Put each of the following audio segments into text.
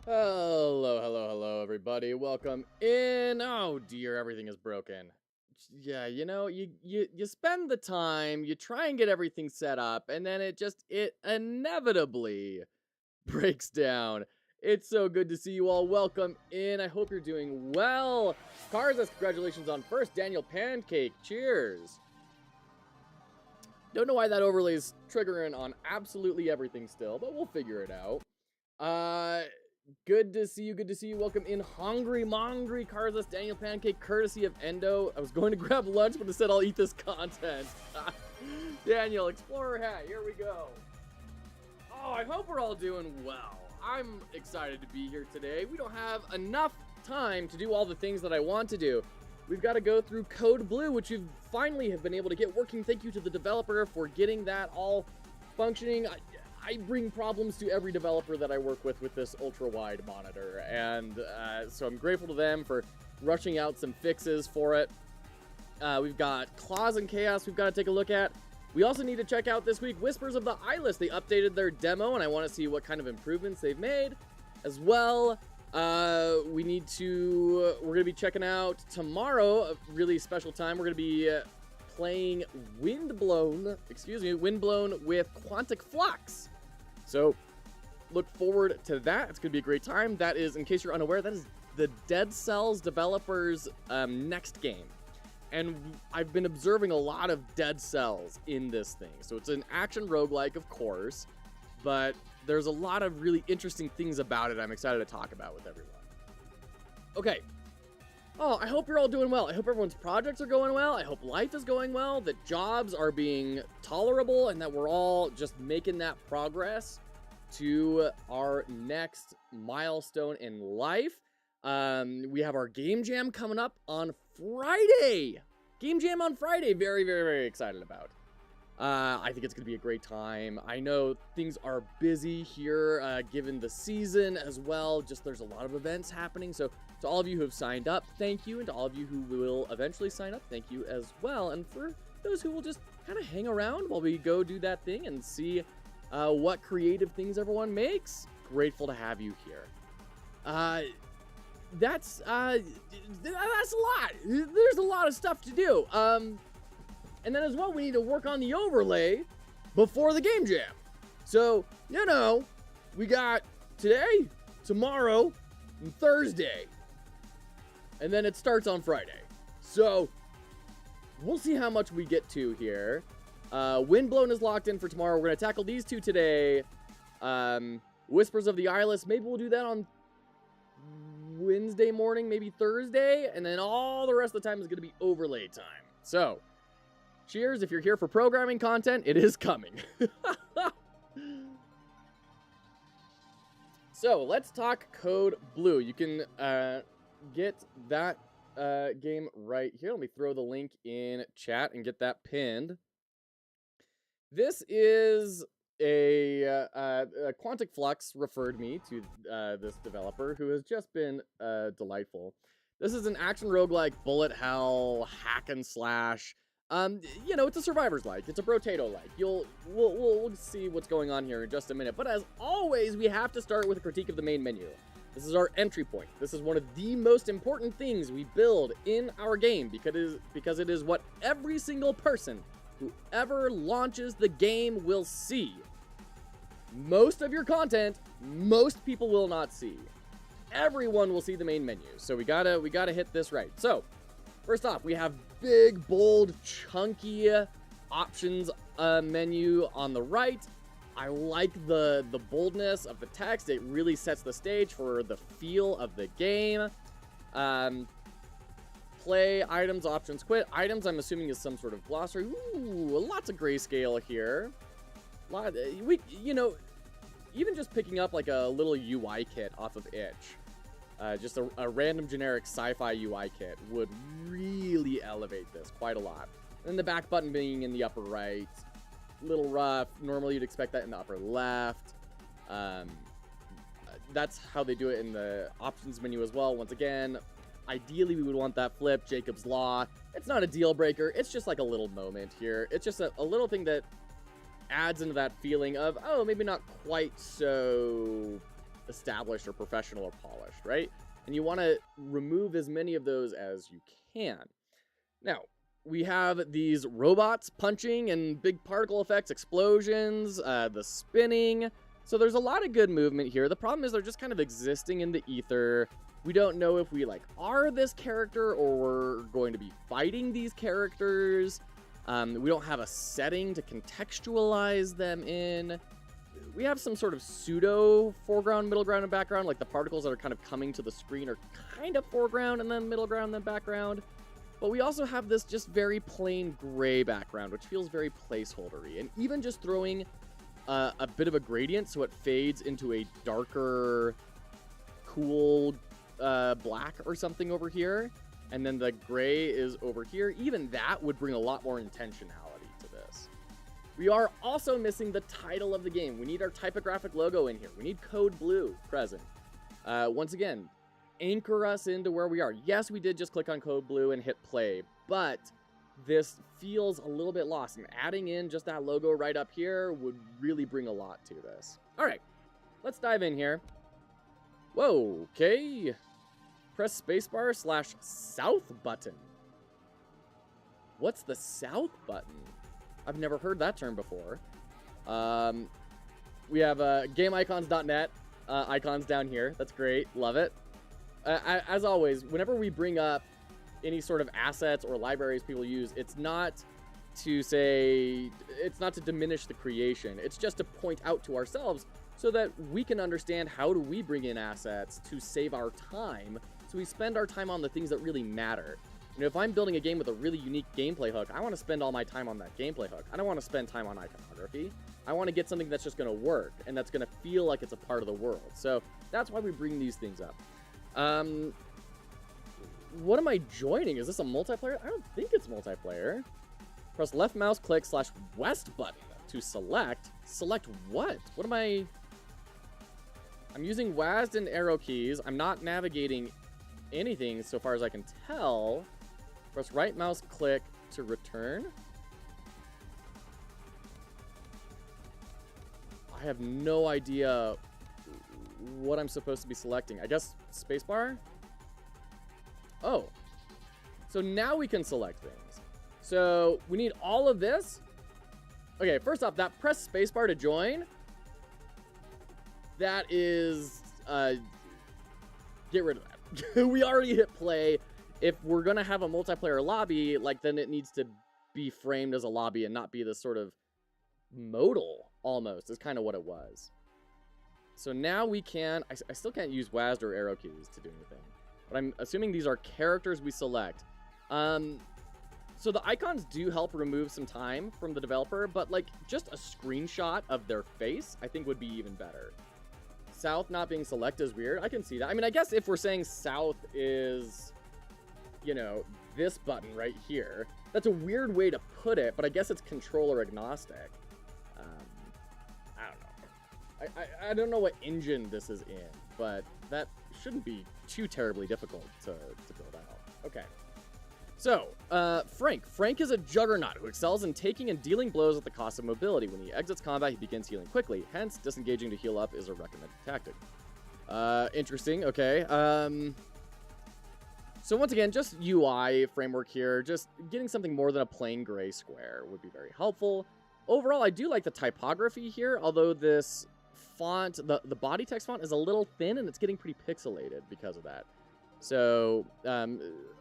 Hello, everybody. Welcome in. Oh dear, everything is broken. Yeah, you spend the time, you try and get everything set up, and then it inevitably breaks down. It's so good to see you all. Welcome in. I hope you're doing well. Karzas, congratulations on first. Daniel Pancake, cheers. Don't know why that overlay is triggering on absolutely everything still, but we'll figure it out. Good to see you. Good to see you. Welcome in, Hungry Mongry, Karzas, Daniel Pancake, courtesy of Endo. I was going to grab lunch, but instead I'll eat this content. Daniel, Explorer Hat, here we go. Oh, I hope we're all doing well. I'm excited to be here today. We don't have enough time to do all the things that I want to do. We've got to go through Code Blue, which you finally have been able to get working. Thank you to the developer for getting that all functioning. I bring problems to every developer that I work with this ultra-wide monitor, and so I'm grateful to them for rushing out some fixes for it. We've got Claws and Chaos we've got to take a look at. We also need to check out this week Whispers of the Eyeless. They updated their demo, and I want to see what kind of improvements they've made as well. We're going to be checking out tomorrow, a really special time. We're going to be playing Windblown with Quantic Flux. So, look forward to that. It's going to be a great time. That is, in case you're unaware, that is the Dead Cells developers' next game. And I've been observing a lot of Dead Cells in this thing. So it's an action roguelike, of course, but there's a lot of really interesting things about it I'm excited to talk about with everyone. Okay. Oh, I hope you're all doing well. I hope everyone's projects are going well. I hope life is going well, that jobs are being tolerable, and that we're all just making that progress to our next milestone in life. We have our game jam coming up on Friday. Game jam on Friday. Very, very, very excited about. I think it's going to be a great time. I know things are busy here, given the season as well. Just there's a lot of events happening. So to all of you who have signed up, thank you. And to all of you who will eventually sign up, thank you as well. And for those who will just kind of hang around while we go do that thing and see what creative things everyone makes, grateful to have you here. That's a lot. There's a lot of stuff to do. And then as well, we need to work on the overlay before the game jam. So, we got today, tomorrow, and Thursday. And then it starts on Friday. So, we'll see how much we get to here. Windblown is locked in for tomorrow. We're going to tackle these two today. Whispers of the Eyeless, maybe we'll do that on Wednesday morning, maybe Thursday. And then all the rest of the time is going to be overlay time. So, cheers, if you're here for programming content, it is coming. So, let's talk Code Blue. You can get that game right here. Let me throw the link in chat and get that pinned. This is a Quantic Flux referred me to this developer who has just been delightful. This is an action roguelike bullet hell hack and slash. It's a survivor's like. It's a brotato like. We'll see what's going on here in just a minute. But as always, we have to start with a critique of the main menu. This is our entry point. This is one of the most important things we build in our game because it is what every single person who ever launches the game will see. Most of your content, most people will not see. Everyone will see the main menu. So we gotta hit this right. So, first off, we have big, bold, chunky options menu on the right. I like the boldness of the text. It really sets the stage for the feel of the game. Play, items, options, quit. Items, I'm assuming, is some sort of glossary. Ooh, lots of grayscale here. Even just picking up like a little UI kit off of Itch. Just a random generic sci-fi UI kit would really elevate this quite a lot. And the back button being in the upper right, little rough. Normally you'd expect that in the upper left. That's how they do it in the options menu as well. Once again, ideally we would want that flip, Jacob's Law. It's not a deal breaker. It's just like a little moment here. It's just a little thing that adds into that feeling of, oh, maybe not quite so established or professional or polished, right? And you want to remove as many of those as you can. Now, we have these robots punching and big particle effects, explosions, the spinning. So there's a lot of good movement here. The problem is they're just kind of existing in the ether. We don't know if we are this character or we're going to be fighting these characters. We don't have a setting to contextualize them in. We have some sort of pseudo foreground, middle ground, and background. Like the particles that are kind of coming to the screen are kind of foreground and then middle ground, then background. But we also have this just very plain gray background, which feels very placeholdery. And even just throwing a bit of a gradient so it fades into a darker, cool black or something over here, and then the gray is over here, even that would bring a lot more intentionality to this. We are also missing the title of the game. We need our typographic logo in here. We need code blue present. Once again, anchor us into where we are. Yes, we did just click on code blue and hit play, but this feels a little bit lost, and adding in just that logo right up here would really bring a lot to this. All right, let's dive in here. Whoa, okay. Press spacebar / south button. What's the south button? I've never heard that term before. We have gameicons.net icons down here. That's great. Love it. As always, whenever we bring up any sort of assets or libraries people use, it's not to diminish the creation. It's just to point out to ourselves so that we can understand how do we bring in assets to save our time, so we spend our time on the things that really matter. You know, if I'm building a game with a really unique gameplay hook, I want to spend all my time on that gameplay hook. I don't want to spend time on iconography. I want to get something that's just going to work and that's going to feel like it's a part of the world. So that's why we bring these things up. What am I joining? Is this a multiplayer? I don't think it's multiplayer. Press left mouse click / west button to select. Select what? What am I... I'm using WASD and arrow keys. I'm not navigating anything so far as I can tell. Press right mouse click to return. I have no idea what I'm supposed to be selecting. I guess spacebar? Oh. So now we can select things. So we need all of this. Okay, first off, that press spacebar to join. That is, get rid of that. We already hit play. If we're going to have a multiplayer lobby, then it needs to be framed as a lobby and not be this sort of modal, almost, is kind of what it was. So now we can, I still can't use WASD or arrow keys to do anything, but I'm assuming these are characters we select. So the icons do help remove some time from the developer, but just a screenshot of their face, I think would be even better. South not being selected is weird. I can see that. I mean, I guess if we're saying south is, this button right here, that's a weird way to put it, but I guess it's controller agnostic. I don't know. I don't know what engine this is in, but that shouldn't be too terribly difficult to build out. Okay. So, Frank. Frank is a juggernaut who excels in taking and dealing blows at the cost of mobility. When he exits combat, he begins healing quickly. Hence, disengaging to heal up is a recommended tactic. Interesting. Okay. So once again, just UI framework here. Just getting something more than a plain gray square would be very helpful. Overall, I do like the typography here, although this font, the body text font is a little thin and it's getting pretty pixelated because of that. So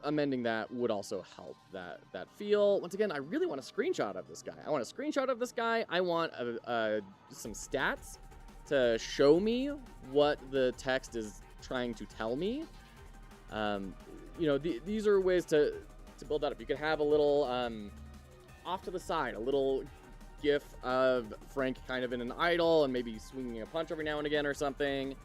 amending that would also help that feel. Once again, I really want a screenshot of this guy. I want a screenshot of this guy. I want some stats to show me what the text is trying to tell me. These are ways to build that up. You could have a little off to the side, a little gif of Frank kind of in an idle and maybe swinging a punch every now and again or something.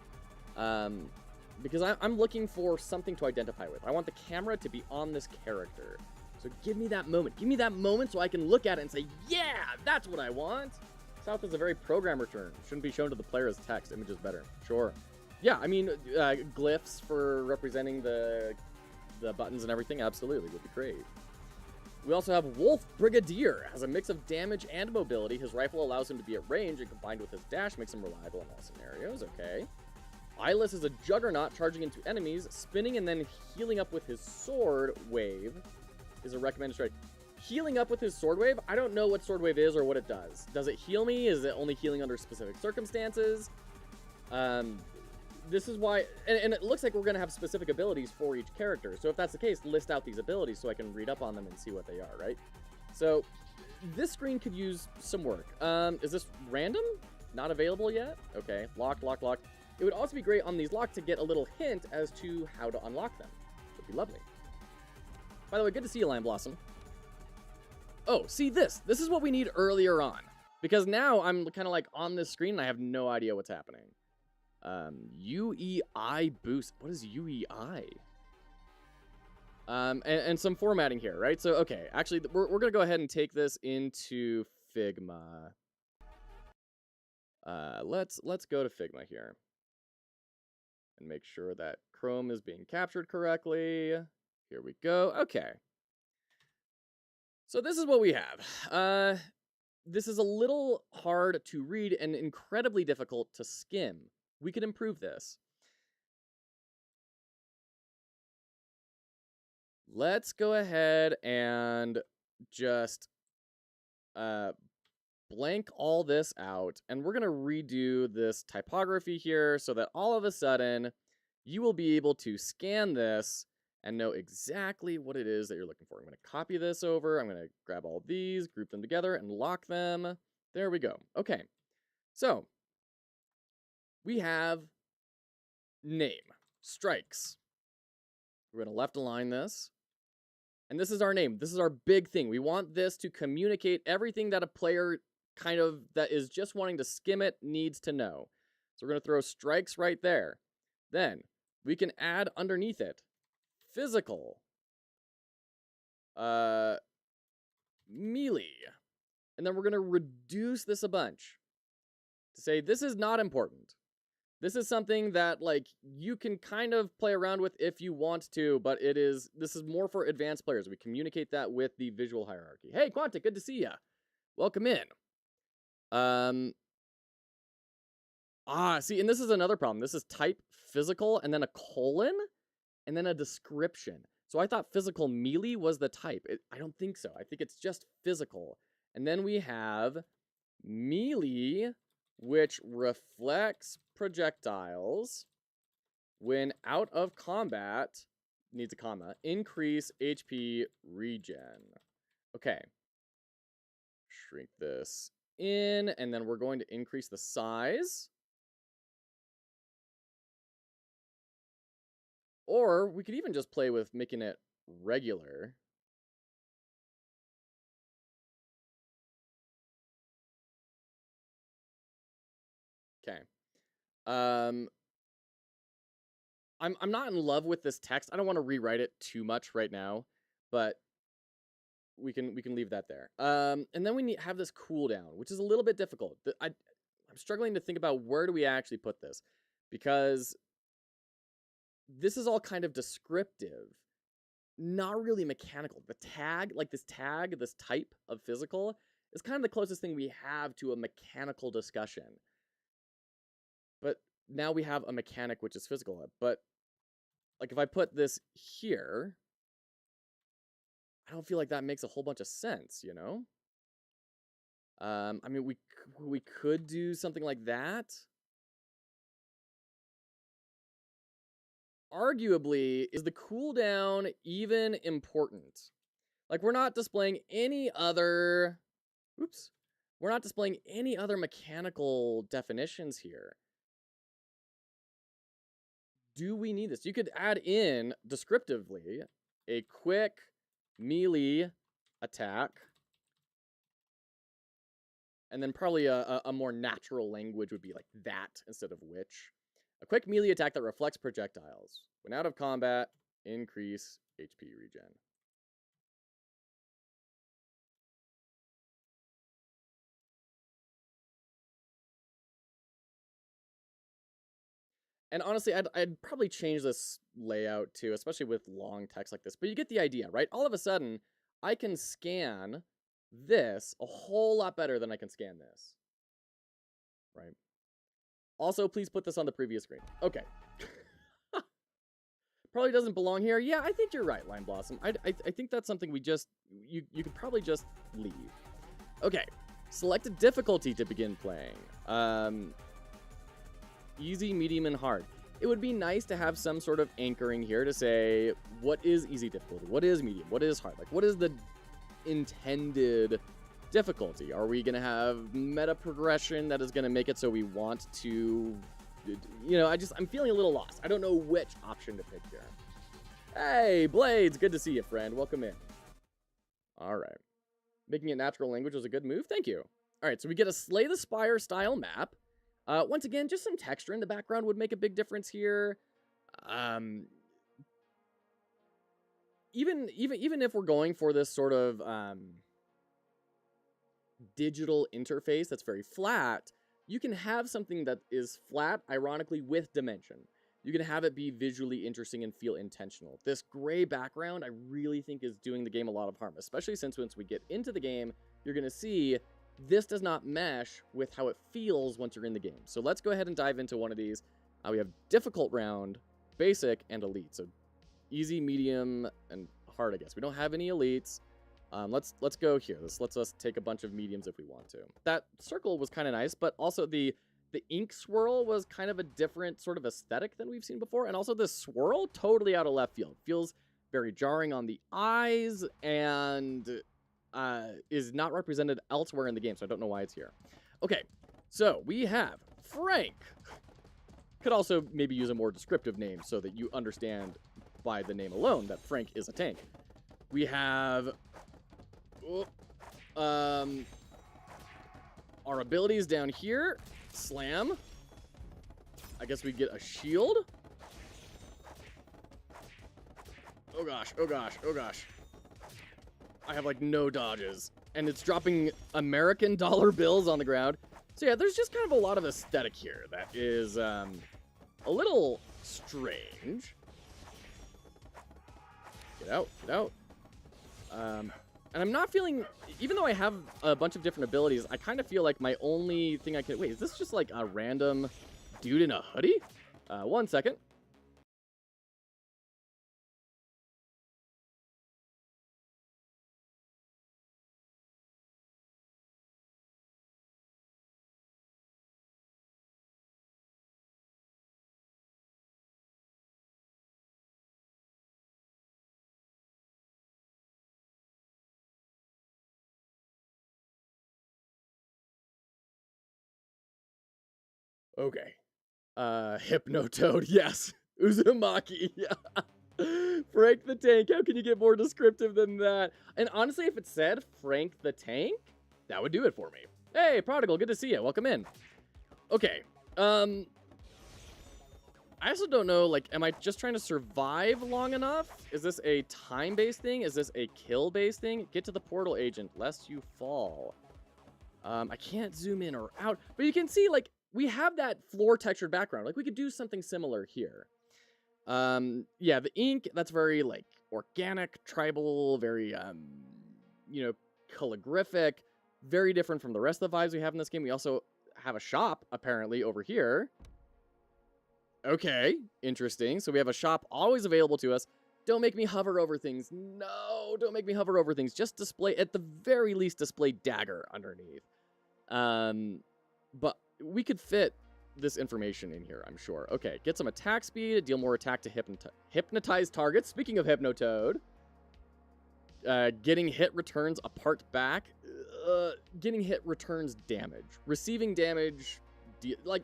Because I'm looking for something to identify with. I want the camera to be on this character. So give me that moment. Give me that moment so I can look at it and say, yeah, that's what I want. South is a very programmer term. Shouldn't be shown to the player as text. Image is better. Sure. Yeah, I mean, glyphs for representing the buttons and everything, absolutely, would be great. We also have Wolf Brigadier. Has a mix of damage and mobility. His rifle allows him to be at range, and combined with his dash makes him reliable in all scenarios. Okay. Eyeless is a juggernaut charging into enemies, spinning and then healing up with his sword wave is a recommended strike. Healing up with his sword wave? I don't know what sword wave is or what it does. Does it heal me? Is it only healing under specific circumstances? This is why, and it looks like we're going to have specific abilities for each character. So if that's the case, list out these abilities so I can read up on them and see what they are, right? So this screen could use some work. Is this random? Not available yet? Okay, locked, locked, locked. It would also be great on these locks to get a little hint as to how to unlock them. Would be lovely. By the way, good to see you, Lion Blossom. Oh, see this. This is what we need earlier on. Because now I'm kind of like on this screen and I have no idea what's happening. UEI boost. What is UEI? And some formatting here, right? So, okay, actually, we're going to go ahead and take this into Figma. Let's go to Figma here. And make sure that Chrome is being captured correctly. Here we go. Okay. So this is what we have. This is a little hard to read and incredibly difficult to skim. We could improve this. Let's go ahead and just blank all this out. And we're going to redo this typography here so that all of a sudden you will be able to scan this and know exactly what it is that you're looking for. I'm going to copy this over. I'm going to grab all these, group them together, and lock them. There we go. Okay. So we have name, strikes. We're going to left align this. And this is our name. This is our big thing. We want this to communicate everything that a player kind of that is just wanting to skim it needs to know. So we're going to throw strikes right there. Then we can add underneath it physical, melee. And then we're going to reduce this a bunch to say this is not important. This is something that, like, you can kind of play around with if you want to, but this is more for advanced players. We communicate that with the visual hierarchy. Hey, Quantic, good to see ya. Welcome in. See, and this is another problem. This is type physical and then a colon and then a description. So I thought physical melee was the type. I don't think so. I think it's just physical. And then we have melee, which reflects projectiles when out of combat, needs a comma, increase HP regen. Okay. Shrink this in, and then we're going to increase the size. Or we could even just play with making it regular. Okay. I'm not in love with this text. I don't want to rewrite it too much right now, but we can leave that there. And then we have this cooldown, which is a little bit difficult. I'm struggling to think about where do we actually put this, because this is all kind of descriptive, not really mechanical. The tag, like this type of physical, is kind of the closest thing we have to a mechanical discussion. But now we have a mechanic which is physical. But like if I put this here, I don't feel like that makes a whole bunch of sense, you know? I mean, we could do something like that. Arguably, is the cooldown even important? Like, we're not displaying any other... Oops. We're not displaying any other mechanical definitions here. Do we need this? You could add in, descriptively, a quick melee attack. And then probably a more natural language would be like that instead of which. A quick melee attack that reflects projectiles. When out of combat, increase HP regen. And honestly, I'd probably change this layout too, especially with long text like this. But you get the idea, right? All of a sudden, I can scan this a whole lot better than I can scan this. Right? Also, please put this on the previous screen. Okay. Probably doesn't belong here. Yeah, I think you're right, Lime Blossom. I think that's something we just... You could probably just leave. Okay. Select a difficulty to begin playing. Easy, medium, and hard. It would be nice to have some sort of anchoring here to say, what is easy difficulty? What is medium? What is hard? Like, what is the intended difficulty? Are we going to have meta progression that is going to make it so we want to... You know, I'm feeling a little lost. I don't know which option to pick here. Hey, Blades, good to see you, friend. Welcome in. All right. Making it natural language was a good move. Thank you. All right, so we get a Slay the Spire style map. Once again, just some texture in the background would make a big difference here. Even if we're going for this sort of digital interface that's very flat, you can have something that is flat, ironically, with dimension. You can have it be visually interesting and feel intentional. This gray background, I really think, is doing the game a lot of harm, especially since once we get into the game, you're going to see this does not mesh with how it feels once you're in the game. So let's go ahead and dive into one of these. We have difficult round, basic, and elite. So easy, medium, and hard, I guess. We don't have any elites. Let's go here. This lets us take a bunch of mediums if we want to. That circle was kind of nice, but also the ink swirl was kind of a different sort of aesthetic than we've seen before. And also this swirl, totally out of left field. Feels very jarring on the eyes and is not represented elsewhere in the game, so I don't know why it's here. Okay, so we have Frank. Could also maybe use a more descriptive name so that you understand by the name alone that Frank is a tank. We have... our abilities down here. Slam. I guess we get a shield. Oh gosh, oh gosh, oh gosh. I have like no dodges. And it's dropping American dollar bills on the ground. So yeah, there's just kind of a lot of aesthetic here that is a little strange. Get out, get out. And I'm not feeling, even though I have a bunch of different abilities, I kind of feel like my only thing I can... Wait, is this just like a random dude in a hoodie? 1 second. Okay. Hypnotoad, yes. Uzumaki, yeah. Frank the Tank, how can you get more descriptive than that? And honestly, if it said Frank the Tank, that would do it for me. Hey, Prodigal, good to see you. Welcome in. Okay. I also don't know, like, am I just trying to survive long enough? Is this a time-based thing? Is this a kill-based thing? Get to the portal, agent, lest you fall. I can't zoom in or out, but you can see, like, we have that floor textured background. Like, we could do something similar here. Yeah, the ink, that's very, like, organic, tribal, very, you know, calligraphic. Very different from the rest of the vibes we have in this game. We also have a shop, apparently, over here. Okay, interesting. So we have a shop always available to us. Don't make me hover over things. No, don't make me hover over things. Just display, at the very least, display dagger underneath. But we could fit this information in here, I'm sure. Okay, get some attack speed, deal more attack to hypnotize targets. Speaking of Hypnotoad, getting hit returns a part back. Getting hit returns damage. Receiving damage, like,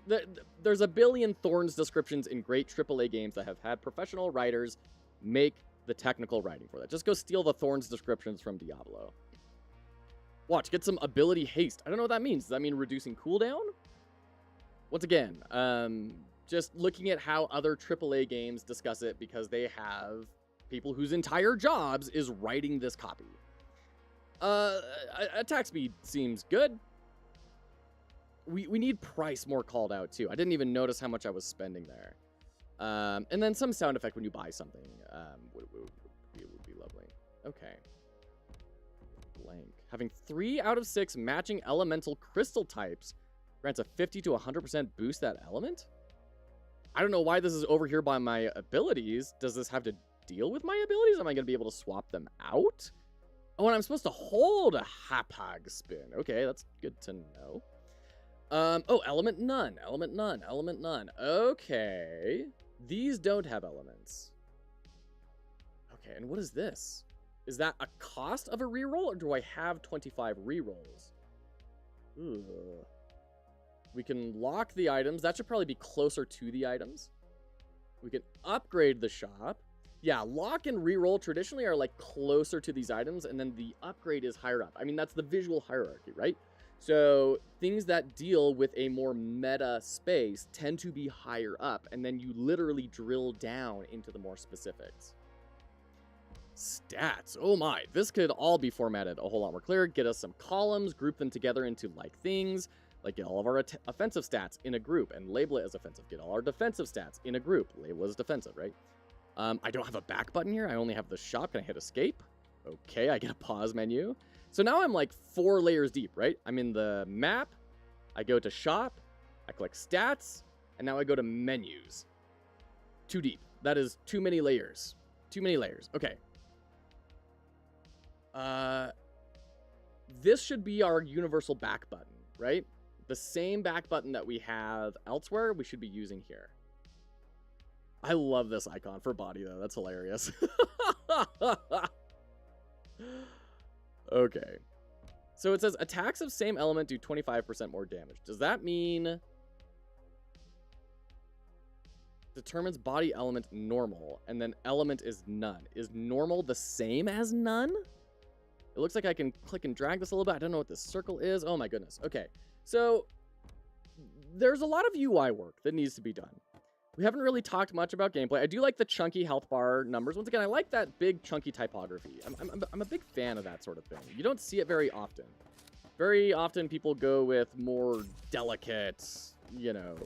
there's a billion Thorns descriptions in great AAA games that have had professional writers make the technical writing for that. Just go steal the Thorns descriptions from Diablo. Watch, get some ability haste. I don't know what that means. Does that mean reducing cooldown? Once again, just looking at how other AAA games discuss it because they have people whose entire jobs is writing this copy. Attack speed seems good. We need price more called out too. I didn't even notice how much I was spending there. And then some sound effect when you buy something would be lovely. Okay. Blank. Having 3 out of 6 matching elemental crystal types Grants a 50 to 100% boost that element? I don't know why this is over here by my abilities. Does this have to deal with my abilities? Am I going to be able to swap them out? Oh, and I'm supposed to hold a Hapag spin. Okay, that's good to know. Oh, element none, element none, element none. Okay. These don't have elements. Okay, and what is this? Is that a cost of a reroll, or do I have 25 rerolls? Ooh. We can lock the items. That should probably be closer to the items. We can upgrade the shop. Yeah, lock and reroll traditionally are like closer to these items, and then the upgrade is higher up. I mean, that's the visual hierarchy, right? So things that deal with a more meta space tend to be higher up, and then you literally drill down into the more specifics. Stats. Oh my, this could all be formatted a whole lot more clear. Get us some columns, group them together into like things, like get all of our offensive stats in a group and label it as offensive. Get all our defensive stats in a group, label it as defensive, right? I don't have a back button here. I only have the shop. Can I hit escape? Okay, I get a pause menu. So now I'm like 4 layers deep, right? I'm in the map. I go to shop. I click stats. And now I go to menus. Too deep. That is too many layers. Too many layers. Okay. This should be our universal back button, right? The same back button that we have elsewhere, we should be using here. I love this icon for body, though. That's hilarious. Okay. So it says attacks of same element do 25% more damage. Does that mean determines body element normal, and then element is none? Is normal the same as none? It looks like I can click and drag this a little bit. I don't know what this circle is. Oh my goodness. Okay. So there's a lot of UI work that needs to be done. We haven't really talked much about gameplay. I do like the chunky health bar numbers. Once again, I like that big chunky typography. I'm a big fan of that sort of thing. You don't see it very often. Very often people go with more delicate, you know,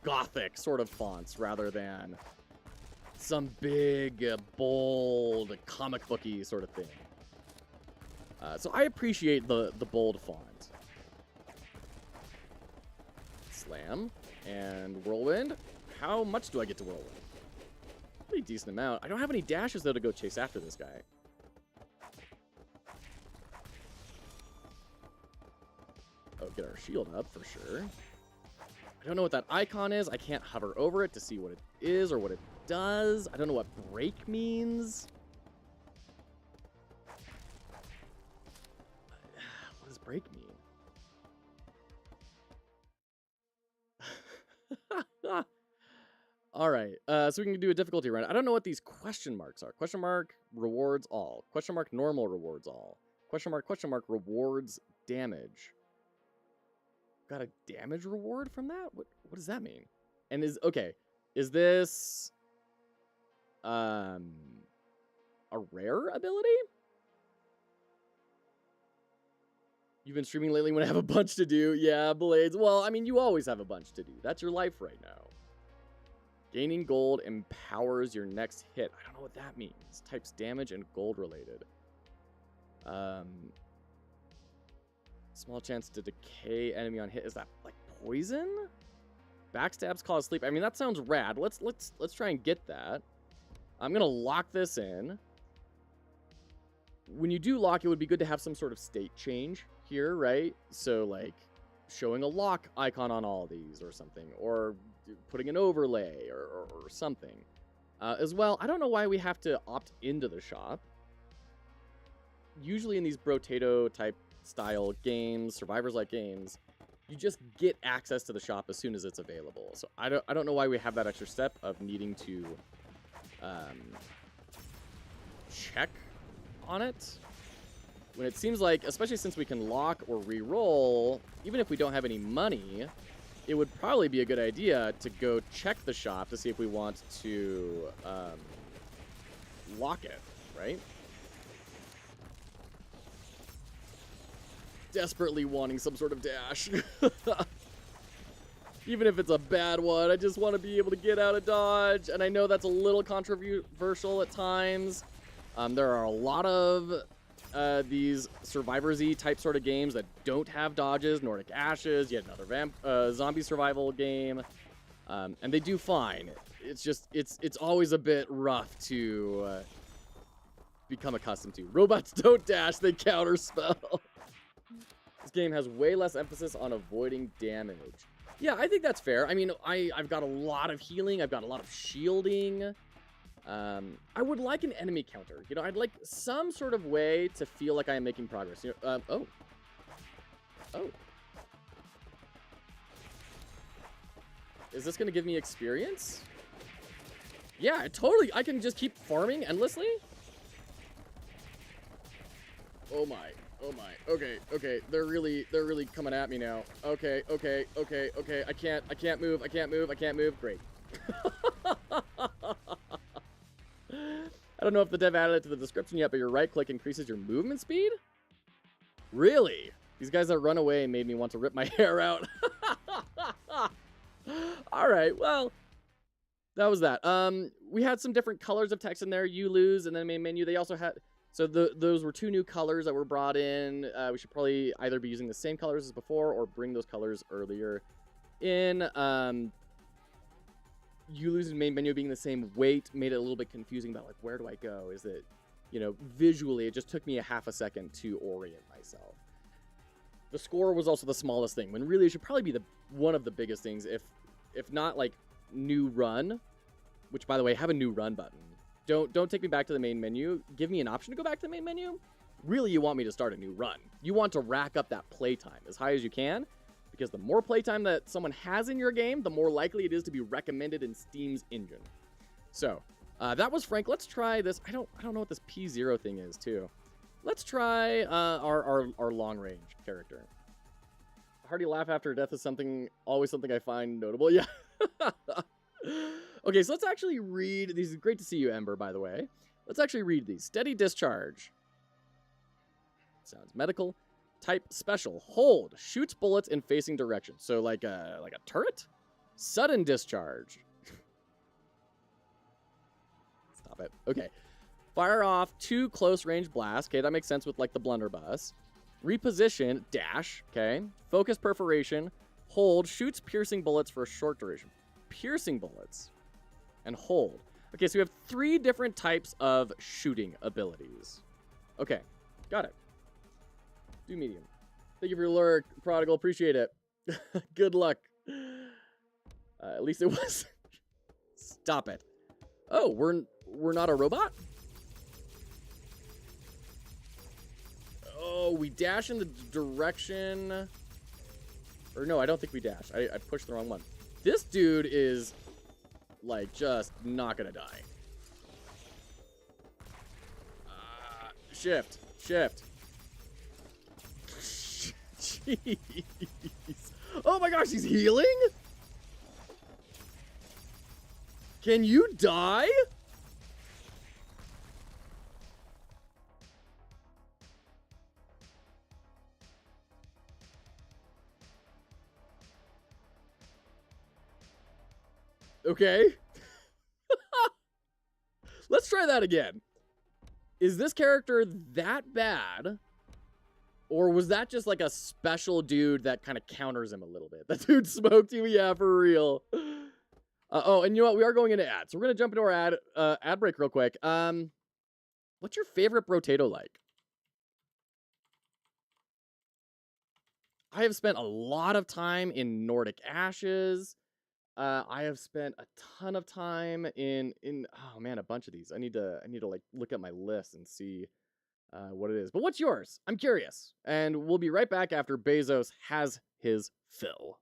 gothic sort of fonts rather than some big, bold, comic booky sort of thing. So I appreciate the bold font. Slam and whirlwind. How much do I get to whirlwind? Pretty decent amount. I don't have any dashes, though, to go chase after this guy. Oh, get our shield up for sure. I don't know what that icon is. I can't hover over it to see what it is or what it does. I don't know what break means. What does break mean? All right, so we can do a difficulty run. I don't know what these question marks are. Question mark rewards all. Question mark normal rewards all. Question mark rewards damage. Got a damage reward from that? What does that mean? And is this a rare ability? You've been streaming lately when I have a bunch to do. Yeah, Blades. Well, I mean, you always have a bunch to do. That's your life right now. Gaining gold empowers your next hit. I don't know what that means. Types damage and gold related. Small chance to decay enemy on hit. Is that like poison? Backstabs cause sleep. I mean, that sounds rad. Let's try and get that. I'm gonna lock this in. When you do lock, it would be good to have some sort of state change here, right? So like showing a lock icon on all of these or something, or putting an overlay or something. As well, I don't know why we have to opt into the shop. Usually in these Brotato type style games, survivors-like games, you just get access to the shop as soon as it's available. So I don't know why we have that extra step of needing to check on it. When it seems like, especially since we can lock or re-roll, even if we don't have any money, it would probably be a good idea to go check the shop to see if we want to lock it, right? Desperately wanting some sort of dash. Even if it's a bad one, I just want to be able to get out of dodge. And I know that's a little controversial at times. There are a lot of these Survivor-y type sort of games that don't have dodges, Nordic Ashes, yet another zombie survival game, and they do fine. It's just, it's always a bit rough to become accustomed to. Robots don't dash, they counterspell. This game has way less emphasis on avoiding damage. Yeah, I think that's fair. I mean, I've got a lot of healing. I've got a lot of shielding. I would like an enemy counter. You know, I'd like some sort of way to feel like I am making progress. You know, oh. Is this going to give me experience? Yeah, totally. I can just keep farming endlessly. Oh my. Okay. They're really coming at me now. Okay. I can't move. Great. I don't know if the dev added it to the description yet, but your right click increases your movement speed? Really? These guys that run away made me want to rip my hair out. All right, well, that was that. We had some different colors of text in there. You lose, and then main menu. They also had, so those were 2 new colors that were brought in. We should probably either be using the same colors as before or bring those colors earlier in. You lose in main menu being the same weight made it a little bit confusing about, like, where do I go? Is it, you know, visually, it just took me a half a second to orient myself. The score was also the smallest thing, when really it should probably be one of the biggest things, if not, like, new run, which, by the way, have a new run button. Don't take me back to the main menu. Give me an option to go back to the main menu. Really, you want me to start a new run. You want to rack up that playtime as high as you can, because the more playtime that someone has in your game, the more likely it is to be recommended in Steam's engine. So, that was Frank. Let's try this. I don't know what this P0 thing is, too. Let's try our long-range character. A hearty laugh after death is always something I find notable. Yeah. Okay, so let's actually read. These is great to see you, Ember, by the way. Let's actually read these. Steady discharge. Sounds medical. Type special. Hold. Shoots bullets in facing direction. So like a turret? Sudden discharge. Stop it. Okay. Fire off 2 close range blasts. Okay, that makes sense with like the blunderbuss. Reposition. Dash. Okay. Focus perforation. Hold. Shoots piercing bullets for a short duration. Piercing bullets. And hold. Okay, so we have 3 different types of shooting abilities. Okay. Got it. Do medium. Thank you for your lurk, Prodigal. Appreciate it. Good luck. At least it was. Stop it. Oh, we're not a robot? Oh, we dash in the direction. Or no, I don't think we dash. I pushed the wrong one. This dude is, like, just not gonna die. Shift. Jeez. Oh my gosh, he's healing? Can you die? Okay. Let's try that again. Is this character that bad? Or was that just like a special dude that kind of counters him a little bit? That dude smoked you? Yeah, for real. Oh, and you know what? We are going into ads. So we're going to jump into our ad break real quick. What's your favorite Brotato like? I have spent a lot of time in Nordic Ashes. I have spent a ton of time in oh man, a bunch of these. I need to like look at my list and see what it is. But what's yours? I'm curious. And we'll be right back after Bezos has his fill.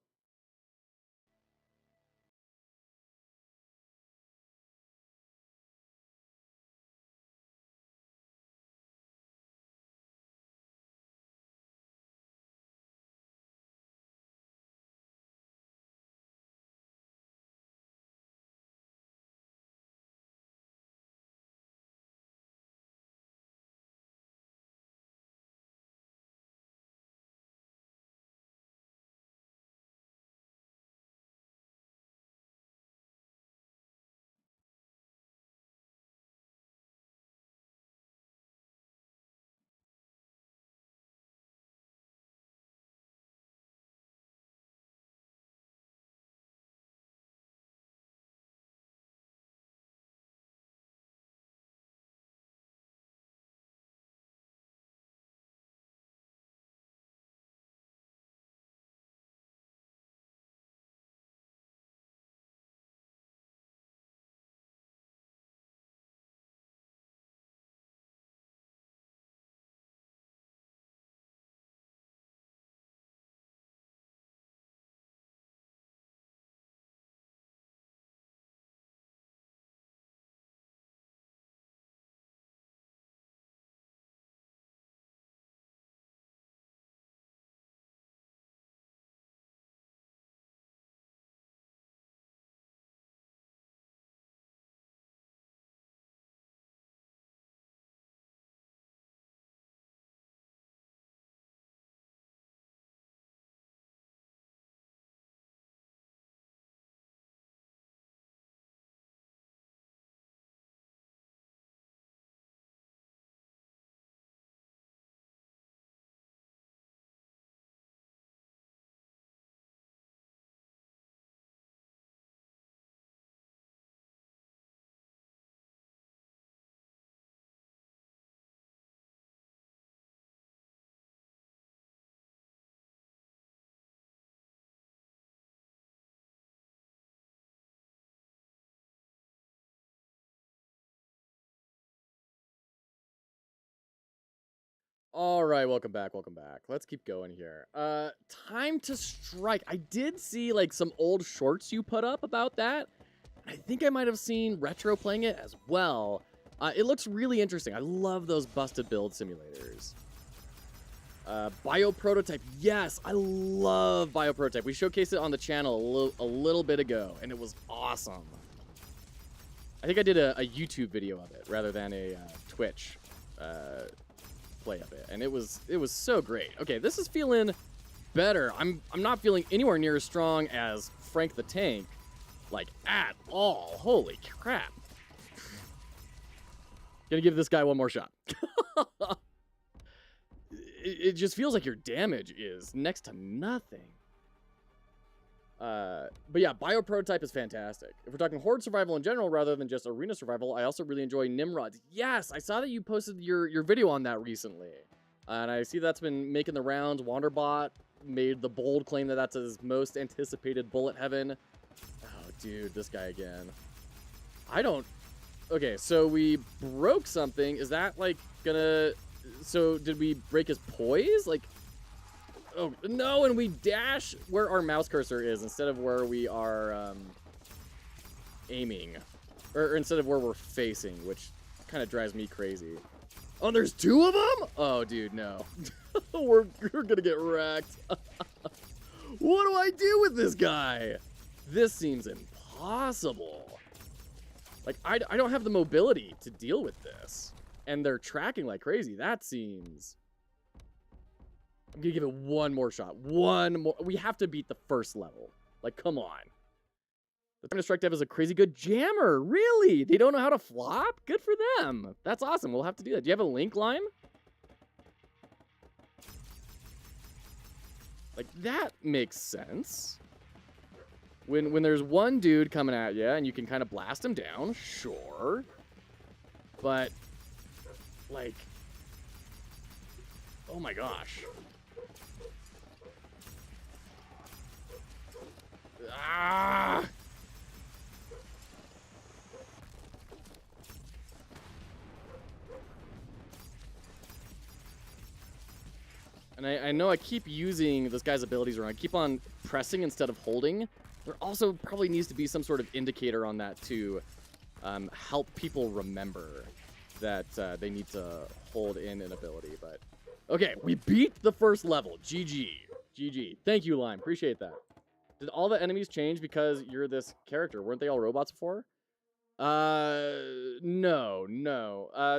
All right, welcome back, welcome back. Let's keep going here. Time to strike. I did see like some old shorts you put up about that. I think I might have seen Retro playing it as well. It looks really interesting. I love those busted build simulators. Bio Prototype. Yes, I love Bio Prototype. We showcased it on the channel a little bit ago, and it was awesome. I think I did a YouTube video of it rather than a Twitch play of it, and it was so great. Okay, this is feeling better. I'm not feeling anywhere near as strong as Frank the Tank, like at all. Holy crap! Gonna give this guy one more shot. It just feels like your damage is next to nothing. But yeah, Bio Prototype is fantastic. If we're talking Horde survival in general rather than just arena survival, I also really enjoy Nimrods. Yes, I saw that you posted your video on that recently. And I see that's been making the rounds. Wanderbot made the bold claim that that's his most anticipated bullet heaven. Oh, dude, this guy again. I don't... Okay, so we broke something. Is that, like, gonna... So, did we break his poise? Like... Oh, no, and we dash where our mouse cursor is instead of where we are aiming. Or instead of where we're facing, which kind of drives me crazy. Oh, there's two of them? Oh, dude, no. we're gonna get wrecked. What do I do with this guy? This seems impossible. Like, I don't have the mobility to deal with this. And they're tracking like crazy. That seems... I'm gonna give it one more shot. One more. We have to beat the first level. Like, come on. The Time to Strike Dev is a crazy good jammer. Really? They don't know how to flop? Good for them. That's awesome. We'll have to do that. Do you have a link, Lime? Like, that makes sense. When there's one dude coming at you and you can kind of blast him down, sure. But, like... Oh my gosh. Ah! And I know I keep using this guy's abilities wrong. I keep on pressing instead of holding. There also probably needs to be some sort of indicator on that to help people remember that they need to hold in an ability. But okay, we beat the first level. GG. GG. Thank you, Lime. Appreciate that. Did all the enemies change because you're this character? Weren't they all robots before? No.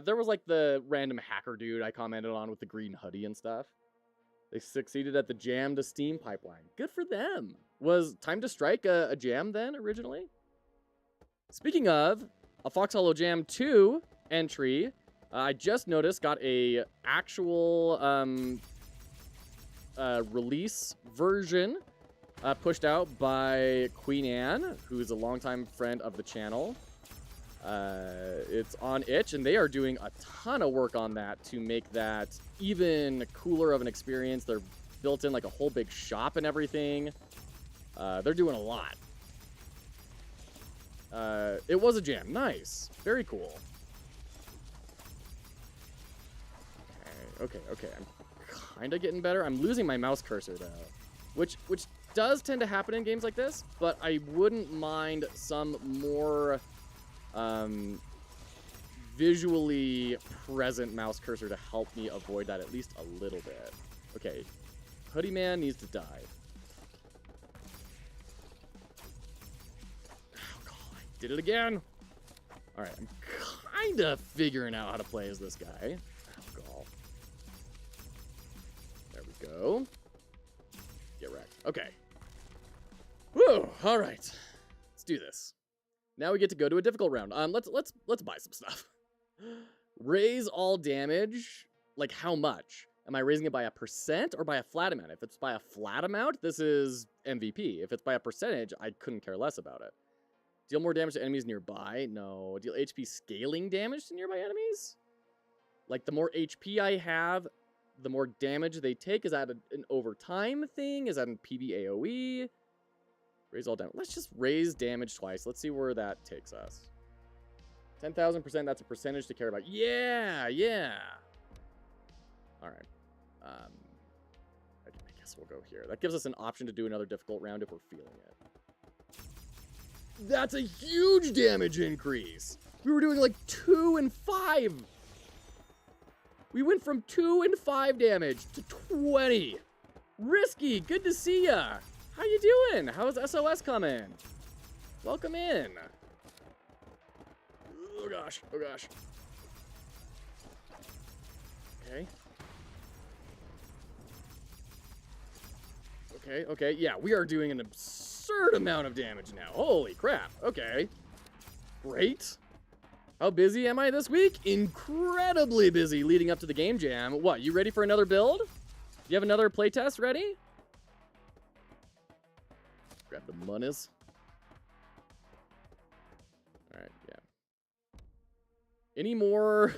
There was like the random hacker dude I commented on with the green hoodie and stuff. They succeeded at the jam to Steam pipeline. Good for them. Was Time to Strike a jam then, originally? Speaking of, a Fox Hollow Jam 2 entry, I just noticed got a actual release version pushed out by Queen Anne, who's a longtime friend of the channel. It's on itch, and they are doing a ton of work on that to make that even cooler of an experience. They're built in like a whole big shop and everything. They're doing a lot. It was a jam. Nice. Very cool. Okay. I'm kind of getting better. I'm losing my mouse cursor, though. Which does tend to happen in games like this, but I wouldn't mind some more visually present mouse cursor to help me avoid that at least a little bit. Okay, Hoodie Man needs to die. Oh, God, I did it again. All right, I'm kind of figuring out how to play as this guy. Oh, God. There we go. Get wrecked. Okay. Whew, all right. Let's do this. Now we get to go to a difficult round. Let's buy some stuff. Raise all damage. Like how much? Am I raising it by a % or by a flat amount? If it's by a flat amount, this is MVP. If it's by a percentage, I couldn't care less about it. Deal more damage to enemies nearby? No. Deal HP scaling damage to nearby enemies? Like the more HP I have, the more damage they take. Is that an overtime thing? Is that an PvAOE? Raise all damage. Let's just raise damage twice. Let's see where that takes us. 10,000%, that's a percentage to care about. Yeah. All right. I guess we'll go here. That gives us an option to do another difficult round if we're feeling it. That's a huge damage increase. We were doing like 2 and 5. We went from 2 and 5 damage to 20. Risky, good to see ya. How you doing? How's SOS coming? Welcome in. Oh gosh, oh gosh. Okay. Okay, yeah, we are doing an absurd amount of damage now. Holy crap, okay. Great. How busy am I this week? Incredibly busy leading up to the game jam. What, you ready for another build? You have another playtest ready? Grab the monies. Alright, yeah. Any more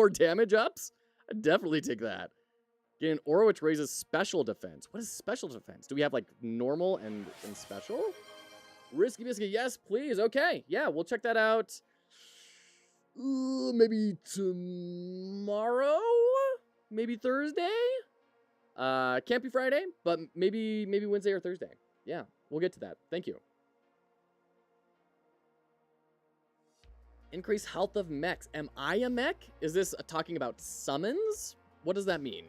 damage ups? I'd definitely take that. Get an aura which raises special defense. What is special defense? Do we have like normal and special? Risky biscuit, yes, please. Okay, yeah, we'll check that out. Maybe tomorrow? Maybe Thursday? Can't be Friday, but maybe Wednesday or Thursday. Yeah, we'll get to that. Thank you. Increase health of mechs. Am I a mech? Is this talking about summons? What does that mean?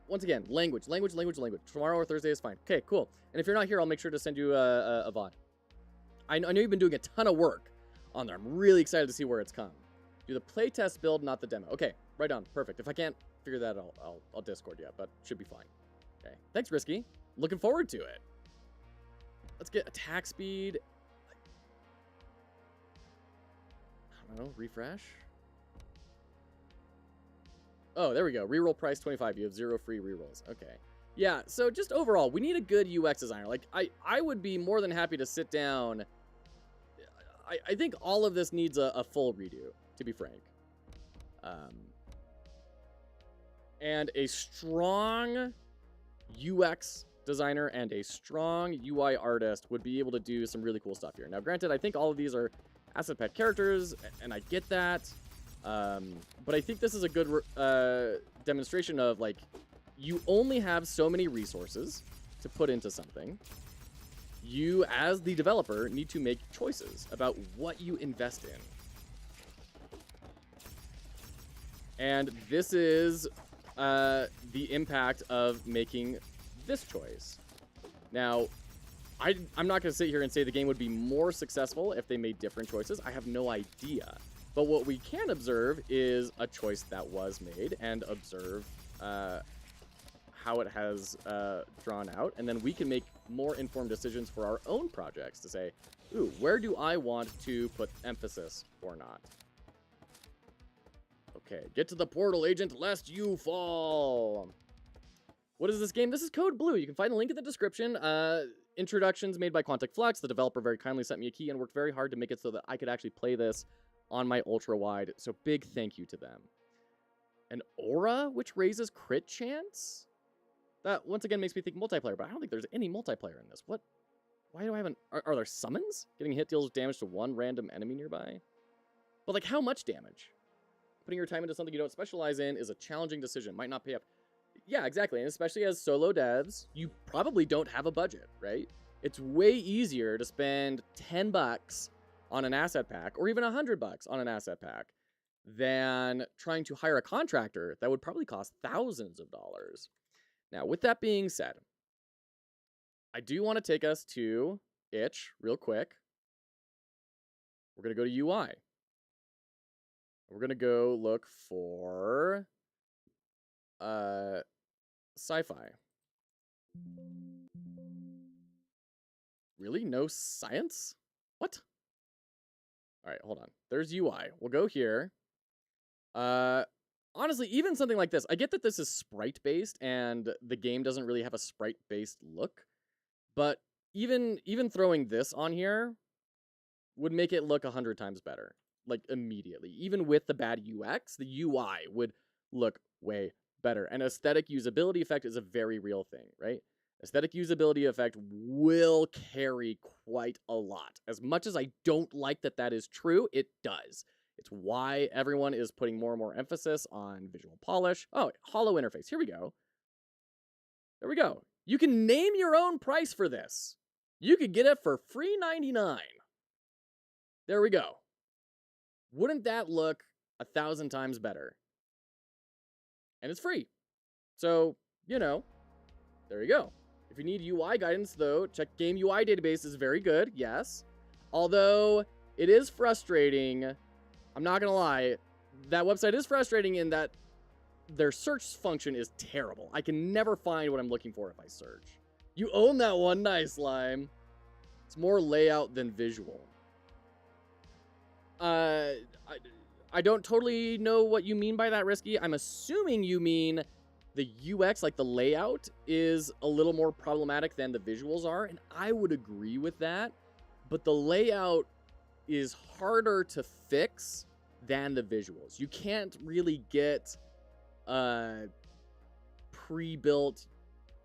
Once again, language. Tomorrow or Thursday is fine. Okay, cool. And if you're not here, I'll make sure to send you a VOD. I know you've been doing a ton of work on there. I'm really excited to see where it's come. Do the playtest build, not the demo. Okay, right on. Perfect. If I can't figure that out, I'll Discord you, but should be fine. Okay, thanks, Risky. Looking forward to it. Let's get attack speed. I don't know, refresh. Oh, there we go. Reroll price 25. You have 0 free rerolls. Okay. Yeah, so just overall, we need a good UX designer. Like, I would be more than happy to sit down. I think all of this needs a full redo, to be frank. And a strong UX designer and a strong UI artist would be able to do some really cool stuff here. Now, granted, I think all of these are asset pack characters, and I get that. But I think this is a good demonstration of, like, you only have so many resources to put into something. You, as the developer, need to make choices about what you invest in. And this is the impact of making this choice. Now, I'm not going to sit here and say the game would be more successful if they made different choices. I have no idea. But what we can observe is a choice that was made and observe how it has drawn out. And then we can make more informed decisions for our own projects to say, ooh, where do I want to put emphasis or not? Okay, get to the portal, agent, lest you fall. What is this game? This is Code Blue. You can find the link in the description. Introductions made by Quantic Flux. The developer very kindly sent me a key and worked very hard to make it so that I could actually play this on my ultra wide. So big thank you to them. An aura which raises crit chance? That once again makes me think multiplayer, but I don't think there's any multiplayer in this. What? Why do I have an... Are there summons? Getting hit deals damage to one random enemy nearby? But like how much damage? Putting your time into something you don't specialize in is a challenging decision. Might not pay off. Yeah, exactly. And especially as solo devs, you probably don't have a budget, right? It's way easier to spend $10 on an asset pack, or even $100 on an asset pack, than trying to hire a contractor that would probably cost thousands of dollars. Now, with that being said, I do want to take us to itch real quick. We're going to go to UI. We're going to go look for sci-fi. Really? No science? What? All right, hold on. There's UI. We'll go here. Honestly, even something like this, I get that this is sprite-based and the game doesn't really have a sprite-based look, but even throwing this on here would make it look 100 times better, like immediately. Even with the bad UX, the UI would look way better. And aesthetic usability effect is a very real thing, right? Aesthetic usability effect will carry quite a lot. As much as I don't like that that is true, it does. It's why everyone is putting more and more emphasis on visual polish. Oh, hollow interface. Here we go. There we go. You can name your own price for this. You could get it for free $99. There we go. Wouldn't that look 1,000 times better? And it's free. So, you know, there you go. If you need UI guidance, though, check Game UI Database is very good, yes. Although, it is frustrating. I'm not going to lie. That website is frustrating in that their search function is terrible. I can never find what I'm looking for if I search. You own that one. Nice, Lime. It's more layout than visual. I don't totally know what you mean by that, Risky. I'm assuming you mean the UX, like the layout, is a little more problematic than the visuals are, and I would agree with that. But the layout is harder to fix than the visuals. You can't really get a pre-built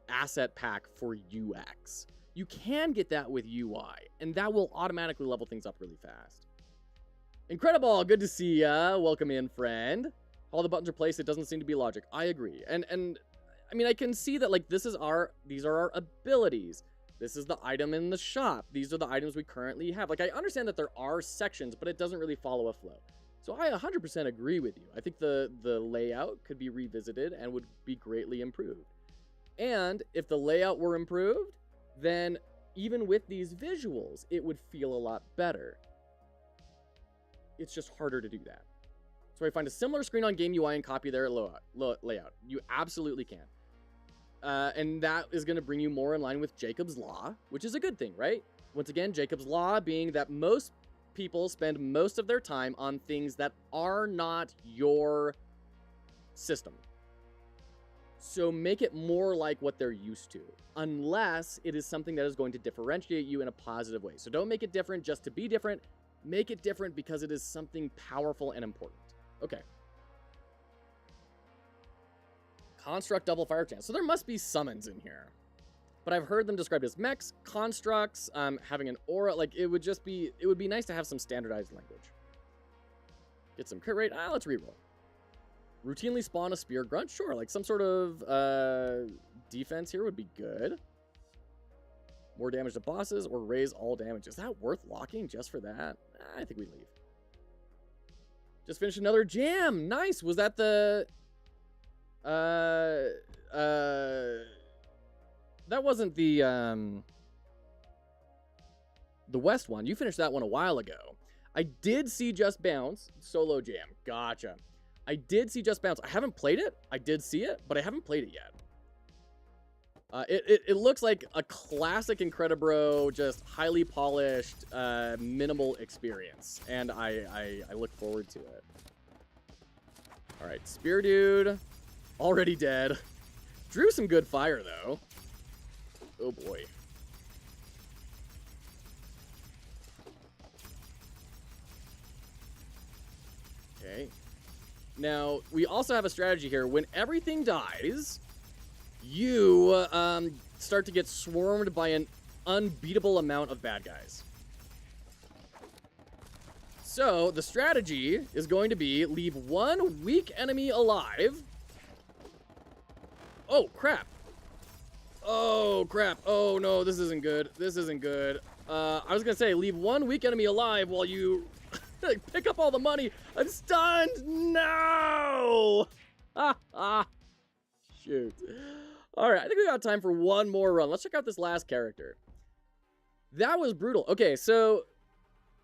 asset pack for UX. You can get that with UI, and that will automatically level things up really fast. Incredible, good to see ya. Welcome in, friend. All the buttons are placed, it doesn't seem to be logic. I agree. And I mean, I can see that, like, these are our abilities. This is the item in the shop. These are the items we currently have. Like, I understand that there are sections, but it doesn't really follow a flow. So I 100% agree with you. I think the layout could be revisited and would be greatly improved. And if the layout were improved, then even with these visuals, it would feel a lot better. It's just harder to do that. So I find a similar screen on Game UI and copy their layout. You absolutely can. And that is going to bring you more in line with Jacob's Law, which is a good thing, right? Once again, Jacob's Law being that most people spend most of their time on things that are not your system. So make it more like what they're used to, unless it is something that is going to differentiate you in a positive way. So don't make it different just to be different. Make it different because it is something powerful and important. Okay. Construct double fire chance. So there must be summons in here. But I've heard them described as mechs, constructs, having an aura. Like, it would be nice to have some standardized language. Get some crit rate. Let's reroll. Routinely spawn a spear grunt. Sure, like some sort of defense here would be good. More damage to bosses or raise all damage. Is that worth locking just for that? I think we leave. Just finished another jam. Nice. Was that the... That wasn't the West one. You finished that one a while ago. I did see Just Bounce. Solo jam. Gotcha. I did see Just Bounce. I haven't played it. I did see it, but I haven't played it yet. It looks like a classic Incredibro, just highly polished, minimal experience, and I look forward to it. All right, Spear Dude, already dead. Drew some good fire, though. Oh, boy. Okay. Now, we also have a strategy here. When everything dies... you start to get swarmed by an unbeatable amount of bad guys. So, the strategy is going to be leave one weak enemy alive. Oh, crap. Oh, crap. Oh, no, this isn't good. This isn't good. I was going to say, leave one weak enemy alive while you pick up all the money. I'm stunned. No! Shoot. All right, I think we got time for one more run. Let's check out this last character. That was brutal. Okay, so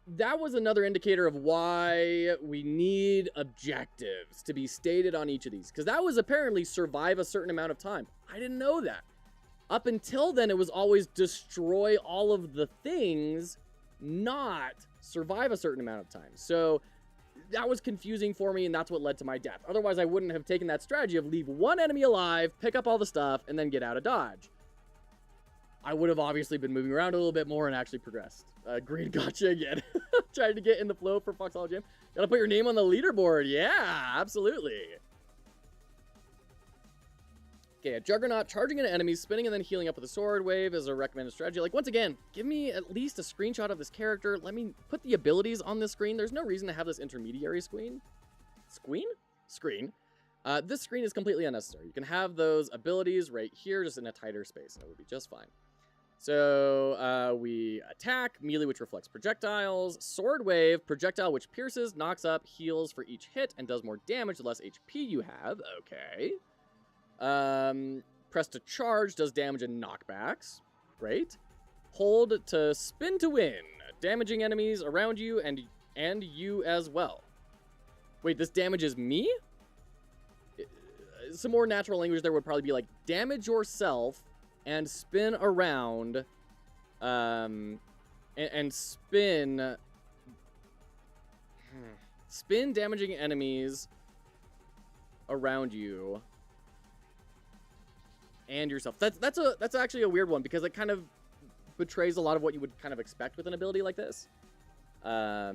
that was another indicator of why we need objectives to be stated on each of these. Because that was apparently survive a certain amount of time. I didn't know that. Up until then, it was always destroy all of the things, not survive a certain amount of time. So that was confusing for me, and that's what led to my death. Otherwise, I wouldn't have taken that strategy of leave one enemy alive, pick up all the stuff, and then get out of dodge. I would have obviously been moving around a little bit more and actually progressed. Green gotcha again. Trying to get in the flow for Foxhole Jam. Gotta put your name on the leaderboard. Yeah, absolutely. Okay, a Juggernaut charging into enemies, spinning and then healing up with a sword wave is a recommended strategy. Like, once again, give me at least a screenshot of this character. Let me put the abilities on the screen. There's no reason to have this intermediary screen. Screen. This screen is completely unnecessary. You can have those abilities right here, just in a tighter space, and it would be just fine. So, we attack, melee, which reflects projectiles, sword wave, projectile, which pierces, knocks up, heals for each hit, and does more damage the less HP you have. Okay. Press to charge, does damage and knockbacks. Great. Hold to spin to win, damaging enemies around you and you as well. Wait, this damages me? Some more natural language there would probably be like, damage yourself and spin around, and spin damaging enemies around you and yourself. That's actually a weird one, because it kind of betrays a lot of what you would kind of expect with an ability like this. Yeah,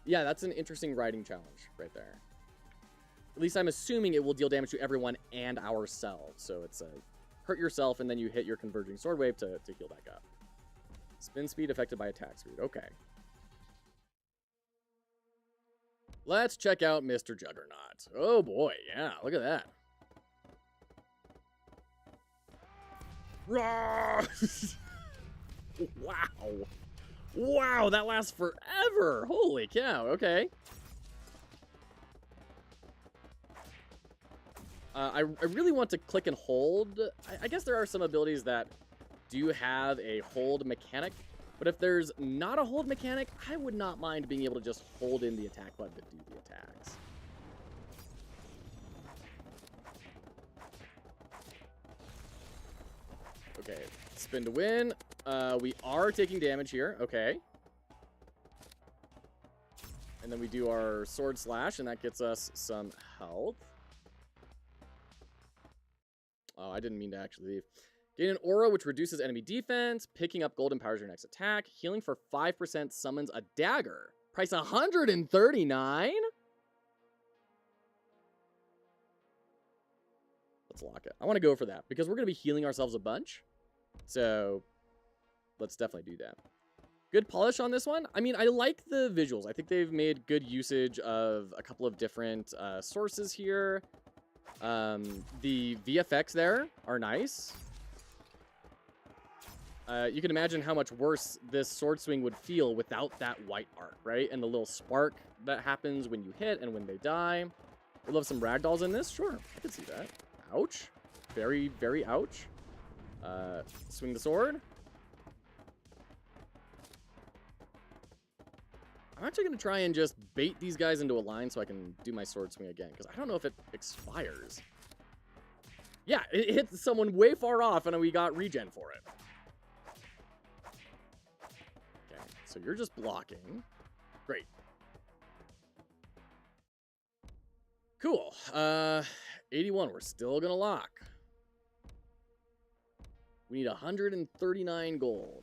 that's an interesting writing challenge right there. At least I'm assuming it will deal damage to everyone and ourselves. So it's a hurt yourself and then you hit your converging sword wave to heal back up. Spin speed affected by attack speed. Okay. Let's check out Mr. Juggernaut. Oh boy, yeah, look at that. Wow. Wow, that lasts forever. Holy cow, okay. I really want to click and hold. I guess there are some abilities that do have a hold mechanic, but if there's not a hold mechanic, I would not mind being able to just hold in the attack button to do the attacks. Okay, spin to win. We are taking damage here. Okay. And then we do our sword slash, and that gets us some health. Oh, I didn't mean to actually leave. Gain an aura, which reduces enemy defense. Picking up gold empowers your next attack. Healing for 5% summons a dagger. Price $139? Let's lock it. I want to go for that, because we're going to be healing ourselves a bunch. So, let's definitely do that. Good polish on this one. I mean, I like the visuals. I think they've made good usage of a couple of different sources here. The VFX there are nice. You can imagine how much worse this sword swing would feel without that white arc, right? And the little spark that happens when you hit and when they die. We love some ragdolls in this. Sure, I can see that. Ouch. Very, very ouch. Swing the sword. I'm actually going to try and just bait these guys into a line so I can do my sword swing again, because I don't know if it expires. Yeah, it hit someone way far off, and we got regen for it. Okay, so you're just blocking. Great. Cool. 81, we're still going to lock. We need 139 gold.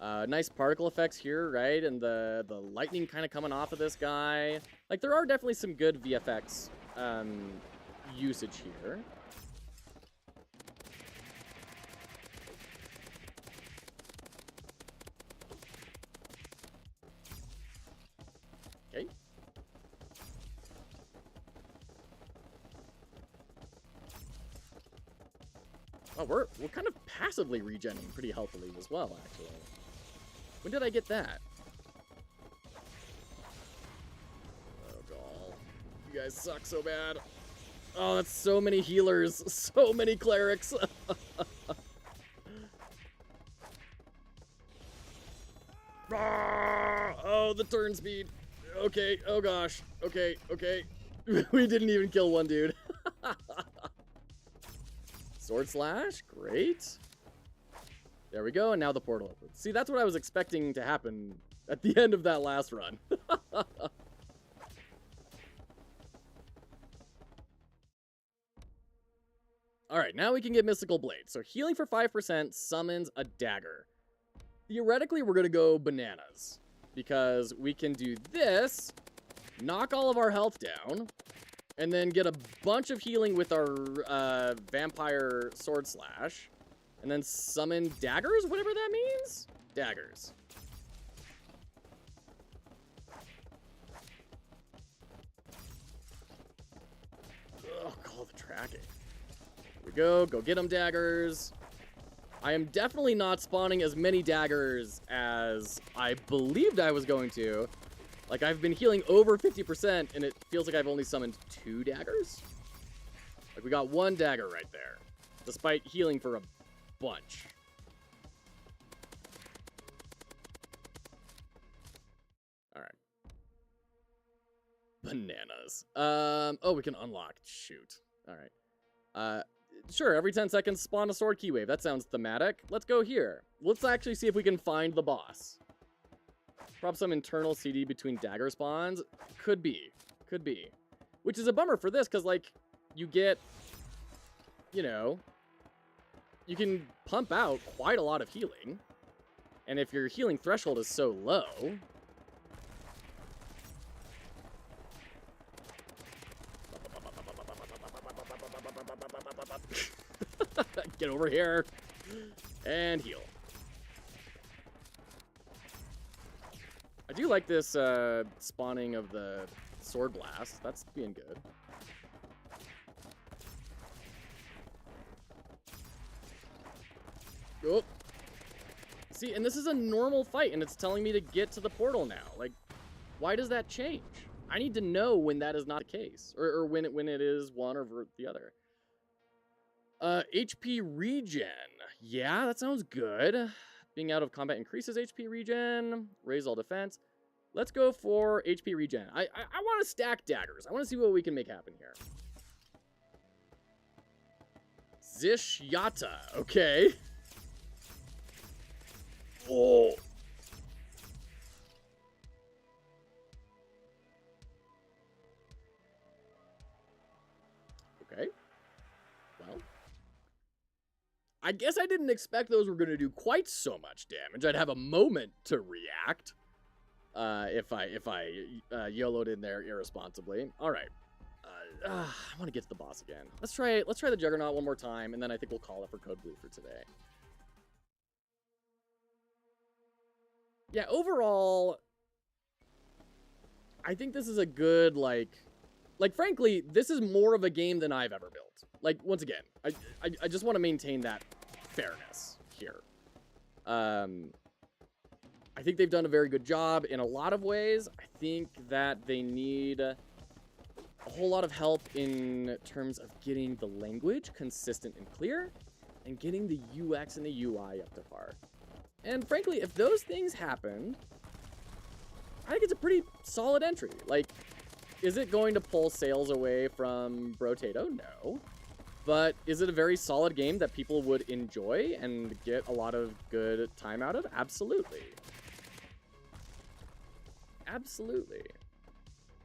Nice particle effects here, right? And the lightning kind of coming off of this guy. Like, there are definitely some good VFX usage here. Okay. Oh, we're kind of passively regenning pretty healthily as well, actually. When did I get that? Oh, God. You guys suck so bad. Oh, that's so many healers. So many clerics. Oh, the turn speed. Okay. Oh, gosh. Okay. Okay. We didn't even kill one dude. Sword slash. Great. There we go, and now the portal opens. See, that's what I was expecting to happen at the end of that last run. Alright, now we can get Mystical Blade. So healing for 5% summons a dagger. Theoretically, we're going to go bananas, because we can do this, knock all of our health down, And then get a bunch of healing with our vampire sword slash. And then summon daggers, whatever that means? Daggers. Ugh, call the tracking. Here we go. Go get them daggers. I am definitely not spawning as many daggers as I believed I was going to. Like, I've been healing over 50%, and it feels like I've only summoned 2 daggers. Like, we got 1 dagger right there, despite healing for a bunch. All right. Bananas. Oh, we can unlock. Shoot. All right. Sure, every 10 seconds, spawn a sword key wave. That sounds thematic. Let's go here. Let's actually see if we can find the boss. Probably some internal CD between dagger spawns. Could be. Could be. Which is a bummer for this, because, like, you get, you know, you can pump out quite a lot of healing. And if your healing threshold is so low... Get over here. And heal. I do like this spawning of the sword blast. That's being good. Oh. See, and this is a normal fight, and it's telling me to get to the portal now. Like, why does that change? I need to know when that is not the case, or when it is one or the other. HP regen. Yeah, that sounds good. Being out of combat increases HP regen. Raise all defense. Let's go for HP regen. I want to stack daggers. I want to see what we can make happen here. Zishyata. Okay. Oh. Okay. Well. I guess I didn't expect those were going to do quite so much damage. I'd have a moment to react if I YOLO'd in there irresponsibly. All right. I want to get to the boss again. Let's try the Juggernaut one more time, and then I think we'll call it for Code Blue for today. Yeah, overall, I think this is a good, like, frankly, this is more of a game than I've ever built. Like, once again, I just want to maintain that fairness here. I think they've done a very good job in a lot of ways. I think that they need a whole lot of help in terms of getting the language consistent and clear, and getting the UX and the UI up to par. And frankly, if those things happened, I think it's a pretty solid entry. Like, is it going to pull sales away from Brotato? No. But is it a very solid game that people would enjoy and get a lot of good time out of? Absolutely. Absolutely.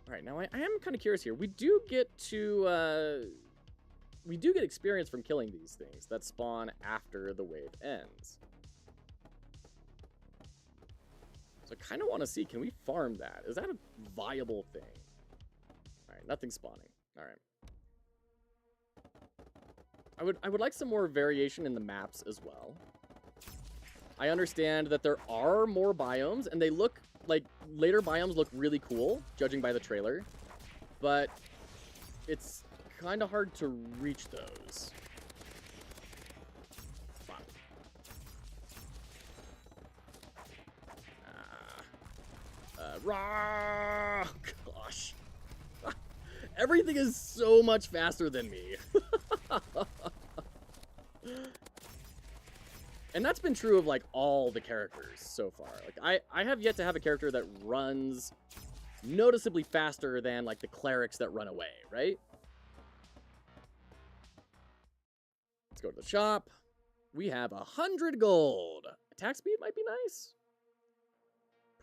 All right, now I am kind of curious here. We do get experience from killing these things that spawn after the wave ends. So I kind of want to see, can we farm that? Is that a viable thing? All right, nothing spawning. All right. I would like some more variation in the maps as well. I understand that there are more biomes, and they look like later biomes look really cool, judging by the trailer, but it's kind of hard to reach those. Fuck. Rah! Gosh. Everything is so much faster than me. And that's been true of, like, all the characters so far. Like, I have yet to have a character that runs noticeably faster than, like, the clerics that run away, right? Let's go to the shop. We have 100 gold. Attack speed might be nice.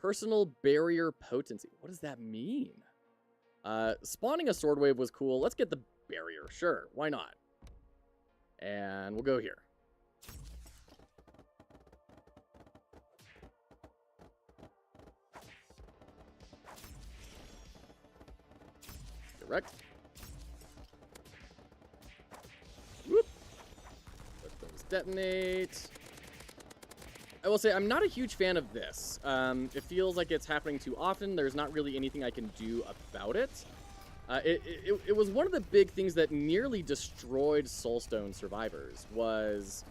Personal barrier potency. What does that mean? Spawning a sword wave was cool. Let's get the barrier. Sure, why not? And we'll go here. Direct. detonate. I will say I'm not a huge fan of this. It feels like it's happening too often. There's not really anything I can do about it. It was one of the big things that nearly destroyed Soulstone Survivors, was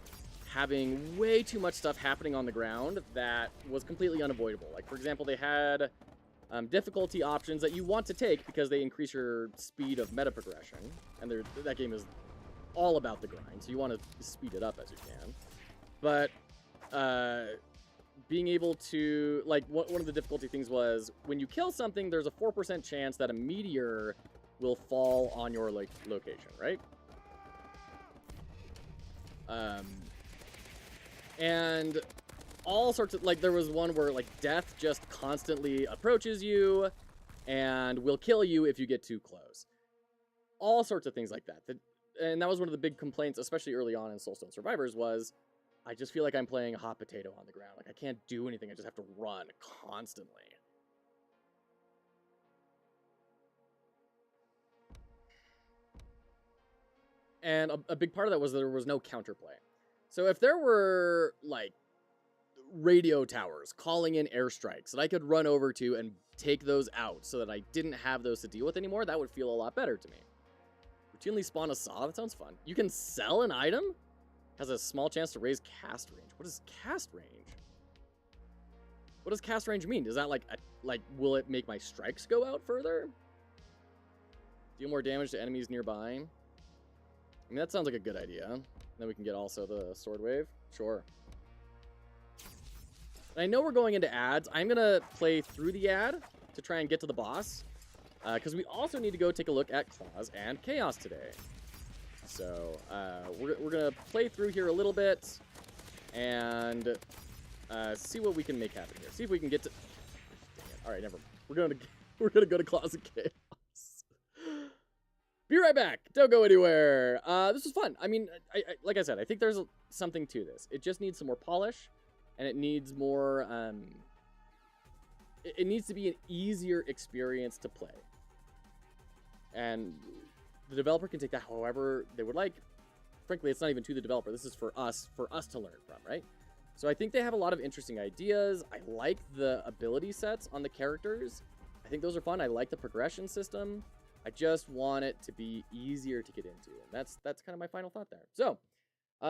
having way too much stuff happening on the ground that was completely unavoidable. Like, for example, they had difficulty options that you want to take because they increase your speed of meta progression, and that game is all about the grind, so you want to speed it up as you can. But being able to, like, one of the difficulty things was when you kill something, there's a 4% chance that a meteor will fall on your location, right? And all sorts of, like, there was one where, like, death just constantly approaches you and will kill you if you get too close. All sorts of things like that. And that was one of the big complaints, especially early on in Soulstone Survivors, was I just feel like I'm playing a hot potato on the ground. Like, I can't do anything. I just have to run constantly. And a big part of that was there was no counterplay. So if there were, like, radio towers calling in airstrikes that I could run over to and take those out so that I didn't have those to deal with anymore, that would feel a lot better to me. Routinely spawn a saw? That sounds fun. You can sell an item? Has a small chance to raise cast range. What is cast range? What does cast range mean? Does that, like, will it make my strikes go out further? Deal more damage to enemies nearby? I mean, that sounds like a good idea. Then we can get also the sword wave. Sure. And I know we're going into ads. I'm going to play through the ad to try and get to the boss. Because we also need to go take a look at Claws and Chaos today. So, we're going to play through here a little bit and see what we can make happen here. See if we can get to... Dang it. All right, never mind. We're gonna go to Claws and Chaos. Be right back. Don't go anywhere. This was fun. I mean, like I said, I think there's something to this. It just needs some more polish, and it needs more... It needs to be an easier experience to play. And the developer can take that however they would like. Frankly, it's not even to the developer. This is for us to learn from, right? So I think they have a lot of interesting ideas. I like the ability sets on the characters. I think those are fun. I like the progression system. I just want it to be easier to get into. And that's kind of my final thought there. So,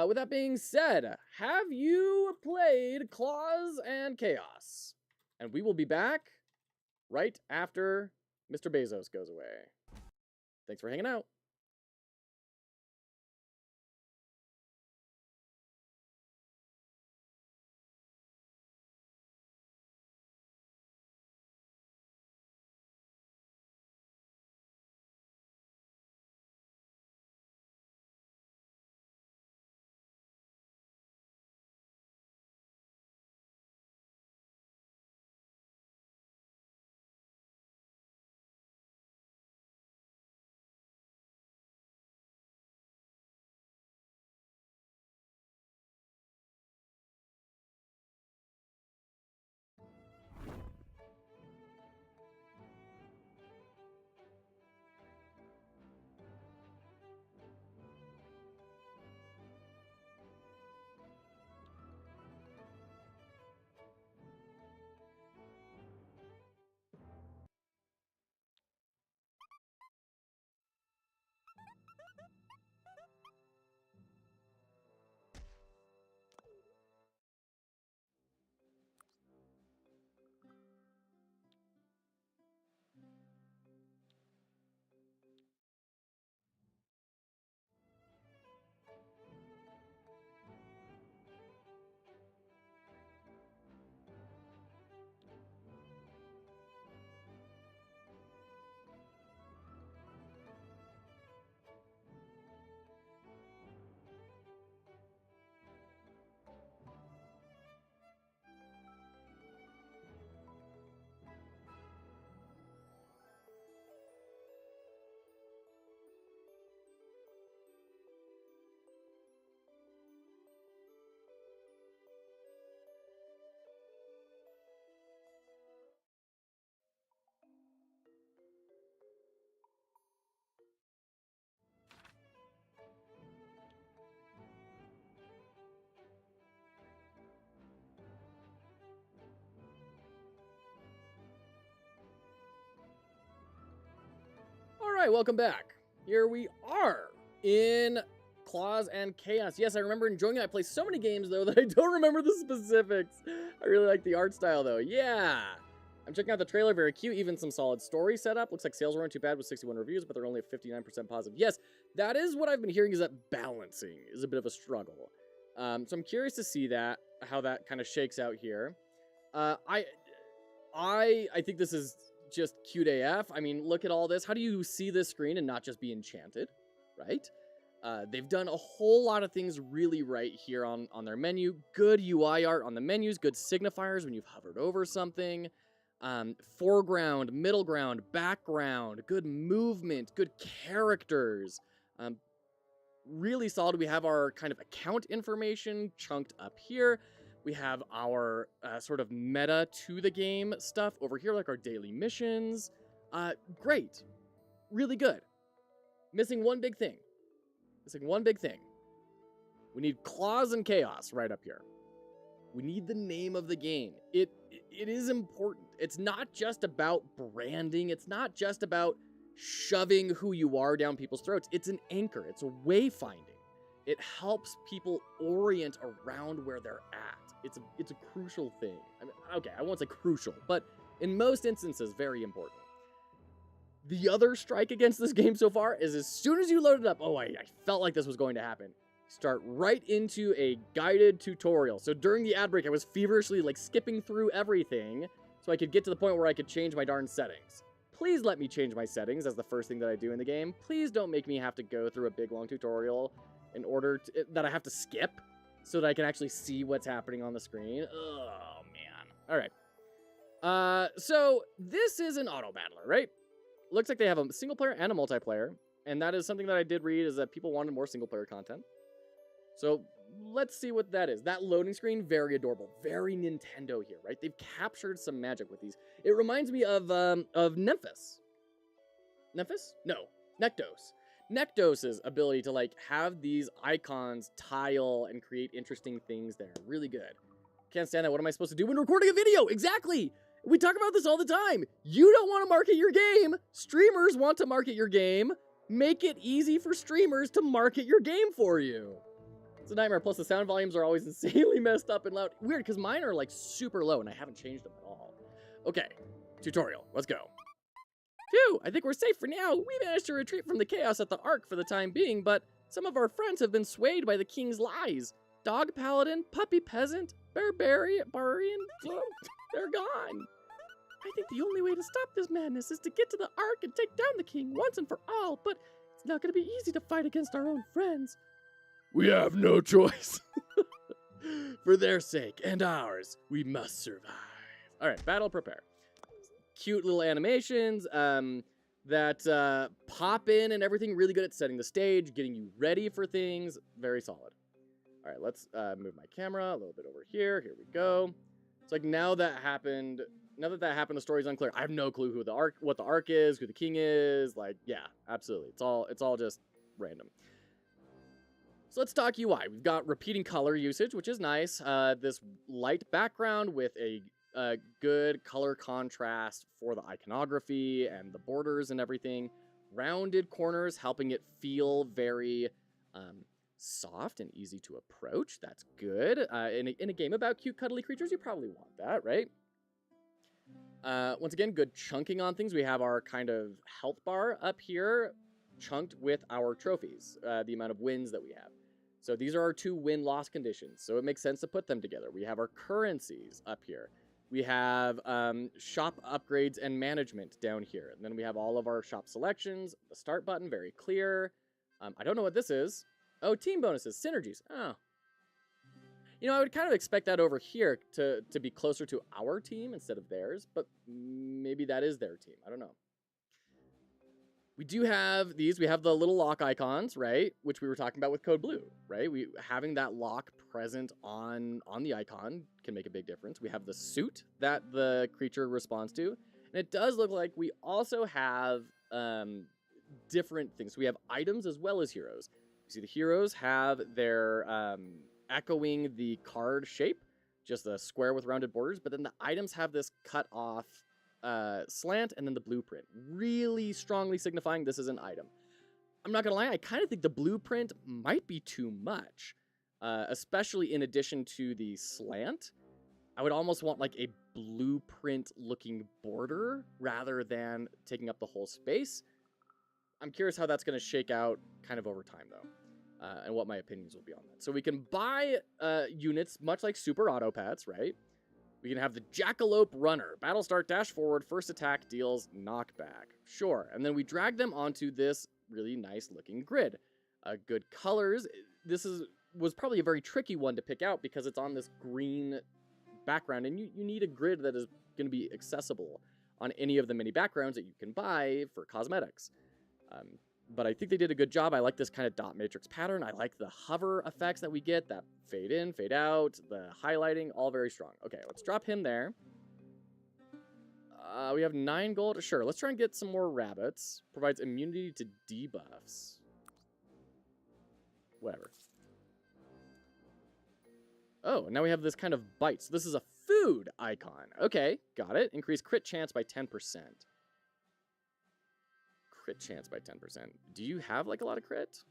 with that being said, have you played Claws and Chaos? And we will be back right after Mr. Bezos goes away. Thanks for hanging out. right, welcome back. Here we are in Claws and Chaos. Yes, I remember enjoying it. I play so many games, though, that I don't remember the specifics. I really like the art style, though. Yeah. I'm checking out the trailer. Very cute. Even some solid story setup. Looks like sales weren't too bad with 61 reviews, but they're only at 59% positive. Yes, that is what I've been hearing, is that balancing is a bit of a struggle. So I'm curious to see how that kind of shakes out here. I think this is just cute AF. I mean, look at all this. How do you see this screen and not just be enchanted, right? They've done a whole lot of things really right here on their menu. Good UI art on the menus, good signifiers when you've hovered over something. Foreground, middle ground, background, good movement, good characters. Really solid. We have our kind of account information chunked up here. We have our sort of meta to the game stuff over here, like our daily missions. Great. Really good. Missing one big thing. We need Claws and Chaos right up here. We need the name of the game. It is important. It's not just about branding. It's not just about shoving who you are down people's throats. It's an anchor. It's a wayfinding. It helps people orient around where they're at. It's a crucial thing. I mean, okay, I won't say crucial, but in most instances, very important. The other strike against this game so far is as soon as you load it up, I felt like this was going to happen. Start right into a guided tutorial. So during the ad break, I was feverishly skipping through everything so I could get to the point where I could change my darn settings. Please let me change my settings as the first thing that I do in the game. Please don't make me have to go through a big long tutorial in order that I have to skip so that I can actually see what's happening on the screen. Oh, man. All right. So this is an auto battler, right? Looks like they have a single player and a multiplayer. And that is something that I did read, is that people wanted more single player content. So let's see what that is. That loading screen, very adorable. Very Nintendo here, right? They've captured some magic with these. It reminds me of Nemphis. Nemphis? No. Nekdos. Nekdos' ability to have these icons tile and create interesting things there. Really good. Can't stand that. What am I supposed to do when recording a video? Exactly! We talk about this all the time. You don't want to market your game. Streamers want to market your game. Make it easy for streamers to market your game for you. It's a nightmare. Plus, the sound volumes are always insanely messed up and loud. Weird, because mine are super low and I haven't changed them at all. Okay, tutorial. Let's go. Phew, I think we're safe for now. We managed to retreat from the chaos at the Ark for the time being, but some of our friends have been swayed by the king's lies. Dog paladin, puppy peasant, barbarian, they're gone. I think the only way to stop this madness is to get to the Ark and take down the king once and for all, but it's not going to be easy to fight against our own friends. We have no choice. For their sake and ours, we must survive. All right, battle prepare. Cute little animations that pop in and everything. Really good at setting the stage, getting you ready for things. Very solid. All right, let's move my camera a little bit over here. Here we go. It's like now that that happened, the story's unclear. I have no clue what the Ark is, who the king is. Yeah, absolutely. It's all just random. So let's talk UI. We've got repeating color usage, which is nice. This light background with a good color contrast for the iconography and the borders and everything. Rounded corners, helping it feel very soft and easy to approach. That's good. In a game about cute, cuddly creatures, you probably want that, right? Once again, good chunking on things. We have our kind of health bar up here, chunked with our trophies, the amount of wins that we have. So these are our 2 win-loss conditions, so it makes sense to put them together. We have our currencies up here. We have shop upgrades and management down here. And then we have all of our shop selections. The start button, very clear. I don't know what this is. Oh, team bonuses, synergies. Oh. I would kind of expect that over here to be closer to our team instead of theirs, but maybe that is their team. I don't know. We do have these. We have the little lock icons, right? Which we were talking about with Code Blue, right? Having that lock present on the icon can make a big difference. We have the suit that the creature responds to. And it does look like we also have different things. We have items as well as heroes. You see the heroes have their echoing the card shape, just a square with rounded borders, but then the items have this cut off slant and then the blueprint, really strongly signifying this is an item. I'm not gonna lie, I kind of think the blueprint might be too much, especially in addition to the slant. I would almost want like a blueprint looking border rather than taking up the whole space. I'm curious how that's going to shake out kind of over time though, and what my opinions will be on that. So we can buy units much like super autopats, right? We can have the Jackalope Runner. Battle start, dash forward, first attack deals knockback. Sure, and then we drag them onto this really nice looking grid. Good colors. This was probably a very tricky one to pick out because it's on this green background, and you need a grid that is going to be accessible on any of the mini backgrounds that you can buy for cosmetics. But I think they did a good job. I like this kind of dot matrix pattern. I like the hover effects that we get, that fade in, fade out, the highlighting, all very strong. Okay, let's drop him there. We have 9 gold. Sure, let's try and get some more rabbits. Provides immunity to debuffs. Whatever. Oh, now we have this kind of bite. So this is a food icon. Okay, got it. Increase crit chance by 10%. Crit chance by 10%. Do you have, like, a lot of crit?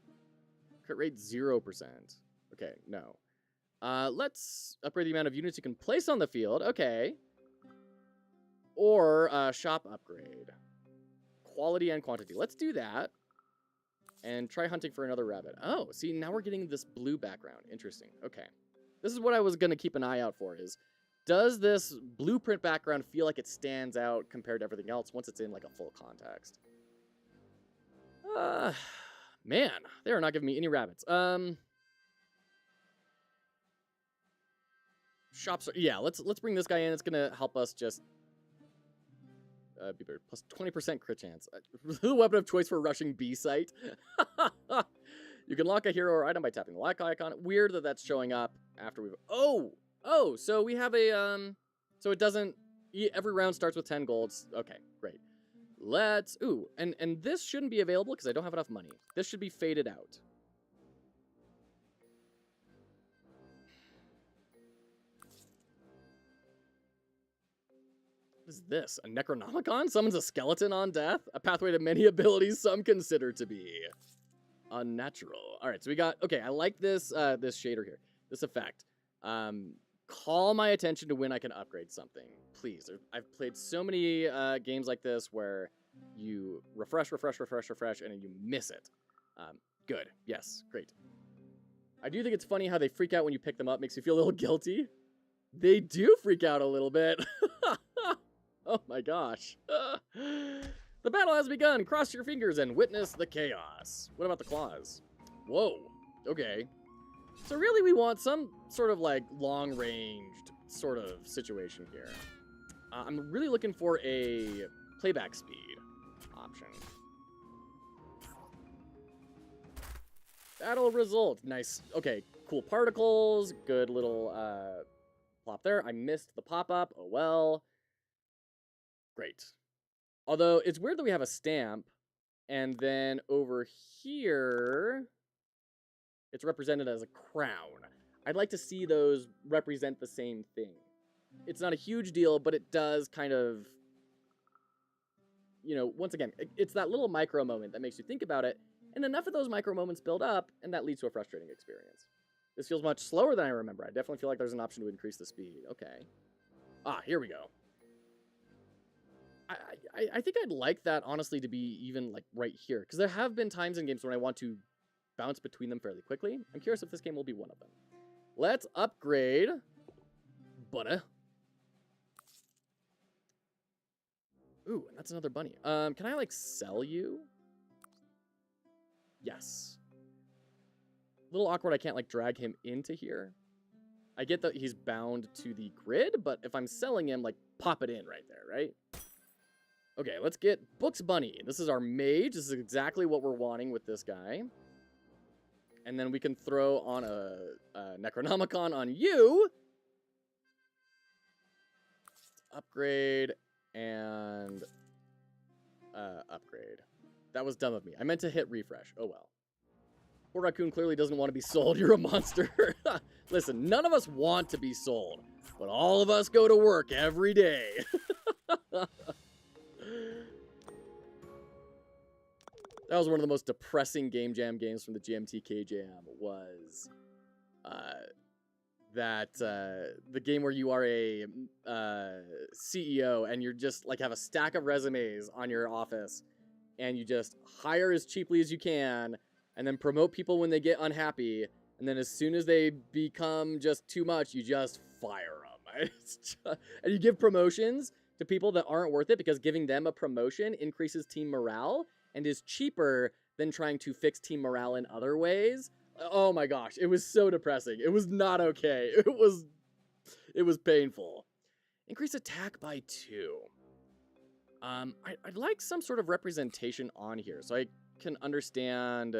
Crit rate 0%. Okay, no. Let's upgrade the amount of units you can place on the field. Okay. Or shop upgrade. Quality and quantity. Let's do that. And try hunting for another rabbit. Oh, see, now we're getting this blue background. Interesting. Okay. This is what I was going to keep an eye out for is, does this blueprint background feel like it stands out compared to everything else once it's in like a full context? Man, they are not giving me any rabbits. Shops are, yeah, let's bring this guy in. It's going to help us just be better. Plus 20% crit chance. The weapon of choice for rushing B site. You can lock a hero or item by tapping the lock icon. Weird that that's showing up after we've... Oh, so we have a... So it doesn't... Every round starts with 10 golds. Okay, great. Let's... Ooh, and this shouldn't be available because I don't have enough money. This should be faded out. What is this? A Necronomicon? Summons a skeleton on death? A pathway to many abilities some consider to be unnatural. All right, so we got... Okay, I like this this shader here. This effect. Call my attention to when I can upgrade something. Please. I've played so many games like this where you refresh, and then you miss it. Good. Yes. Great. I do think it's funny how they freak out when you pick them up. Makes you feel a little guilty. They do freak out a little bit. Oh my gosh. The battle has begun. Cross your fingers and witness the chaos. What about the claws? Whoa. Okay. So really we want some sort of like long-ranged sort of situation here. I'm really looking for a playback speed option. Battle result. Nice. Okay, cool particles. Good little plop there. I missed the pop-up. Oh well. Great. Although it's weird that we have a stamp and then over here it's represented as a crown. I'd like to see those represent the same thing. It's not a huge deal, but it does kind of, you know, once again, it's that little micro moment that makes you think about it, and enough of those micro moments build up, and that leads to a frustrating experience. This feels much slower than I remember. I definitely feel like there's an option to increase the speed. Okay. Ah, here we go. I think I'd like that, honestly, to be even, like, right here, because there have been times in games when I want to bounce between them fairly quickly. I'm curious if this game will be one of them. Let's upgrade Butter. Ooh, and that's another bunny. Can I, like, sell you? Yes. A little awkward I can't, like, drag him into here. I get that he's bound to the grid, but if I'm selling him, like, pop it in right there, right? Okay, let's get Books Bunny. This is our mage. This is exactly what we're wanting with this guy. And then we can throw on a Necronomicon on you. Upgrade and upgrade. That was dumb of me. I meant to hit refresh. Oh well. Poor raccoon clearly doesn't want to be sold. You're a monster. Listen, none of us want to be sold, but all of us go to work every day. That was one of the most depressing Game Jam games from the GMTK Jam was the game where you are a CEO and you're just like have a stack of resumes on your office and you just hire as cheaply as you can and then promote people when they get unhappy. And then as soon as they become just too much, you just fire them. And you give promotions to people that aren't worth it because giving them a promotion increases team morale and is cheaper than trying to fix team morale in other ways. Oh my gosh, it was so depressing. It was not okay. It was painful. Increase attack by 2. I'd like some sort of representation on here so I can understand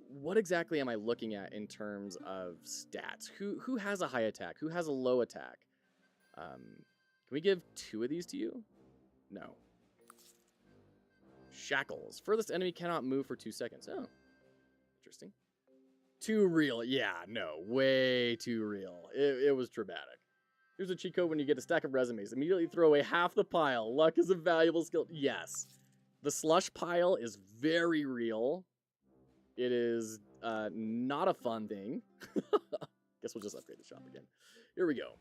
what exactly am I looking at in terms of stats. Who has a high attack? Who has a low attack? Can we give 2 of these to you? No. Shackles. Furthest enemy cannot move for 2 seconds. Oh, interesting. Too real. Yeah, no. Way too real. It was traumatic. Here's a cheat code when you get a stack of resumes. Immediately throw away half the pile. Luck is a valuable skill. Yes. The slush pile is very real. It is not a fun thing. Guess we'll just upgrade the shop again. Here we go.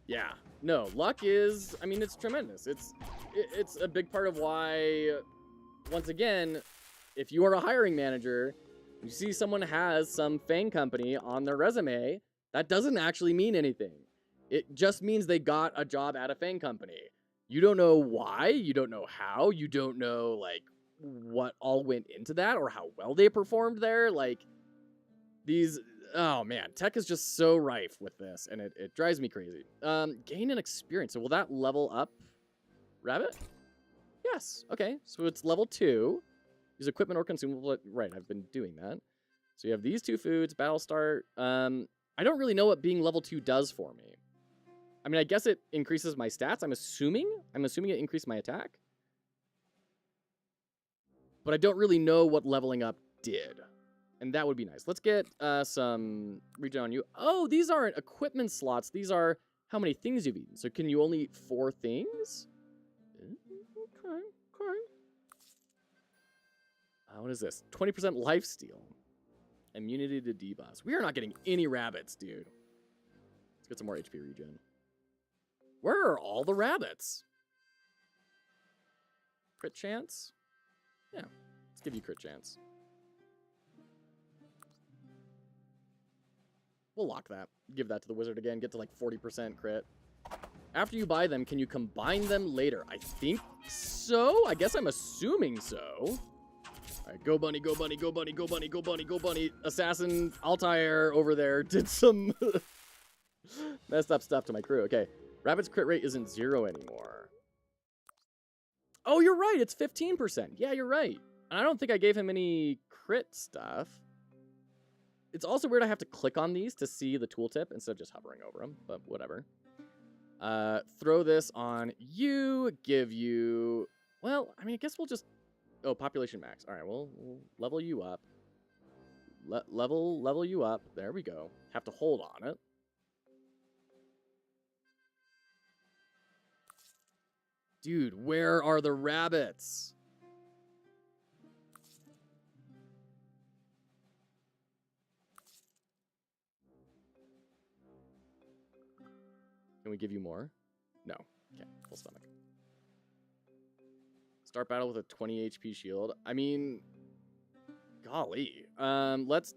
Yeah. No, luck is, I mean, it's tremendous. It's a big part of why, once again, if you are a hiring manager, you see someone has some FANG company on their resume, that doesn't actually mean anything. It just means they got a job at a FANG company. You don't know why, you don't know how, you don't know, like, what all went into that or how well they performed there. Like, these, oh man, tech is just so rife with this, and it drives me crazy. Gain an experience. So will that level up Rabbit? Yes. Okay, so it's level 2. Use equipment or consumable. Right, I've been doing that. So you have these 2 foods, battle start. I don't really know what being level 2 does for me. I mean, I guess it increases my stats. I'm assuming it increased my attack. But I don't really know what leveling up did. And that would be nice. Let's get some regen on you. Oh, these aren't equipment slots. These are how many things you've eaten. So can you only eat 4 things? Okay. What is this? 20% lifesteal. Immunity to debuffs. We are not getting any rabbits, dude. Let's get some more HP regen. Where are all the rabbits? Crit chance? Yeah, let's give you crit chance. We'll lock that. Give that to the wizard again. Get to like 40% crit. After you buy them, can you combine them later? I think so. I guess I'm assuming so. All right, go bunny, go bunny, go bunny, go bunny, go bunny, go bunny. Assassin Altair over there did some messed up stuff to my crew. Okay, Rabbit's crit rate isn't 0 anymore. Oh, you're right. It's 15%. Yeah, you're right. And I don't think I gave him any crit stuff. It's also weird I have to click on these to see the tooltip instead of just hovering over them, but whatever. Throw this on you, give you... Well, I mean, I guess we'll just... Oh, population max. All right, we'll level you up. Level you up. There we go. Have to hold on it. Dude, where are the rabbits? Can we give you more? No. Okay, full stomach. Start battle with a 20 HP shield. I mean, golly. Let's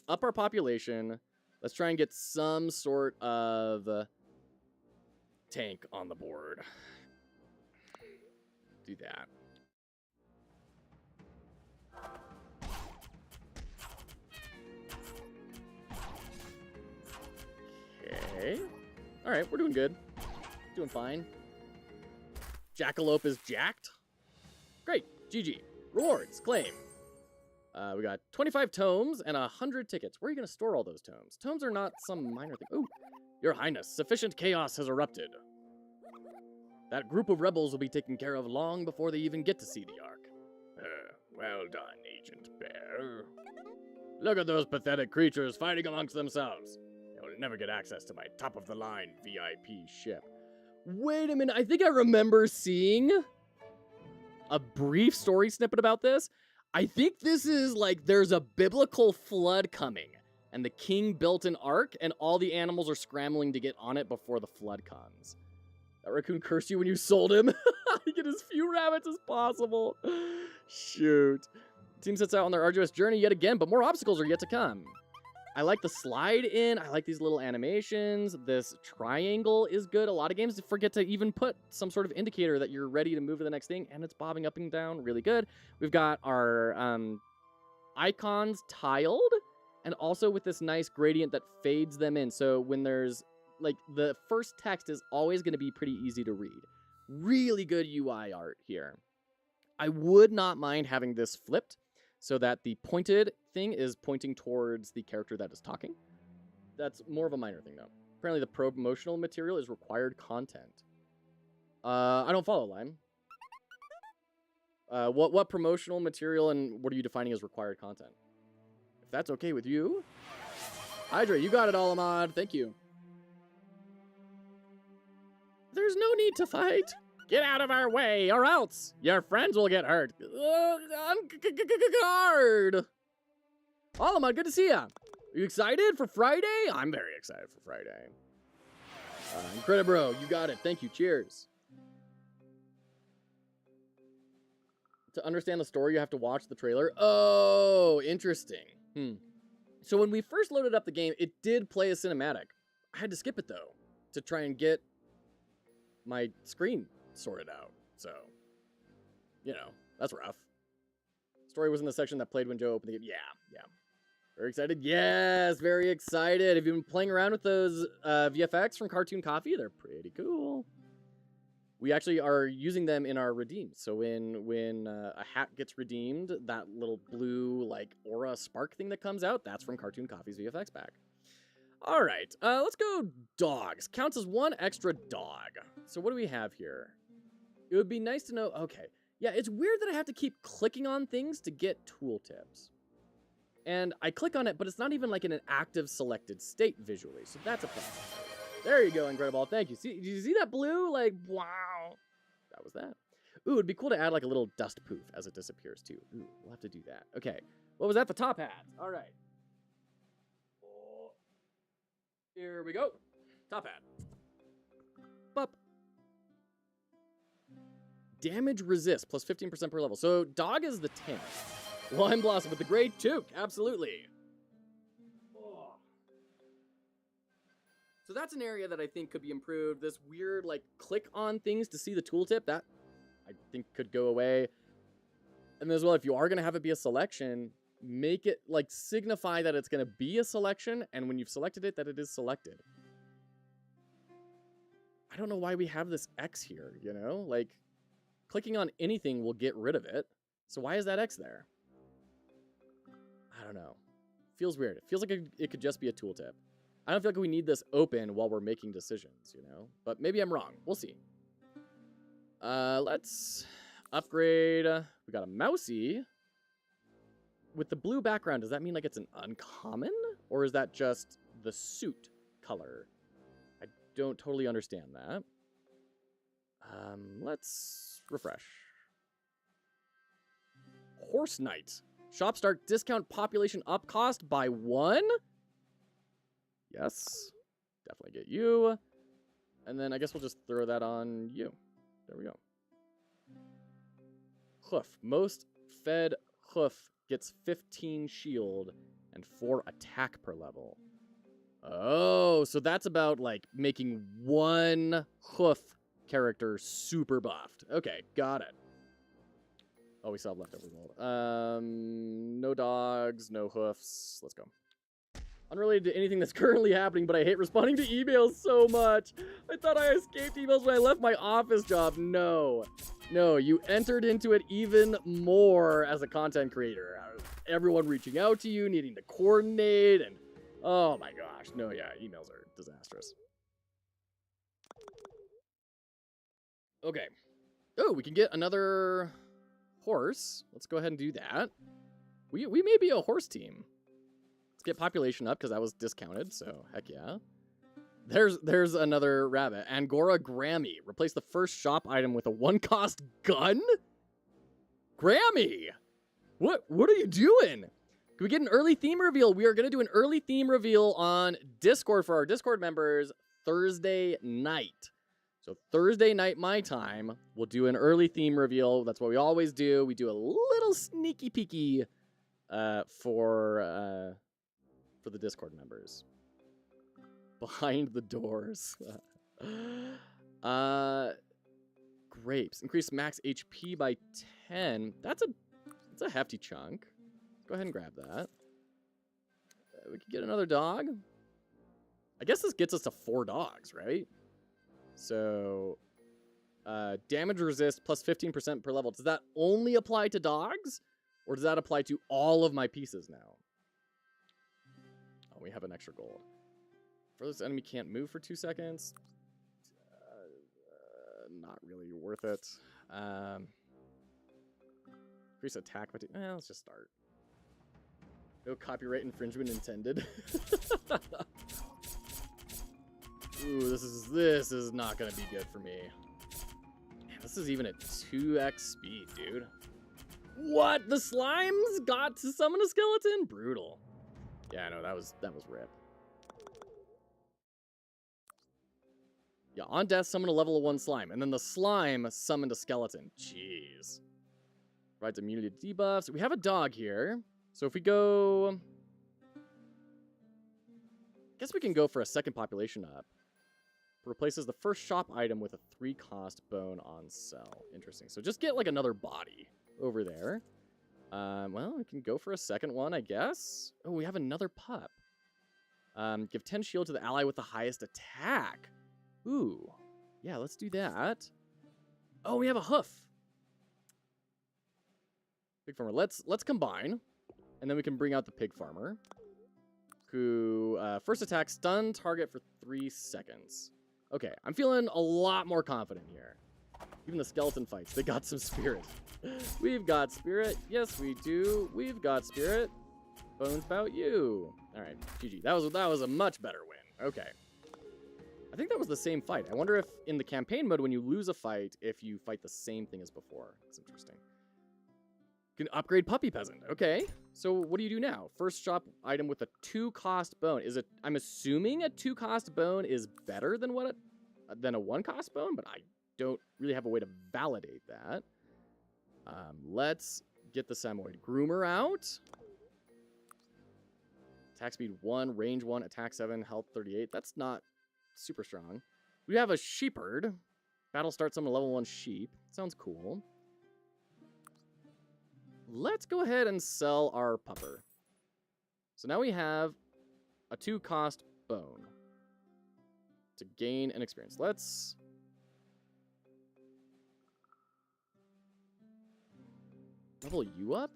up our population. Let's try and get some sort of tank on the board. Do that. Okay. All right, we're doing good. Doing fine. Jackalope is jacked. Great. GG. Rewards. Claim. We got 25 tomes and 100 tickets. Where are you going to store all those tomes? Tomes are not some minor thing. Ooh. Your Highness, sufficient chaos has erupted. That group of rebels will be taken care of long before they even get to see the Ark. Well done, Agent Bear. Look at those pathetic creatures fighting amongst themselves. They'll never get access to my top-of-the-line VIP ship. Wait a minute, I think I remember seeing a brief story snippet about this. I think this is like there's a biblical flood coming, and the king built an ark, and all the animals are scrambling to get on it before the flood comes. That raccoon cursed you when you sold him. Get as few rabbits as possible. Shoot. Team sets out on their arduous journey yet again, but more obstacles are yet to come. I like the slide in. I like these little animations. This triangle is good. A lot of games forget to even put some sort of indicator that you're ready to move to the next thing, and it's bobbing up and down. Really good. We've got our icons tiled, and also with this nice gradient that fades them in. So when there's, like, the first text is always going to be pretty easy to read. Really good UI art here. I would not mind having this flipped so that the pointed thing is pointing towards the character that is talking. That's more of a minor thing, though. Apparently, the promotional material is required content. I don't follow, Lime. What promotional material and what are you defining as required content? If that's okay with you. Hydra, you got it, Alamod. Thank you. There's no need to fight. Get out of our way, or else your friends will get hurt. Guard. Alamod, good to see ya. Are you excited for Friday? I'm very excited for Friday. Incredibro, you got it. Thank you. Cheers. To understand the story, you have to watch the trailer. Oh, interesting. So when we first loaded up the game, it did play a cinematic. I had to skip it, though, to try and get my screen sorted out. So, you know, that's rough. Story was in the section that played when Joe opened the game. Yeah. Very excited? Yes, very excited. Have you been playing around with those VFX from Cartoon Coffee? They're pretty cool. We actually are using them in our redeems. So when a hat gets redeemed, that little blue, like, aura spark thing that comes out, that's from Cartoon Coffee's VFX pack. All right, let's go dogs. Counts as one extra dog. So what do we have here? It would be nice to know, okay. Yeah, it's weird that I have to keep clicking on things to get tooltips. And I click on it, but it's not even like in an active selected state visually. So that's a problem. There you go, Incredible. Thank you. See, did you see that blue? Like, wow. That was that. Ooh, it'd be cool to add like a little dust poof as it disappears too. Ooh, we'll have to do that. Okay. What was that? The top hats. All right. Here we go. Top hat. Bup. Damage resist, plus 15% per level. So dog is the 10. Lime Blossom with the great toque. Absolutely. Oh. So that's an area that I think could be improved. This weird, like, click on things to see the tooltip, that I think could go away. And as well, if you are going to have it be a selection, make it, like, signify that it's going to be a selection, and when you've selected it, that it is selected. I don't know why we have this X here, you know? Like, clicking on anything will get rid of it. So why is that X there? I don't know. Feels weird. It feels like it could just be a tooltip. I don't feel like we need this open while we're making decisions, you know? But maybe I'm wrong. We'll see. Let's upgrade. We got a Mousy. With the blue background, does that mean like it's an uncommon? Or is that just the suit color? I don't totally understand that. Let's refresh. Horse Knight. Shop start discount population up cost by 1. Yes. Definitely get you. And then I guess we'll just throw that on you. There we go. Hoof. Most fed hoof gets 15 shield and 4 attack per level. Oh, so that's about like making one hoof character super buffed. Okay, got it. Oh, we still have leftover gold. No dogs, no hoofs. Let's go. Unrelated to anything that's currently happening, but I hate responding to emails so much. I thought I escaped emails when I left my office job. No. No, you entered into it even more as a content creator. Everyone reaching out to you, needing to coordinate, and oh my gosh. No, yeah, emails are disastrous. Okay. Oh, we can get another horse. Let's go ahead and do that. We may be a horse team. Let's get population up because that was discounted, so heck yeah. There's another rabbit. Angora Grammy. Replace the first shop item with a 1-cost gun? Grammy! What are you doing? Can we get an early theme reveal? We are going to do an early theme reveal on Discord for our Discord members Thursday night. So Thursday night, my time, we'll do an early theme reveal. That's what we always do. We do a little sneaky peeky for the Discord members. Behind the doors. Grapes. Increase max HP by 10. That's a hefty chunk. Go ahead and grab that. We could get another dog. I guess this gets us to 4 dogs, right? So, damage resist plus 15% per level. Does that only apply to dogs? Or does that apply to all of my pieces now? Oh, we have an extra gold. Furthest enemy can't move for 2 seconds. Not really worth it. Increase attack, but let's just start. No copyright infringement intended. Ooh, this is not gonna be good for me. Man, this is even at 2x speed, dude. What? The slimes got to summon a skeleton? Brutal. Yeah, no, that was rip. Yeah, on death, summon a level 1 slime, and then the slime summoned a skeleton. Jeez. Provides immunity to debuffs. We have a dog here. So if we go... I guess we can go for a second population up. Replaces the first shop item with a 3-cost bone on sell. Interesting. So just get like another body over there. Well, we can go for a second one, I guess. Oh, we have another pup. Give 10 shield to the ally with the highest attack. Ooh. Yeah, let's do that. Oh, we have a hoof. Pig farmer. Let's combine. And then we can bring out the pig farmer. Who, first attack, stun target for 3 seconds. Okay, I'm feeling a lot more confident here. Even the skeleton fights, they got some spirit. We've got spirit. Yes, we do. We've got spirit. Bones about you. All right, GG. That was a much better win. Okay. I think that was the same fight. I wonder if in the campaign mode, when you lose a fight, if you fight the same thing as before. It's interesting. You can upgrade Puppy Peasant. Okay. So what do you do now? First shop item with a 2-cost bone. Is it? I'm assuming a 2-cost bone is better than a 1-cost bone, but I don't really have a way to validate that. Let's get the Samoyed Groomer out. Attack speed 1, range 1, attack 7, health 38. That's not super strong. We have a Shepherd. Battle starts on a level 1 sheep. Sounds cool. Let's go ahead and sell our pupper. So now we have a 2-cost bone to gain an experience. Let's... level you up?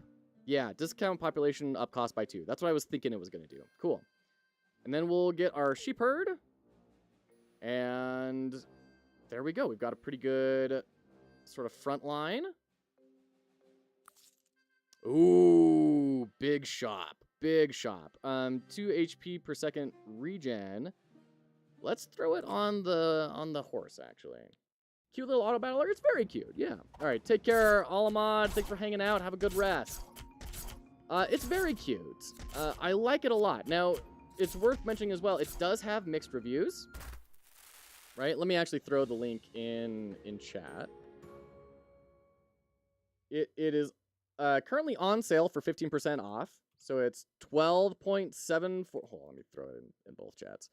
Yeah, discount population up cost by 2. That's what I was thinking it was going to do. Cool. And then we'll get our sheep herd. And there we go. We've got a pretty good sort of front line. Ooh, big shop. Big shop. 2 HP per second regen. Let's throw it on the horse, actually. Cute little auto battler. It's very cute. Yeah. All right. Take care, Alamad. Thanks for hanging out. Have a good rest. It's very cute. I like it a lot. Now, it's worth mentioning as well, it does have mixed reviews. Right? Let me actually throw the link in chat. It is currently on sale for 15% off. So it's 12.74. Hold on, let me throw it in both chats.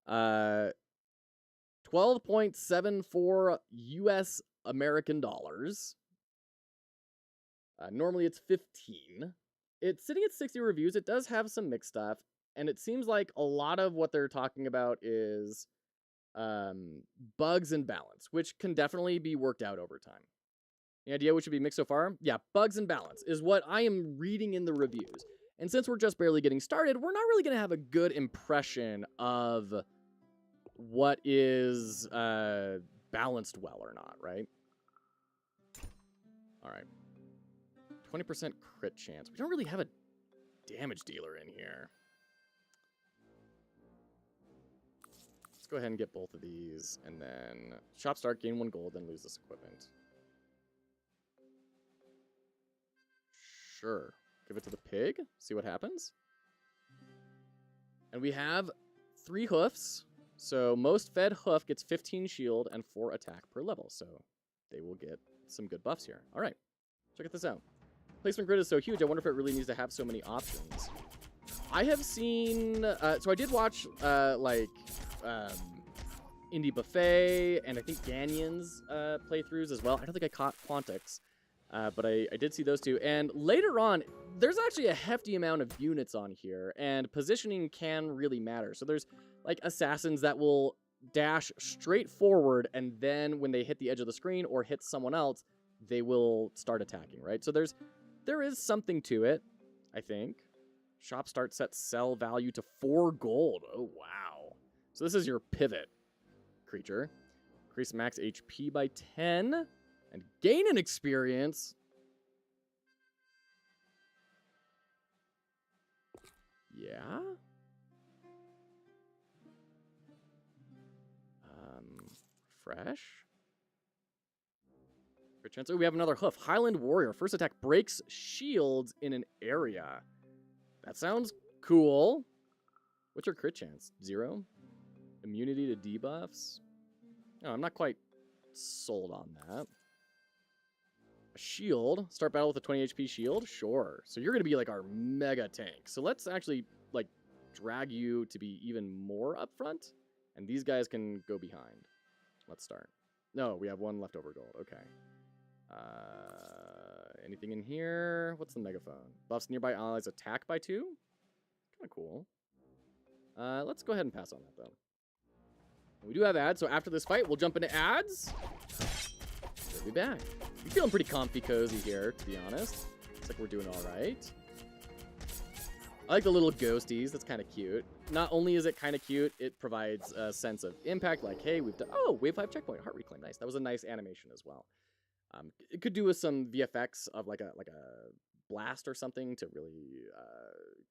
12.74 US American dollars. Normally it's 15. It's sitting at 60 reviews. It does have some mixed stuff, and it seems like a lot of what they're talking about is bugs and balance, which can definitely be worked out over time. The idea which should be mixed so far? Yeah, bugs and balance is what I am reading in the reviews. And since we're just barely getting started, we're not really going to have a good impression of what is balanced well or not, right? All right. 20% crit chance. We don't really have a damage dealer in here. Let's go ahead and get both of these. And then shop start, gain 1 gold, then lose this equipment. Sure. Give it to the pig. See what happens. And we have 3 hoofs. So most fed hoof gets 15 shield and 4 attack per level. So they will get some good buffs here. All right. Check this out. Placement grid is so huge, I wonder if it really needs to have so many options. I have seen... so I did watch, Indie Buffet and I think Ganyan's playthroughs as well. I don't think I caught Quantix, but I did see those two. And later on, there's actually a hefty amount of units on here, and positioning can really matter. So there's, like, assassins that will dash straight forward, and then when they hit the edge of the screen or hit someone else, they will start attacking, right? So there is something to it, I think. Shop start set sell value to 4 gold. Oh, wow. So this is your pivot creature. Increase max HP by 10 and gain an experience. Yeah. Fresh. Crit chance. Oh, we have another hoof. Highland Warrior. First attack breaks shields in an area. That sounds cool. What's your crit chance? 0? Immunity to debuffs? No, I'm not quite sold on that. A shield. Start battle with a 20 HP shield? Sure. So you're going to be like our mega tank. So let's actually like drag you to be even more up front. And these guys can go behind. Let's start. No, we have 1 leftover gold. Okay. Anything in here? What's the megaphone? Buffs nearby allies attack by 2? Kind of cool. Let's go ahead and pass on that, though. We do have ads, so after this fight, we'll jump into ads. We'll be back. I'm feeling pretty comfy cozy here, to be honest. Looks like we're doing all right. I like the little ghosties. That's kind of cute. Not only is it kind of cute, it provides a sense of impact. Like, hey, we've done... Oh, wave 5 checkpoint. Heart reclaim. Nice. That was a nice animation as well. It could do with some VFX of like a blast or something to really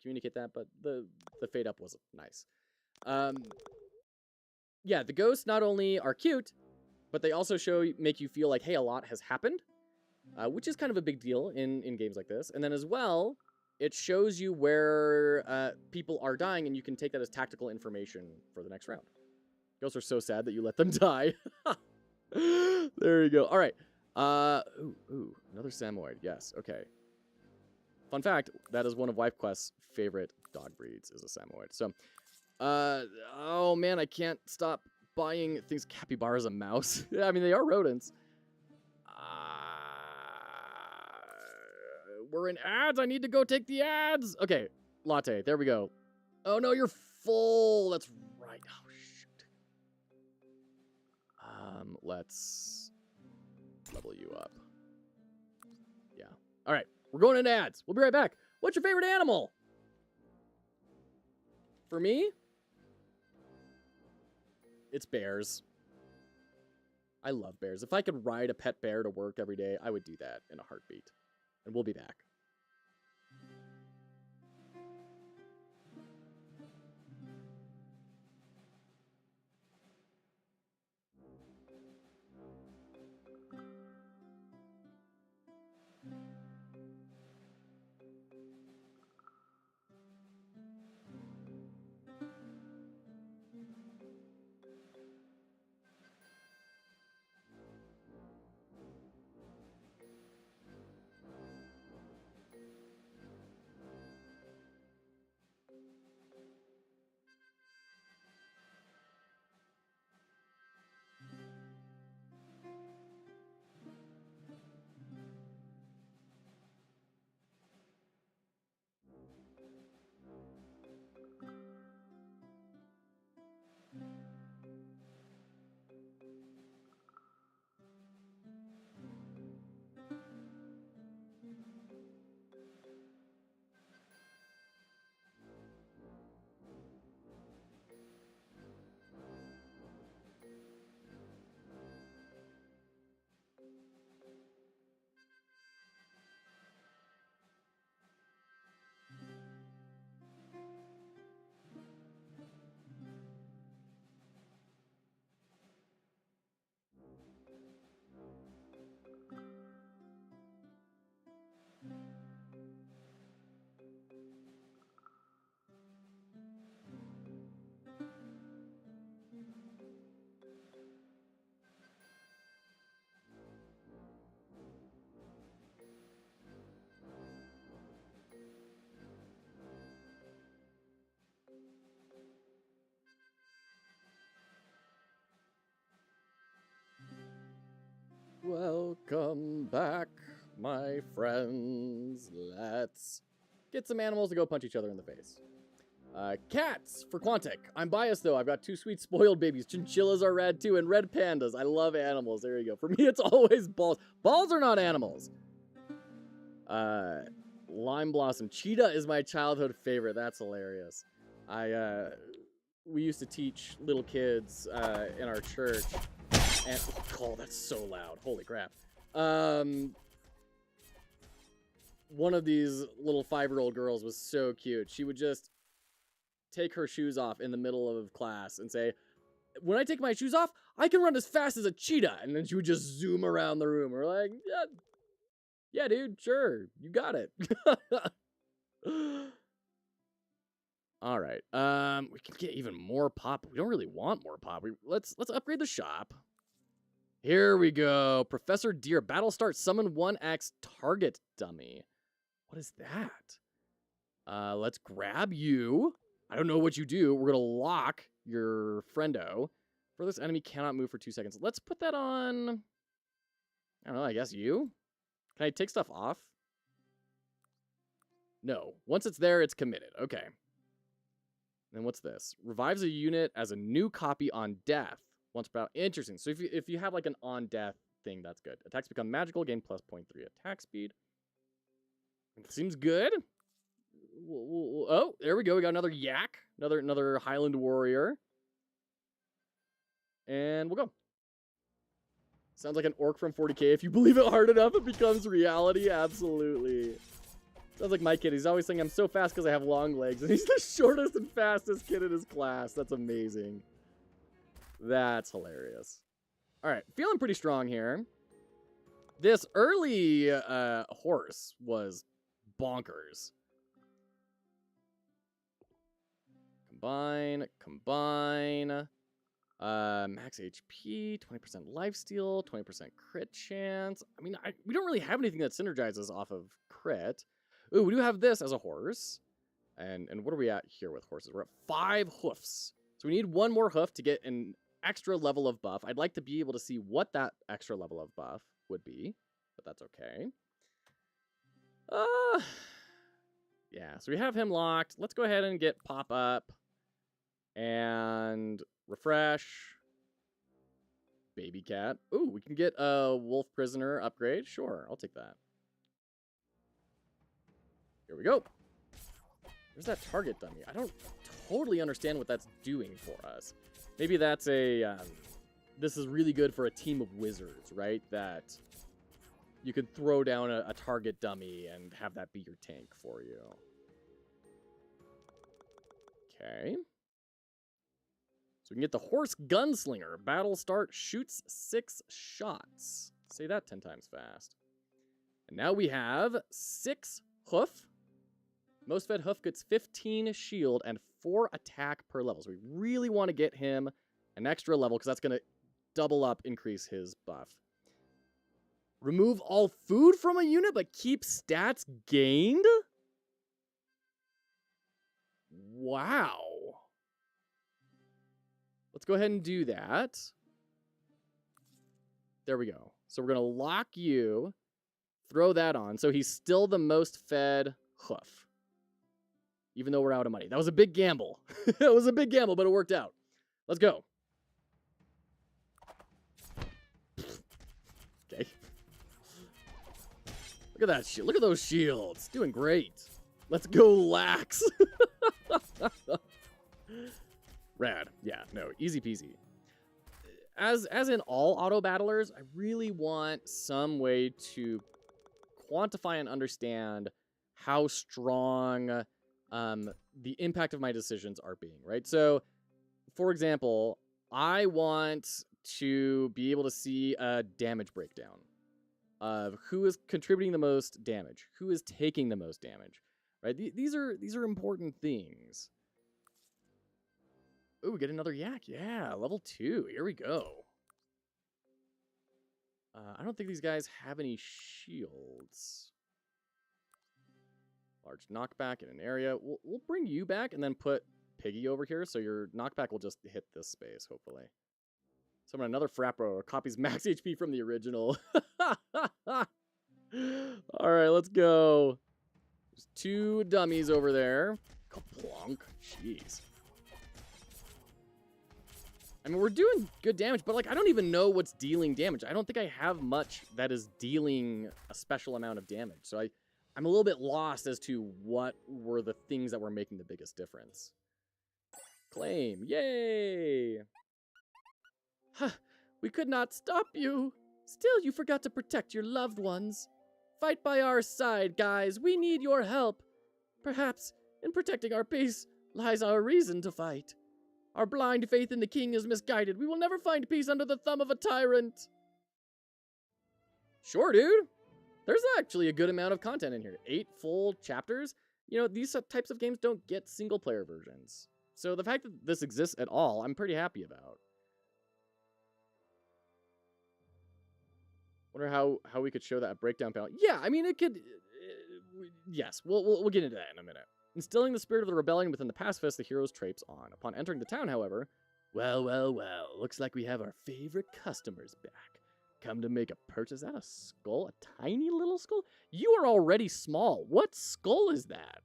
communicate that, but the fade up was nice. Yeah, the ghosts not only are cute, but they also make you feel like, hey, a lot has happened, which is kind of a big deal in games like this. And then as well, it shows you where people are dying, and you can take that as tactical information for the next round. Ghosts are so sad that you let them die. There you go. All right. Ooh, another Samoyed. Yes, okay. Fun fact, that is one of WifeQuest's favorite dog breeds, is a Samoyed. So, oh man, I can't stop buying things. Capybara's a mouse. Yeah, I mean, they are rodents. We're in ads. I need to go take the ads. Okay, latte. There we go. Oh no, you're full. That's right. Oh shoot. Let's level you up. Yeah. All right. We're going into ads. We'll be right back. What's your favorite animal? For me, it's bears. I love bears. If I could ride a pet bear to work every day, I would do that in a heartbeat. And we'll be back. back, my friends. Let's get some animals to go punch each other in the face. Cats for Quantic. I'm biased though. I've got 2 sweet spoiled babies. Chinchillas are rad too, and red pandas. I love animals. There you go. For me, it's always balls. Balls are not animals. Lime Blossom. Cheetah is my childhood favorite. That's hilarious. We used to teach little kids in our church. And oh, that's so loud. Holy crap. One of these little 5-year-old girls was so cute. She would just take her shoes off in the middle of class and say, when I take my shoes off, I can run as fast as a cheetah. And then she would just zoom around the room. We're like, yeah, dude, sure. You got it. All right. We can get even more pop. We don't really want more pop. Let's upgrade the shop. Here we go. Professor Deer. Battle start. Summon 1x target dummy. What is that? Let's grab you. I don't know what you do. We're going to lock your friendo. For this enemy cannot move for 2 seconds. Let's put that on... I don't know, I guess you? Can I take stuff off? No. Once it's there, it's committed. Okay. Then what's this? Revives a unit as a new copy on death. Once per battle. Interesting. So if you have like an on death thing, that's good. Attacks become magical. Gain plus 0.3 attack speed. Seems good. Oh, there we go. We got another yak. Another Highland warrior. And we'll go. Sounds like an orc from 40k. If you believe it hard enough, it becomes reality. Absolutely. Sounds like my kid. He's always saying I'm so fast because I have long legs. And he's the shortest and fastest kid in his class. That's amazing. That's hilarious. All right. Feeling pretty strong here. This early horse was bonkers. Combine. Max HP, 20% lifesteal, 20% crit chance. I mean, we don't really have anything that synergizes off of crit. Ooh, we do have this as a horse. And what are we at here with horses? We're at 5 hoofs. So we need 1 more hoof to get an extra level of buff. I'd like to be able to see what that extra level of buff would be, but that's okay. Yeah, so we have him locked. Let's go ahead and get pop up. And refresh. Baby cat. Ooh, we can get a wolf prisoner upgrade. Sure, I'll take that. Here we go. There's that target dummy. I don't totally understand what that's doing for us. Maybe that's a... this is really good for a team of wizards, right? That you could throw down a target dummy and have that be your tank for you. Okay. So we can get the horse gunslinger. Battle start, shoots 6 shots. Say that 10 times fast. And now we have 6 hoof. Most fed hoof gets 15 shield and 4 attack per level. So we really want to get him an extra level because that's going to double up, increase his buff. Remove all food from a unit but keep stats gained? Wow. Let's go ahead and do that. There we go. So we're going to lock you, throw that on. So he's still the most fed hoof, even though we're out of money. That was a big gamble. It was a big gamble, but it worked out. Let's go. Okay. Look at that shield. Look at those shields. Doing great. Let's go, Lax. Rad. Yeah, no, easy peasy. As in all auto battlers, I really want some way to quantify and understand how strong the impact of my decisions are being, right? So, for example, I want to be able to see a damage breakdown of who is contributing the most damage, who is taking the most damage, right? These are important things. Ooh, we get another yak. Yeah, level 2. Here we go. I don't think these guys have any shields. Large knockback in an area. We'll bring you back and then put Piggy over here, so your knockback will just hit this space, hopefully. Summon another Frapro. Copies max HP from the original. All right, let's go. There's 2 dummies over there. Kaplonk. Jeez. I mean, we're doing good damage, but, like, I don't even know what's dealing damage. I don't think I have much that is dealing a special amount of damage. So I'm a little bit lost as to what were the things that were making the biggest difference. Claim. Yay! Huh. We could not stop you. Still, you forgot to protect your loved ones. Fight by our side, guys. We need your help. Perhaps in protecting our peace lies our reason to fight. Our blind faith in the king is misguided. We will never find peace under the thumb of a tyrant. Sure, dude. There's actually a good amount of content in here. 8 full chapters. You know, these types of games don't get single-player versions. So the fact that this exists at all, I'm pretty happy about. Wonder how we could show that breakdown panel. Yeah, I mean, it could... yes, we'll get into that in a minute. Instilling the spirit of the rebellion within the pacifists, the heroes traipse on. Upon entering the town, however, well, looks like we have our favorite customers back. Come to make a purchase. Is that a skull? A tiny little skull? You are already small. What skull is that?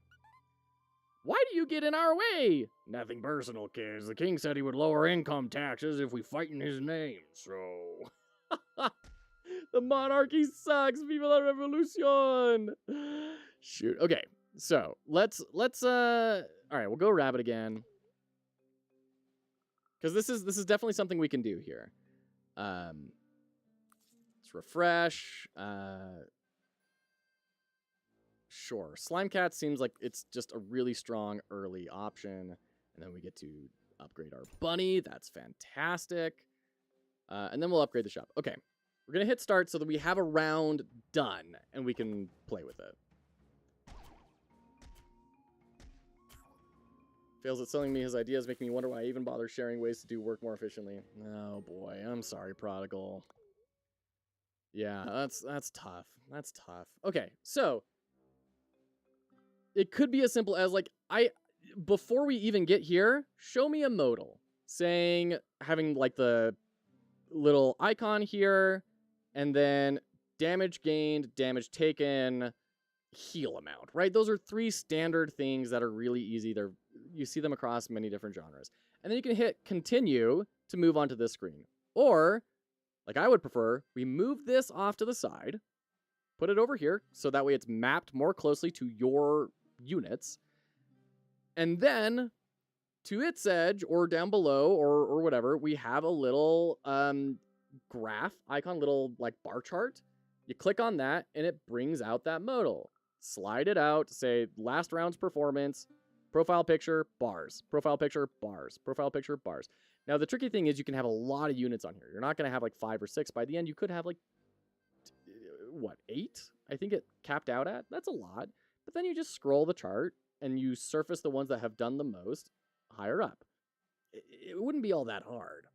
Why do you get in our way? Nothing personal, kids. The king said he would lower income taxes if we fight in his name, so... The monarchy sucks. Viva la revolution. Shoot. Okay. So let's all right, we'll go rabbit again. Because this is definitely something we can do here. Let's refresh. Sure. Slime Cat seems like it's just a really strong early option. And then we get to upgrade our bunny. That's fantastic. And then we'll upgrade the shop. Okay. We're going to hit start so that we have a round done and we can play with it. Fails at selling me his ideas, making me wonder why I even bother sharing ways to do work more efficiently. Oh boy, I'm sorry, Prodigal. Yeah, that's tough. That's tough. Okay, so it could be as simple as like before we even get here, show me a modal saying having like the little icon here and then damage gained, damage taken, heal amount, right? Those are 3 standard things that are really easy. You see them across many different genres. And then you can hit continue to move on to this screen. Or, like I would prefer, we move this off to the side, put it over here, so that way it's mapped more closely to your units. And then, to its edge, or down below, or whatever, we have a little graph icon, little like bar chart. You click on that, and it brings out that modal. Slide it out, say last round's performance, profile picture, bars, profile picture, bars, profile picture, bars. Now, the tricky thing is you can have a lot of units on here. You're not going to have like 5 or 6. By the end, you could have like, what, 8? I think it capped out at. That's a lot. But then you just scroll the chart and you surface the ones that have done the most higher up. It wouldn't be all that hard.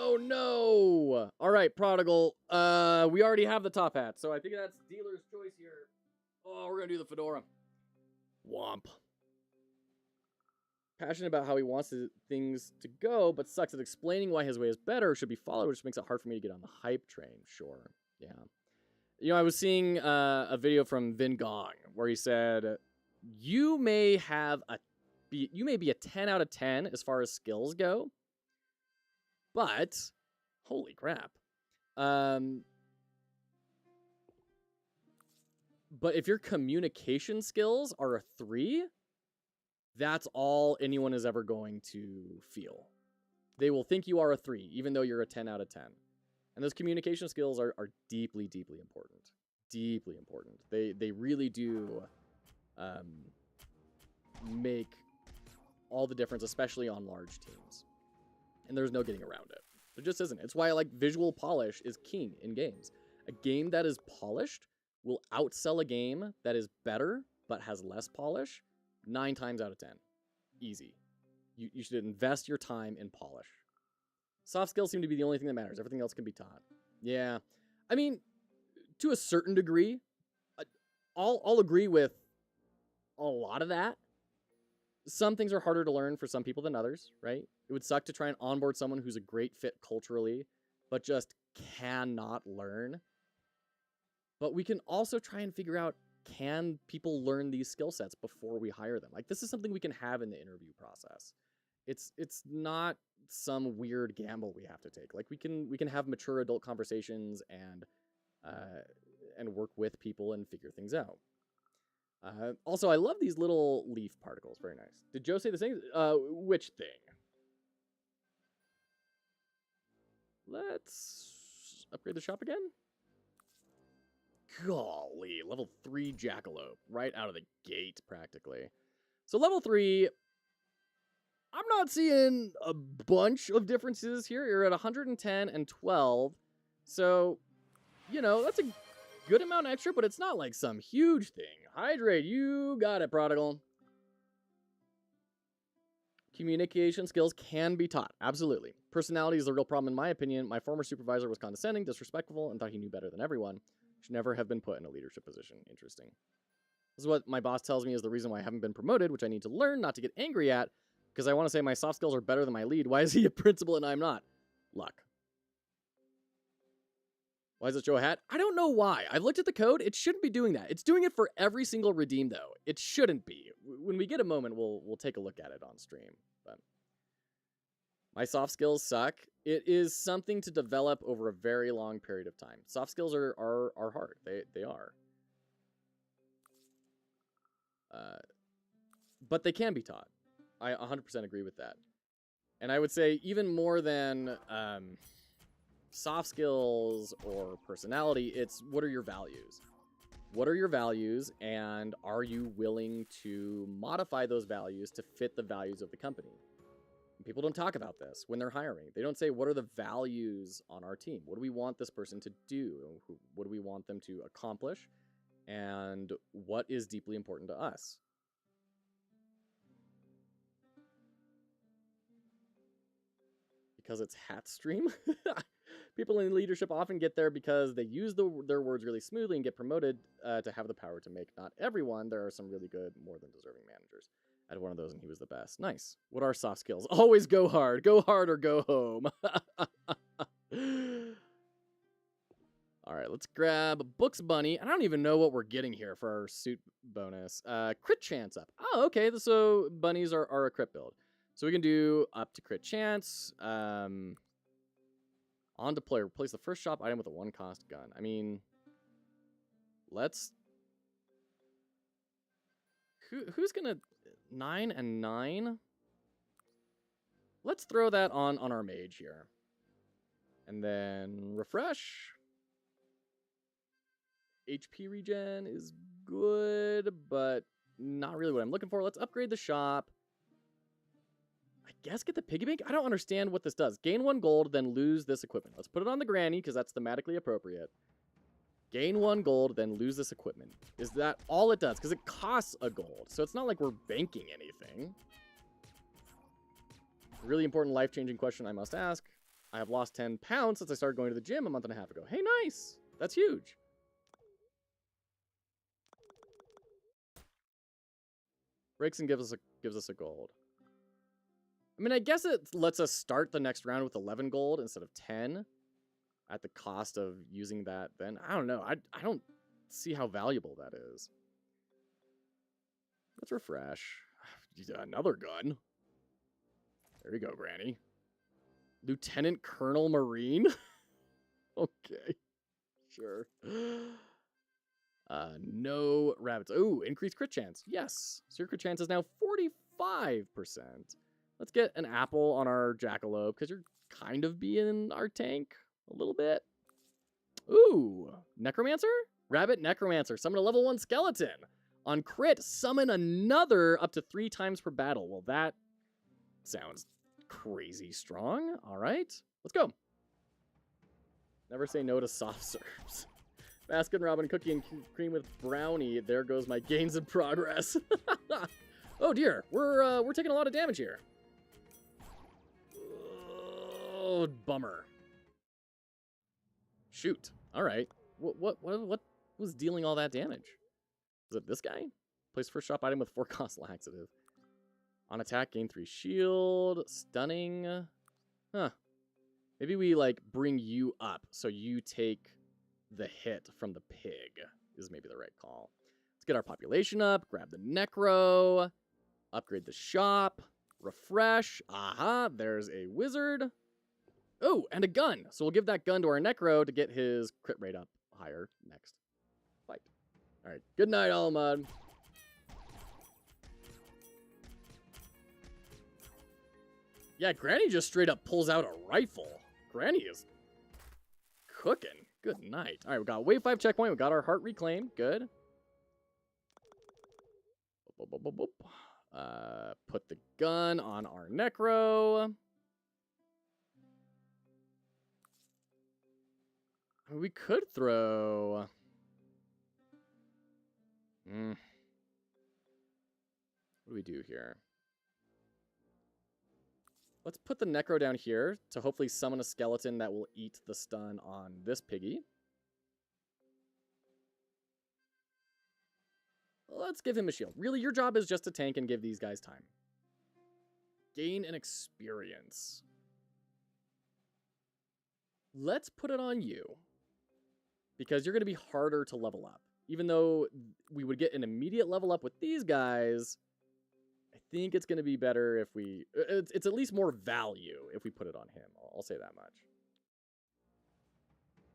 Oh no! All right, Prodigal. We already have the top hat, so I think that's dealer's choice here. Oh, we're gonna do the fedora. Womp. Passionate about how he wants things to go, but sucks at explaining why his way is better, should be followed, which makes it hard for me to get on the hype train. Sure, yeah. You know, I was seeing a video from Vin Gong where he said, you may be a 10 out of 10 as far as skills go, but holy crap. But if your communication skills are a 3, that's all anyone is ever going to feel. They will think you are a 3, even though you're a 10 out of 10. And those communication skills are deeply, deeply important. Deeply important. They really do make all the difference, especially on large teams. And there's no getting around it. There just isn't. It's why like visual polish is king in games. A game that is polished will outsell a game that is better but has less polish 9 times out of 10. Easy. You should invest your time in polish. Soft skills seem to be the only thing that matters. Everything else can be taught. Yeah. I mean, to a certain degree, I'll agree with a lot of that. Some things are harder to learn for some people than others, right? It would suck to try and onboard someone who's a great fit culturally but just cannot learn. But we can also try and figure out, can people learn these skill sets before we hire them? Like, this is something we can have in the interview process. It's not some weird gamble we have to take. Like, we can have mature adult conversations and work with people and figure things out. Also, I love these little leaf particles. Very nice. Did Joe say the same? Which thing? Let's upgrade the shop again. Golly, level 3 jackalope right out of the gate, practically. So level 3, I'm not seeing a bunch of differences here. You're at 110 and 12. So, you know, that's a good amount extra, but it's not like some huge thing. Hydrate, you got it, prodigal. Communication skills can be taught. Absolutely. Personality is the real problem, in my opinion. My former supervisor was condescending, disrespectful, and thought he knew better than everyone. Should never have been put in a leadership position. Interesting. This is what my boss tells me is the reason why I haven't been promoted, which I need to learn not to get angry at, because I want to say my soft skills are better than my lead. Why is he a principal and I'm not? Luck. Why does it show a hat? I don't know why. I've looked at the code. It shouldn't be doing that. It's doing it for every single redeem, though. It shouldn't be. When we get a moment, we'll take a look at it on stream. But my soft skills suck. It is something to develop over a very long period of time. Soft skills are hard. They are. But they can be taught. I 100% agree with that. And I would say even more than soft skills or personality, it's what are your values? What are your values, and are you willing to modify those values to fit the values of the company? And people don't talk about this when they're hiring. They don't say, what are the values on our team? What do we want this person to do? What do we want them to accomplish? And what is deeply important to us? Because it's hat stream. People in leadership often get there because they use their words really smoothly and get promoted to have the power to make. Not everyone. There are some really good, more than deserving managers. I had one of those and he was the best. Nice. What are soft skills? Always go hard. Go hard or go home. All right, let's grab Books Bunny. I don't even know what we're getting here for our suit bonus. Crit chance up. Oh, okay. So bunnies are a crit build. So we can do up to crit chance. On deploy, replace the first shop item with a 1-cost gun. I mean, let's... Who's gonna... 9 and 9? Let's throw that on our mage here. And then refresh. HP regen is good, but not really what I'm looking for. Let's upgrade the shop. I guess get the piggy bank? I don't understand what this does. Gain 1 gold, then lose this equipment. Let's put it on the granny, because that's thematically appropriate. Gain 1 gold, then lose this equipment. Is that all it does? Because it costs a gold, so it's not like we're banking anything. Really important life-changing question I must ask. I have lost 10 pounds since I started going to the gym a month and a half ago. Hey, nice! That's huge. Breaks and gives us a gold. I mean, I guess it lets us start the next round with 11 gold instead of 10 at the cost of using that then. I don't know. I don't see how valuable that is. Let's refresh. Another gun. There you go, Granny. Lieutenant Colonel Marine? Okay. Sure. No rabbits. Oh, increased crit chance. Yes. So your crit chance is now 45%. Let's get an apple on our jackalope, because you're kind of being our tank a little bit. Ooh, necromancer? Rabbit necromancer. Summon a level 1 skeleton. On crit, summon another up to 3 times per battle. Well, that sounds crazy strong. All right, let's go. Never say no to soft serves. Baskin Robin cookie and cream with brownie. There goes my gains in progress. Oh dear, we're taking a lot of damage here. Oh, bummer. Shoot. All right. What was dealing all that damage? Was it this guy? Place first shop item with 4 cost laxative. On attack, gain 3 shield. Stunning. Huh. Maybe we, like, bring you up so you take the hit from the pig is maybe the right call. Let's get our population up, grab the necro, upgrade the shop, refresh. Aha, there's a wizard. Oh, and a gun. So we'll give that gun to our necro to get his crit rate up higher next fight. All right, good night, Alamud. Yeah, Granny just straight up pulls out a rifle. Granny is cooking. Good night. All right, we got wave 5 checkpoint. We got our heart reclaimed. Good. Put the gun on our necro. We could throw... What do we do here? Let's put the necro down here to hopefully summon a skeleton that will eat the stun on this piggy. Let's give him a shield. Really, your job is just to tank and give these guys time. Gain an experience. Let's put it on you. Because you're going to be harder to level up. Even though we would get an immediate level up with these guys, I think it's going to be better if we... It's at least more value if we put it on him. I'll say that much.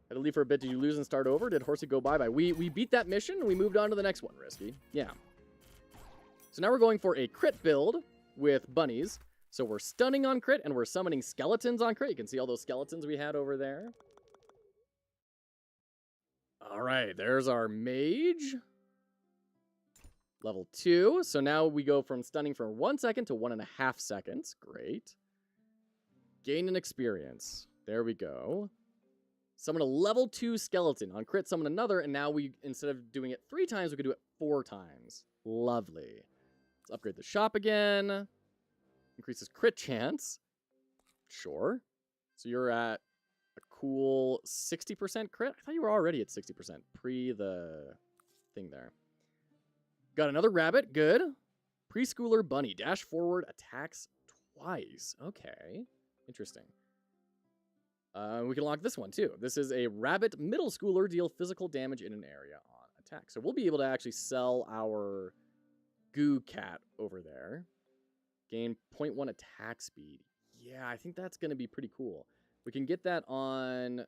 Had to leave for a bit. Did you lose and start over? Did Horsey go bye-bye? We beat that mission and we moved on to the next one, Risky. Yeah. So now we're going for a crit build with bunnies. So we're stunning on crit and we're summoning skeletons on crit. You can see all those skeletons we had over there. All right, there's our mage. Level 2. So now we go from stunning for 1 second to 1.5 seconds. Great. Gain an experience. There we go. Summon a level 2 skeleton. On crit, summon another. And now we, instead of doing it 3 times, we could do it 4 times. Lovely. Let's upgrade the shop again. Increases crit chance. Sure. So you're at a cool 60% crit. I thought you were already at 60% pre the thing there. Got another rabbit. Good. Preschooler bunny. Dash forward, attacks twice. Okay. Interesting. We can lock this one too. This is a rabbit middle schooler. Deal physical damage in an area on attack. So we'll be able to actually sell our goo cat over there. Gain 0.1 attack speed. Yeah, I think that's going to be pretty cool. We can get that on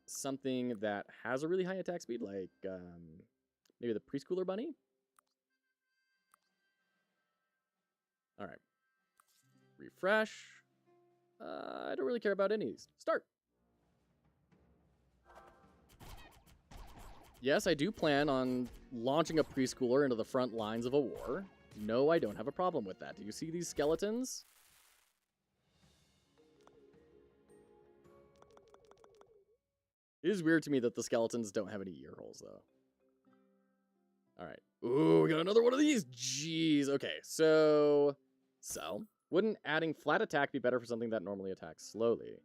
something that has a really high attack speed, like maybe the preschooler bunny. All right. Refresh. I don't really care about any of these. Start. Yes, I do plan on launching a preschooler into the front lines of a war. No, I don't have a problem with that. Do you see these skeletons? It is weird to me that the skeletons don't have any ear holes, though. All right. Ooh, we got another one of these. Jeez. Okay, so wouldn't adding flat attack be better for something that normally attacks slowly?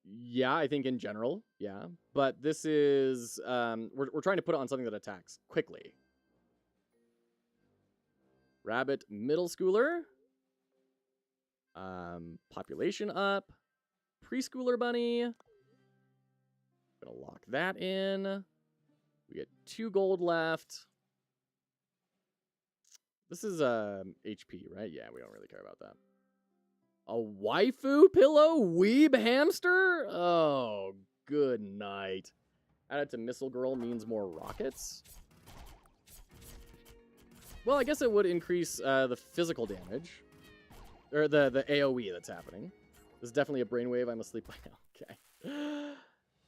Yeah, I think in general, yeah. But this is, we're trying to put it on something that attacks quickly. Rabbit middle schooler. Population up. Preschooler bunny. Gonna lock that in. We get 2 gold left. This is HP, right? Yeah, we don't really care about that. A waifu pillow weeb hamster? Oh, good night. Added to Missile Girl means more rockets. Well, I guess it would increase the physical damage. Or the AoE that's happening. This is definitely a brainwave. I'm asleep by now. Okay.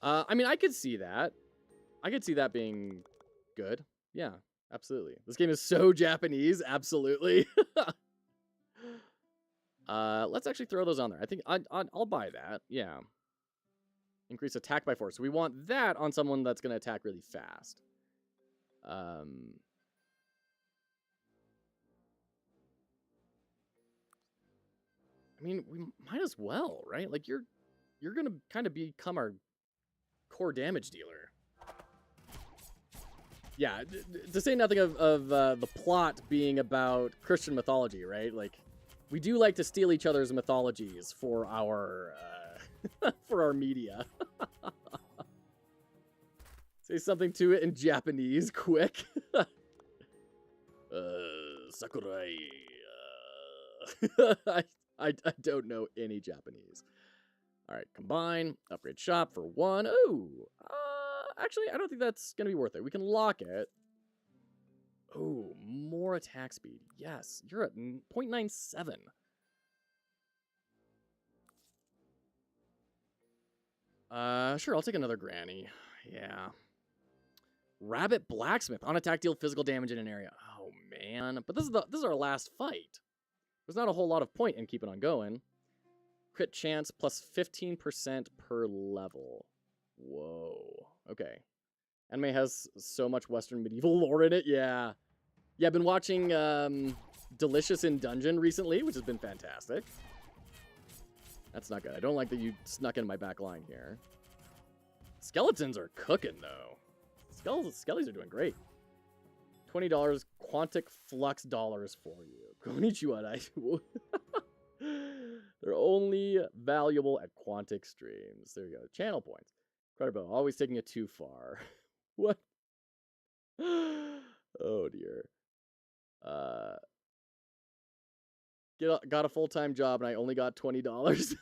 I mean, I could see that. I could see that being good. Yeah, absolutely. This game is so Japanese. Absolutely. Let's actually throw those on there. I think I'll buy that. Yeah. Increase attack by 4. So we want that on someone that's going to attack really fast. I mean, we might as well, right? Like, you're going to kind of become our core damage dealer. Yeah, to say nothing of the plot being about Christian mythology, right? Like, We do like to steal each other's mythologies for our for our media. Say something to it in Japanese, quick. Sakurai. I don't know any Japanese. All right, combine, upgrade shop for 1. Oh, actually, I don't think that's going to be worth it. We can lock it. Oh, more attack speed. Yes, you're at 0.97. Sure, I'll take another granny. Yeah. Rabbit Blacksmith. On attack, deal physical damage in an area. Oh, man. But this is our last fight. There's not a whole lot of point in keeping on going. Crit chance plus 15% per level. Whoa. Okay. Anime has so much Western medieval lore in it. Yeah. Yeah, I've been watching Delicious in Dungeon recently, which has been fantastic. That's not good. I don't like that you snuck in my back line here. Skeletons are cooking, though. Skellies are doing great. $20 Quantic Flux dollars for you. Konnichiwa. They're only valuable at Quantic streams. There you go. Channel points. Credible. Always taking it too far. What? Oh, dear. Got a full-time job and I only got $20.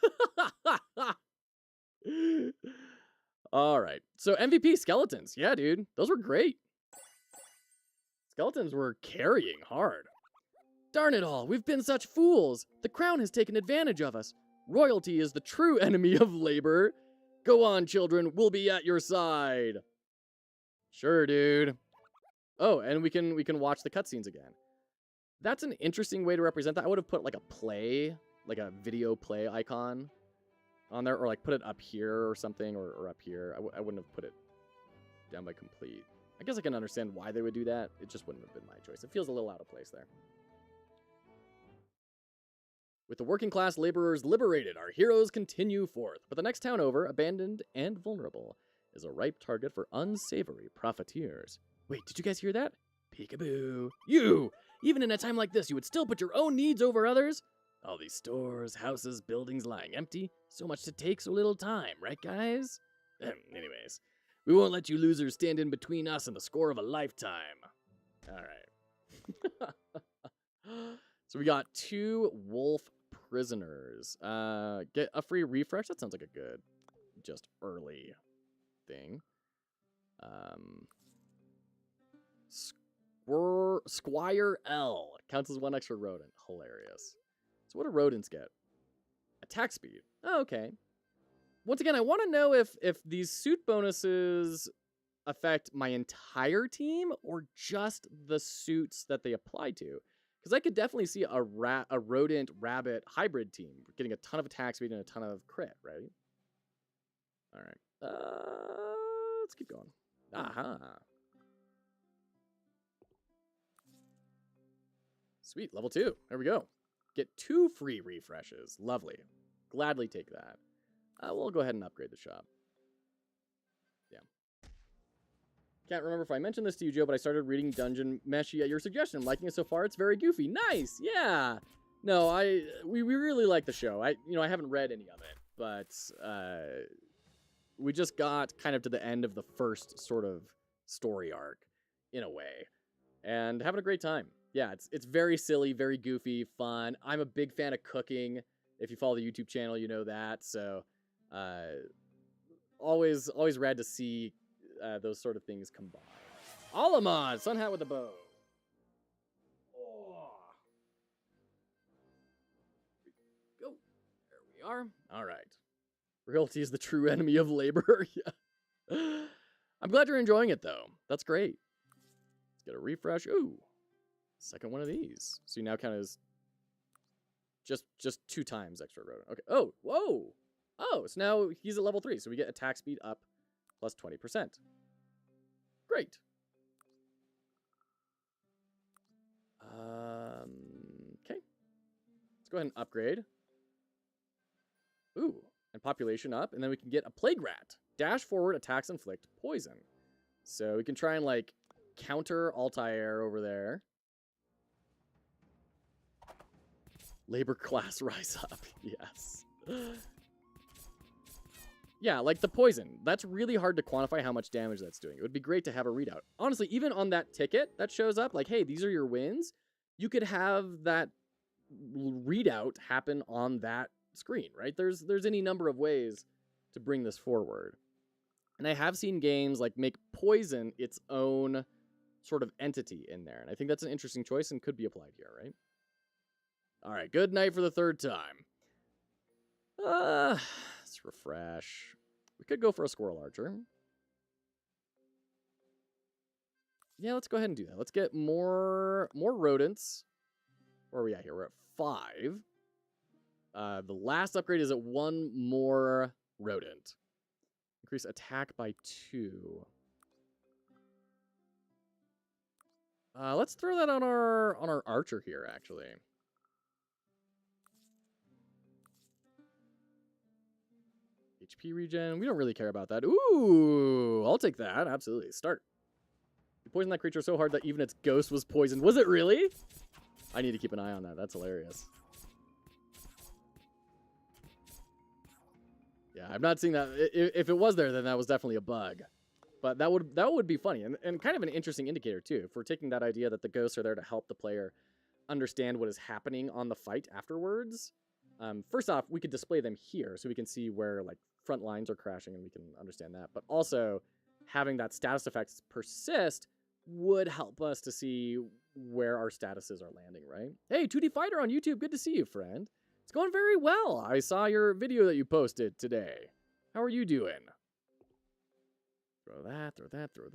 All right. So MVP skeletons. Yeah, dude. Those were great. Skeletons were carrying hard. Darn it all. We've been such fools. The crown has taken advantage of us. Royalty is the true enemy of labor. Go on, children. We'll be at your side. Sure, dude. Oh, and we can watch the cutscenes again. That's an interesting way to represent that. I would have put like a play, like a video play icon on there, or like put it up here or something, or up here. I wouldn't have put it down by complete. I guess I can understand why they would do that. It just wouldn't have been my choice. It feels a little out of place there. With the working class laborers liberated, our heroes continue forth. But the next town over, abandoned and vulnerable, is a ripe target for unsavory profiteers. Wait, did you guys hear that? Peekaboo. You! Even in a time like this, you would still put your own needs over others? All these stores, houses, buildings lying empty. So much to take, so little time, right, guys? Anyways, we won't let you losers stand in between us and the score of a lifetime. All right. So we got 2 wolf prisoners. Get a free refresh. That sounds like a good, just early thing. Squire L counts as 1 extra rodent. Hilarious. So what do rodents get? Attack speed. Oh, okay. Once again, I want to know if these suit bonuses affect my entire team or just the suits that they apply to. Because I could definitely see a rodent rabbit hybrid team getting a ton of attack speed and a ton of crit, right? All right. Let's keep going. Aha. Sweet, level 2. There we go. Get 2 free refreshes. Lovely. Gladly take that. We'll go ahead and upgrade the shop. Yeah. Can't remember if I mentioned this to you, Joe, but I started reading Dungeon Meshi at your suggestion. I'm liking it so far. It's very goofy. Nice. Yeah. No, we really like the show. I haven't read any of it, but we just got kind of to the end of the first sort of story arc in a way, and having a great time. Yeah, it's very silly, very goofy, fun. I'm a big fan of cooking. If you follow the YouTube channel, you know that. So, always rad to see those sort of things combine. Alamod, Sun Hat with a bow. Oh. Go. There we are. All right. Royalty is the true enemy of labor. Yeah. I'm glad you're enjoying it, though. That's great. Let's get a refresh. Ooh. Second one of these. So you now count as just 2 times extra rodent. Okay. Oh, whoa. Oh, so now he's at level 3. So we get attack speed up plus 20%. Great. Okay. Let's go ahead and upgrade. Ooh, and population up. And then we can get a plague rat. Dash forward, attacks inflict poison. So we can try and like counter Altair over there. Labor class rise up. Yes. Yeah, like the poison. That's really hard to quantify how much damage that's doing. It would be great to have a readout. Honestly, even on that ticket that shows up, like, hey, these are your wins, you could have that readout happen on that screen, right? There's any number of ways to bring this forward. And I have seen games like make poison its own sort of entity in there. And I think that's an interesting choice and could be applied here, right? All right, good night for the third time. Let's refresh. We could go for a squirrel archer. Yeah, let's go ahead and do that. Let's get more rodents. Where are we at here? We're at 5. The last upgrade is at 1 more rodent. Increase attack by 2. Let's throw that on our archer here, actually. HP regen. We don't really care about that. Ooh, I'll take that. Absolutely. Start. You poisoned that creature so hard that even its ghost was poisoned. Was it really? I need to keep an eye on that. That's hilarious. Yeah, I'm not seeing that. If it was there, then that was definitely a bug. But that would be funny and kind of an interesting indicator too. If we're taking that idea that the ghosts are there to help the player understand what is happening on the fight afterwards. First off, we could display them here so we can see where like front lines are crashing and we can understand that. But also having that status effects persist would help us to see where our statuses are landing, right? Hey, 2D Fighter on YouTube, good to see you, friend. It's going very well. I saw your video that you posted today. How are you doing? Throw that, throw that, throw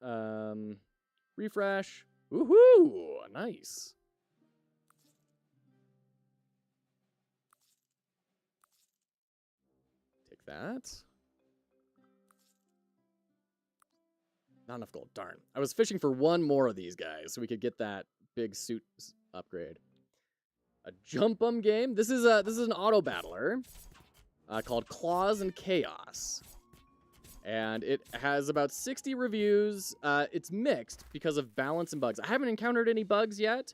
that. Refresh. Woohoo! Nice. Take that. Not enough gold. Darn. I was fishing for 1 more of these guys so we could get that big suit upgrade. A jump 'em game. This is an auto battler called Claws and Chaos. And it has about 60 reviews. It's mixed because of balance and bugs. I haven't encountered any bugs yet.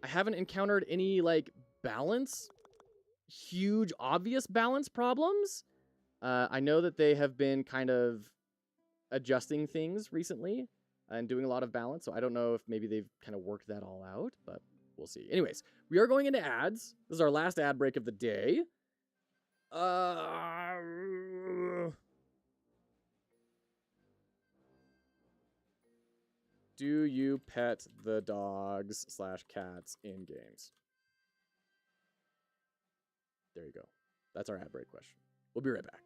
I haven't encountered any, like, huge, obvious balance problems. I know that they have been kind of adjusting things recently and doing a lot of balance, so I don't know if maybe they've kind of worked that all out, but we'll see. Anyways, we are going into ads. This is our last ad break of the day. Do you pet the dogs / cats in games? There you go. That's our ad break question. We'll be right back.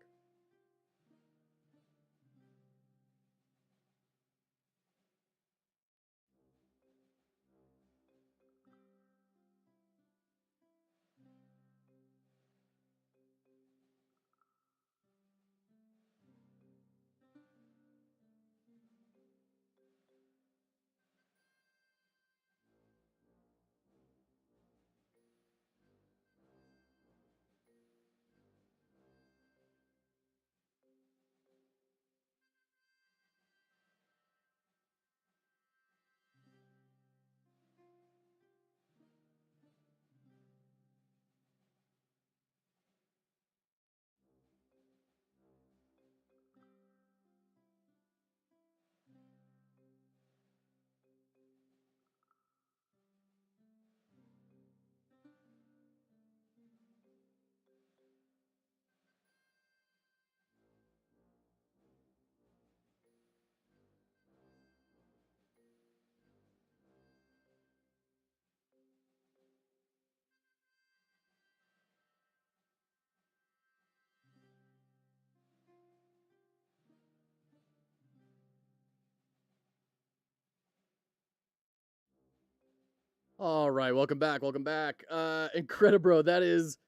All right, welcome back, welcome back. Incredibro, that is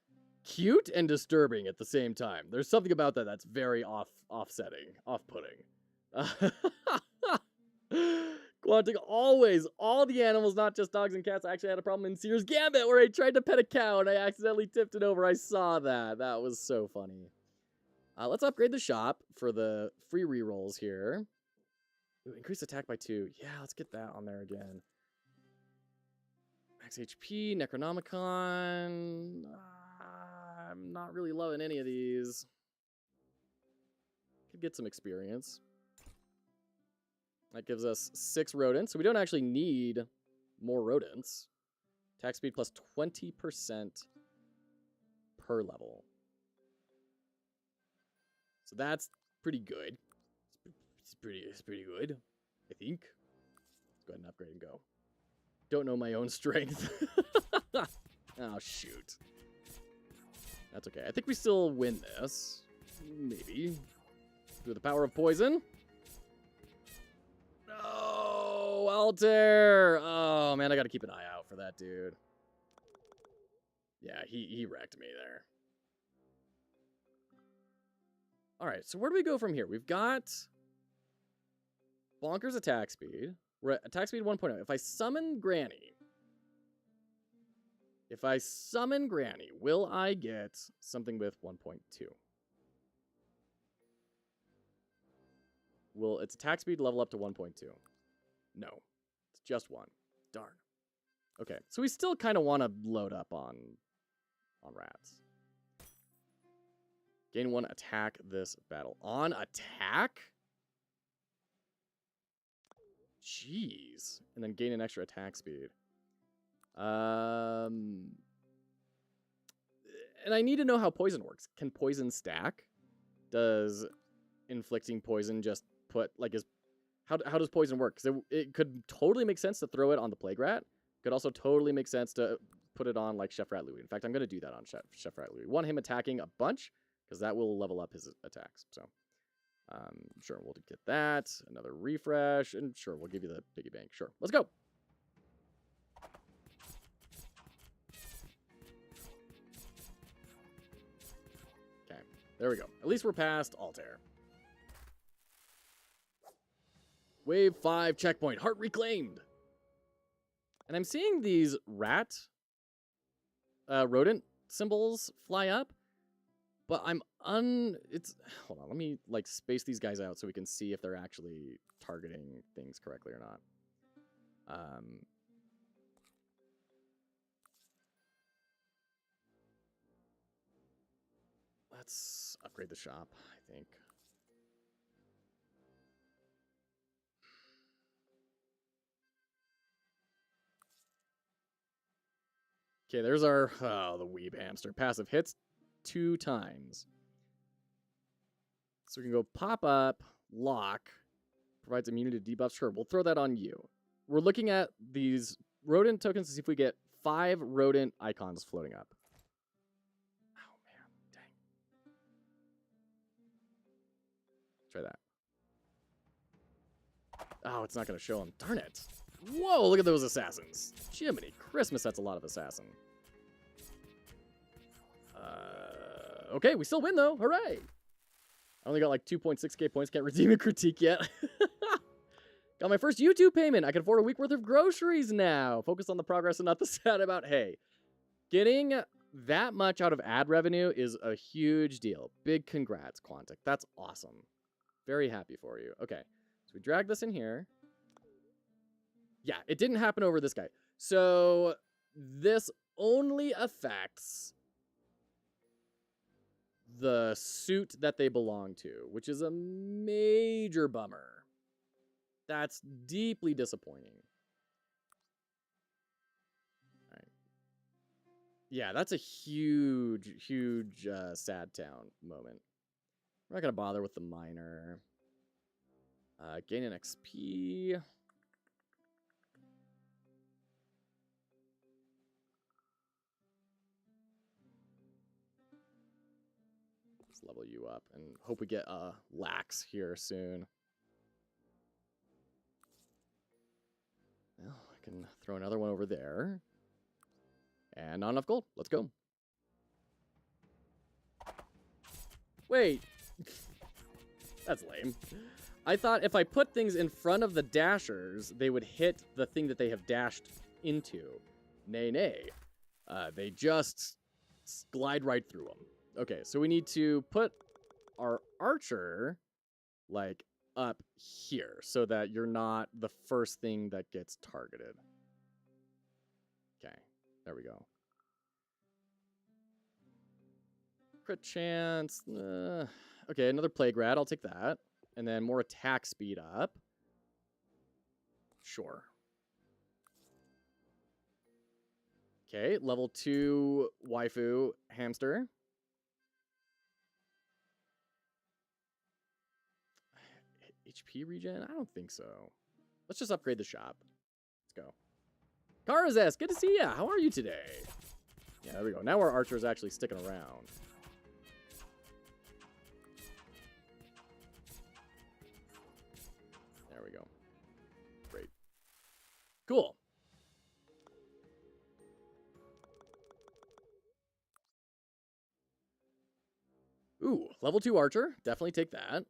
cute and disturbing at the same time. There's something about that that's very offsetting, off-putting. Quantic, always, all the animals, not just dogs and cats. I actually had a problem in Sears Gambit where I tried to pet a cow and I accidentally tipped it over. I saw that. That was so funny. Let's upgrade the shop for the free rerolls here. Ooh, increase attack by 2. Yeah, let's get that on there again. Max HP, Necronomicon. I'm not really loving any of these. Could get some experience. That gives us 6 rodents, so we don't actually need more rodents. Attack speed plus 20% per level. So that's pretty good. It's pretty good, I think. Let's go ahead and upgrade and go. Don't know my own strength. Oh, shoot. That's okay. I think we still win this. Maybe. Through the power of poison. No, Altair. Oh, man, I got to keep an eye out for that dude. Yeah, he wrecked me there. All right, so where do we go from here? We've got Bonkers attack speed. We're at attack speed 1.0. If I summon Granny, will I get something with 1.2? Will its attack speed level up to 1.2? No. It's just 1. Darn. Okay, so we still kind of want to load up on rats. Gain 1 attack this battle. On attack? Jeez. And then gain an extra attack speed. And I need to know how poison works. Can poison stack? Does inflicting poison just put, like, how does poison work? Because it could totally make sense to throw it on the Plague Rat. Could also totally make sense to put it on, like, Chef Rat Louie. In fact, I'm going to do that on Chef Rat Louie. Want him attacking a bunch, because that will level up his attacks. So, sure, we'll get that. Another refresh, and sure, we'll give you the piggy bank. Sure, let's go. Okay, there we go. At least we're past Altair. Wave 5 checkpoint. Heart reclaimed. And I'm seeing these rodent symbols fly up, but hold on, let me like space these guys out so we can see if they're actually targeting things correctly or not. Let's upgrade the shop, I think. Okay, there's our, the weeb hamster. Passive hits 2 times. So we can go pop up, lock, provides immunity to debuffs. Sure, we'll throw that on you. We're looking at these rodent tokens to see if we get 5 rodent icons floating up. Oh, man, dang. Try that. Oh, it's not going to show them. Darn it. Whoa, look at those assassins. Jiminy Christmas, that's a lot of assassin. Okay, we still win, though. Hooray! I only got like 2.6k points. Can't redeem a critique yet. Got my first YouTube payment. I can afford a week worth of groceries now. Focus on the progress and not the sad about hay. Getting that much out of ad revenue is a huge deal. Big congrats, Quantic. That's awesome. Very happy for you. Okay, so we drag this in here. Yeah, it didn't happen over this guy. So this only affects the suit that they belong to, which is a major bummer. That's deeply disappointing. All right. Yeah, that's a huge, huge sad town moment. We're not going to bother with the minor. Gain an XP. Level you up and hope we get lax here soon. Well, I can throw another one over there. And not enough gold. Let's go. Wait. That's lame. I thought if I put things in front of the dashers, they would hit the thing that they have dashed into. Nay, nay. They just glide right through them. Okay, so we need to put our archer, like, up here so that you're not the first thing that gets targeted. Okay. There we go. Crit chance. Okay, another Plague Rat. I'll take that. And then more attack speed up. Sure. Okay, level 2 waifu hamster. HP regen? I don't think so. Let's just upgrade the shop. Let's go. Karazes, good to see ya. How are you today? Yeah, there we go. Now our archer is actually sticking around. There we go. Great. Cool. Ooh, level 2 archer. Definitely take that.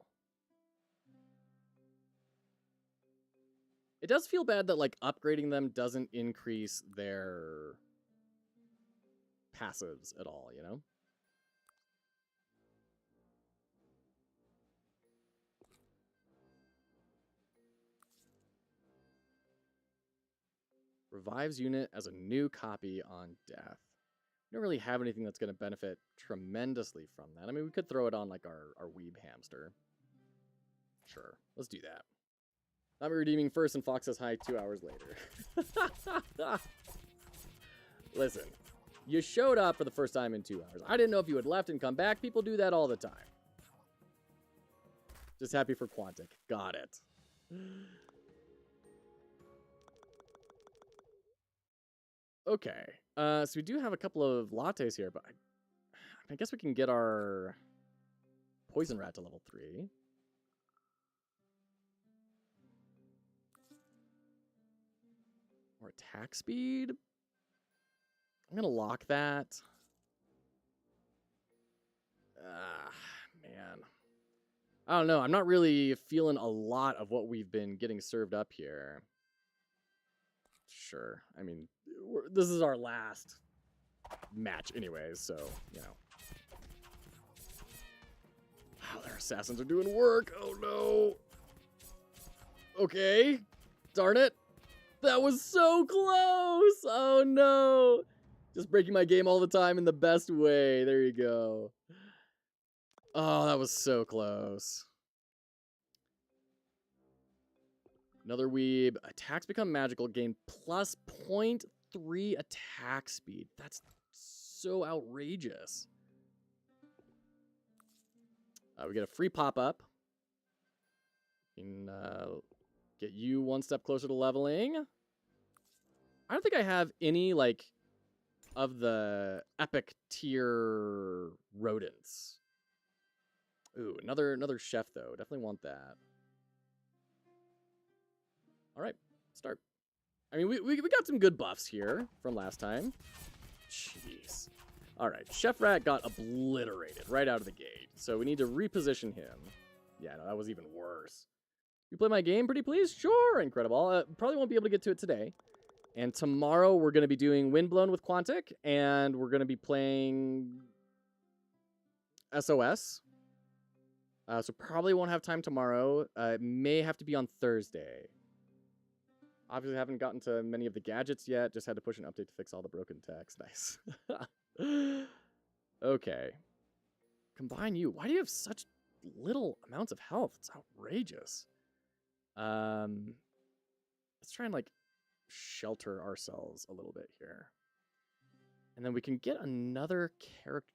It does feel bad that, like, upgrading them doesn't increase their passives at all, you know? Revives unit as a new copy on death. We don't really have anything that's going to benefit tremendously from that. I mean, we could throw it on, like, our weeb hamster. Sure, let's do that. I'm redeeming first and Fox says hi 2 hours later. Listen, you showed up for the first time in 2 hours. I didn't know if you had left and come back. People do that all the time. Just happy for Quantic. Got it. Okay. So we do have a couple of lattes here, but I guess we can get our poison rat to level 3. More attack speed. I'm gonna lock that. Man. I don't know. I'm not really feeling a lot of what we've been getting served up here. Sure. I mean, this is our last match anyways, so, you know. Wow, their assassins are doing work. Oh, no. Okay. Darn it. That was so close. Oh, no. Just breaking my game all the time in the best way. There you go. Oh, that was so close. Another weeb. Attacks become magical. Gain plus 0.3 attack speed. That's so outrageous. We get a free pop-up. Can get you one step closer to leveling. I don't think I have any, like, of the epic tier rodents. Ooh, another chef, though. Definitely want that. All right, start. I mean, we got some good buffs here from last time. Jeez. All right, Chef Rat got obliterated right out of the gate. So we need to reposition him. Yeah, no, that was even worse. You play my game, pretty please? Sure, incredible. Probably won't be able to get to it today. And tomorrow we're going to be doing Windblown with Quantic, and we're going to be playing SOS. So probably won't have time tomorrow. It may have to be on Thursday. Obviously haven't gotten to many of the gadgets yet. Just had to push an update to fix all the broken text. Nice. Okay. Combine you. Why do you have such little amounts of health? It's outrageous. Let's try and, like, shelter ourselves a little bit here. And then we can get another character.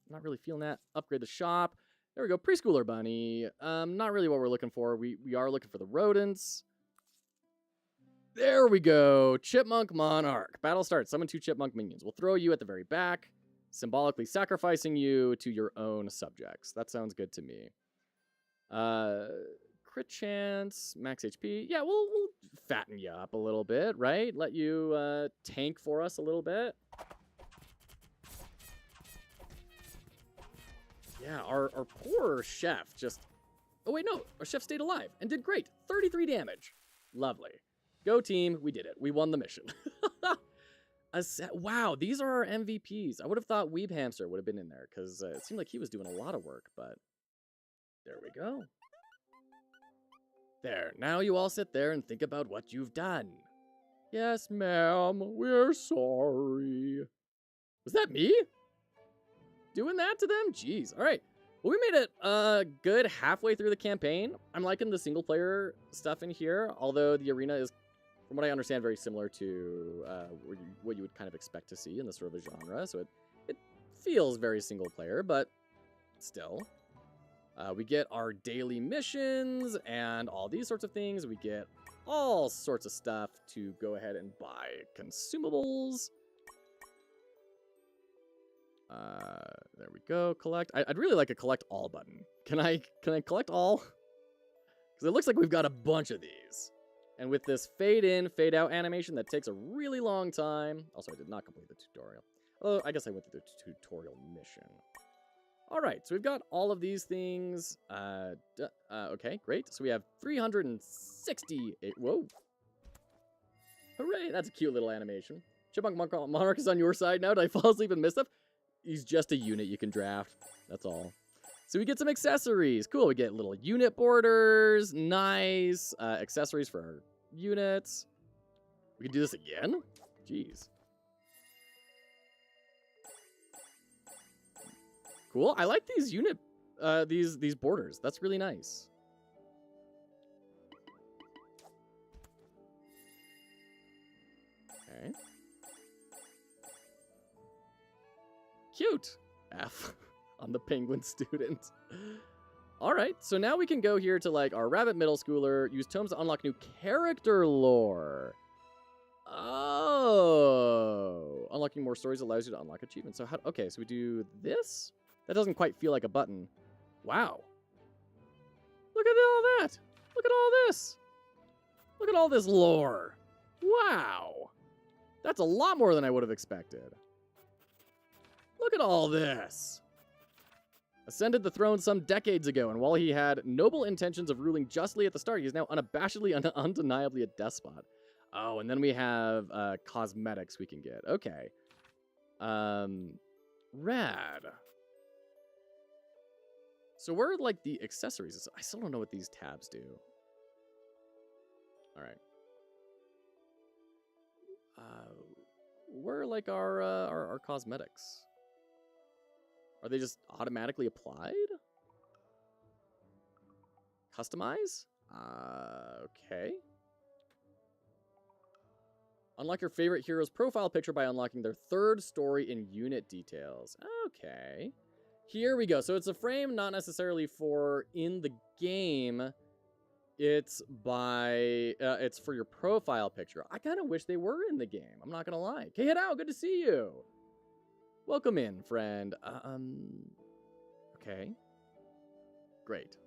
Not really feeling that. Upgrade the shop. There we go. Preschooler bunny. Not really what we're looking for. We are looking for the rodents. There we go. Chipmunk Monarch. Battle starts. Summon 2 chipmunk minions. We'll throw you at the very back, symbolically sacrificing you to your own subjects. That sounds good to me. Crit chance, max HP. Yeah, we'll fatten you up a little bit, right? Let you tank for us a little bit. Yeah, our poor chef just... Oh, wait, no. Our chef stayed alive and did great. 33 damage. Lovely. Go team. We did it. We won the mission. Wow, these are our MVPs. I would have thought Weeb Hamster would have been in there because it seemed like he was doing a lot of work, but there we go. There. Now you all sit there and think about what you've done. Yes, ma'am, we're sorry. Was that me? Doing that to them? Jeez. All right. Well, we made it good halfway through the campaign. I'm liking the single player stuff in here, although the arena is, from what I understand, very similar to what you would kind of expect to see in this sort of a genre. So it feels very single player, but still. We get our daily missions and all these sorts of things. We get all sorts of stuff to go ahead and buy consumables. There we go. Collect. I'd really like a collect all button. Can I collect all? Because it looks like we've got a bunch of these. And with this fade in, fade out animation that takes a really long time. Also, I did not complete the tutorial. Oh, I guess I went through the tutorial mission. All right, so we've got all of these things. Okay, great. So we have 368. Whoa. Hooray, that's a cute little animation. Chipmunk Monarch is on your side now. Did I fall asleep and miss stuff? He's just a unit you can draft. That's all. So we get some accessories. Cool, we get little unit borders. Nice. Accessories for our units. We can do this again? Jeez. Cool. I like these unit, these borders. That's really nice. Okay. Cute. F on the penguin student. All right, so now we can go here to like our rabbit middle schooler, use tomes to unlock new character lore. Oh, unlocking more stories allows you to unlock achievements. So how, okay, so we do this. That doesn't quite feel like a button. Wow. Look at all that. Look at all this. Look at all this lore. Wow. That's a lot more than I would have expected. Look at all this. Ascended the throne some decades ago, and while he had noble intentions of ruling justly at the start, he is now unabashedly and undeniably a despot. Oh, and then we have cosmetics we can get. Okay. Rad. So where are, like, the accessories? I still don't know what these tabs do. All right. Where are, like, our cosmetics? Are they just automatically applied? Customize? Okay. Unlock your favorite hero's profile picture by unlocking their third story in unit details. Okay. Here we go. So it's a frame not necessarily for in the game. It's by, it's for your profile picture. I kind of wish they were in the game. I'm not going to lie. Okay, head out. Good to see you. Welcome in, friend. Okay. Great.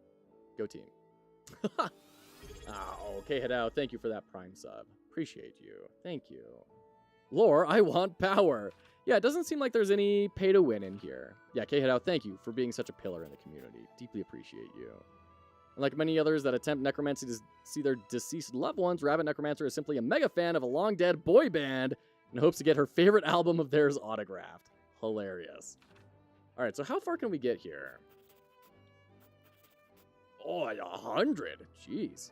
Go team. Oh, okay, head out. Thank you for that prime sub. Appreciate you. Thank you. Lore, I want power. Yeah, it doesn't seem like there's any pay to win in here. Yeah, K head out. Thank you for being such a pillar in the community. Deeply appreciate you. And like many others that attempt necromancy to see their deceased loved ones, Rabbit Necromancer is simply a mega fan of a long dead boy band and hopes to get her favorite album of theirs autographed. Hilarious. All right, so how far can we get here? Oh, 100. Jeez.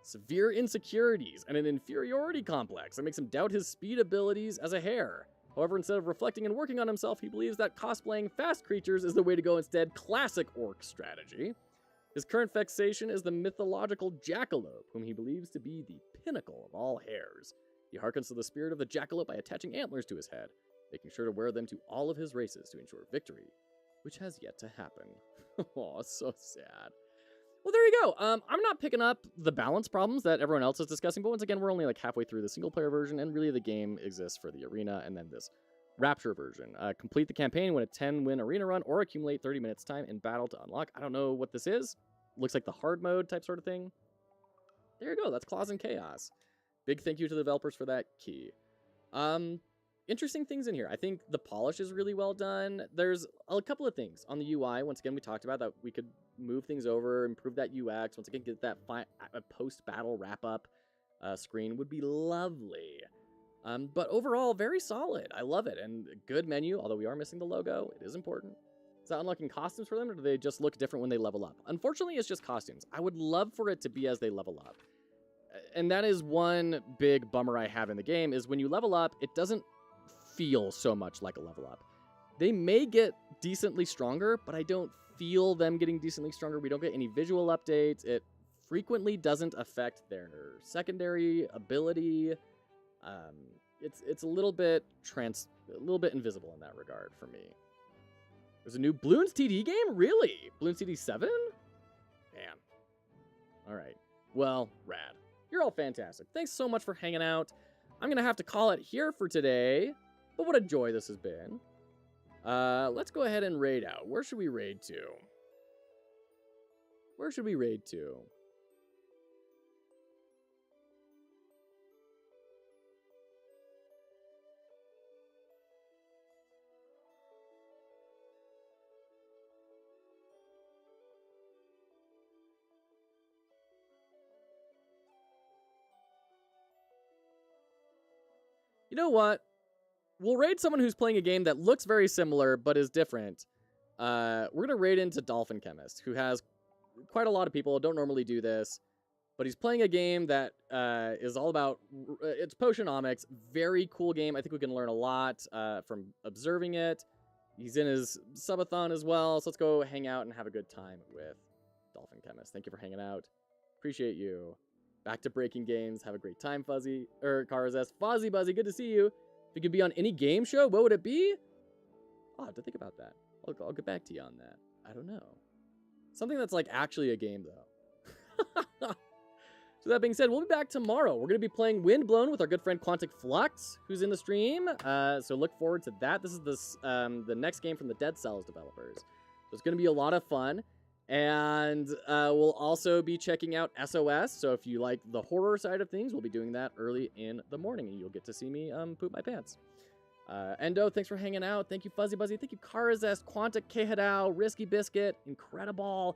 Severe insecurities and an inferiority complex that makes him doubt his speed abilities as a hare. However, instead of reflecting and working on himself, he believes that cosplaying fast creatures is the way to go instead. Classic orc strategy. His current fixation is the mythological jackalope, whom he believes to be the pinnacle of all hares. He hearkens to the spirit of the jackalope by attaching antlers to his head, making sure to wear them to all of his races to ensure victory, which has yet to happen. Oh, so sad. Well, there you go. I'm not picking up the balance problems that everyone else is discussing, but once again, we're only like halfway through the single-player version, and really the game exists for the arena and then this Rapture version. Complete the campaign, win a 10-win arena run, or accumulate 30 minutes time in battle to unlock. I don't know what this is. Looks like the hard mode type sort of thing. There you go. That's Claws and Chaos. Big thank you to the developers for that key. Interesting things in here. I think the polish is really well done. There's a couple of things on the UI. Once again, we talked about that we could move things over, improve that UX. Once again, get that post-battle wrap-up screen would be lovely. But overall, very solid. I love it. And good menu, although we are missing the logo. It is important. Is that unlocking costumes for them, or do they just look different when they level up? Unfortunately, it's just costumes. I would love for it to be as they level up. and that is one big bummer I have in the game, is when you level up, it doesn't feel so much like a level up. They may get decently stronger, but I don't feel them getting decently stronger. We don't get any visual updates. It frequently doesn't affect their secondary ability. It's a little bit invisible in that regard for me. There's a new Bloons TD game? Really? Bloons TD 7? Damn. All right. Well, rad. You're all fantastic. Thanks so much for hanging out. I'm going to have to call it here for today, but what a joy this has been. Let's go ahead and raid out. Where should we raid to? Where should we raid to? You know what? We'll raid someone who's playing a game that looks very similar but is different. We're going to raid into Dolphin Chemist, who has quite a lot of people. Don't normally do this, but he's playing a game that is all about, it's Potionomics. Very cool game. I think we can learn a lot from observing it. He's in his subathon as well, so let's go hang out and have a good time with Dolphin Chemist. Thank you for hanging out. Appreciate you. Back to breaking games. Have a great time, Fuzzy. Karzes. Fuzzy Buzzy, good to see you. If you could be on any game show, what would it be? I'll have to think about that. I'll get back to you on that. I don't know. Something that's like actually a game, though. So that being said, we'll be back tomorrow. We're going to be playing Windblown with our good friend Quantic Flux, who's in the stream. So look forward to that. This is the next game from the Dead Cells developers. So it's going to be a lot of fun. And we'll also be checking out SOS. So if you like the horror side of things, we'll be doing that early in the morning. And you'll get to see me poop my pants. Endo, thanks for hanging out. Thank you, Fuzzy Buzzy. Thank you, Karazest, Quantic Kehadao, Risky Biscuit, Incredible.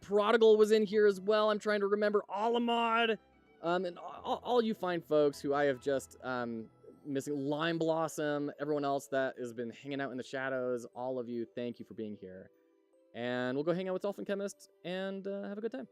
Prodigal was in here as well. I'm trying to remember. Alamod. And all you fine folks who I have just missing. Lime Blossom. Everyone else that has been hanging out in the shadows. All of you, thank you for being here. And we'll go hang out with Dolphin Chemist and have a good time.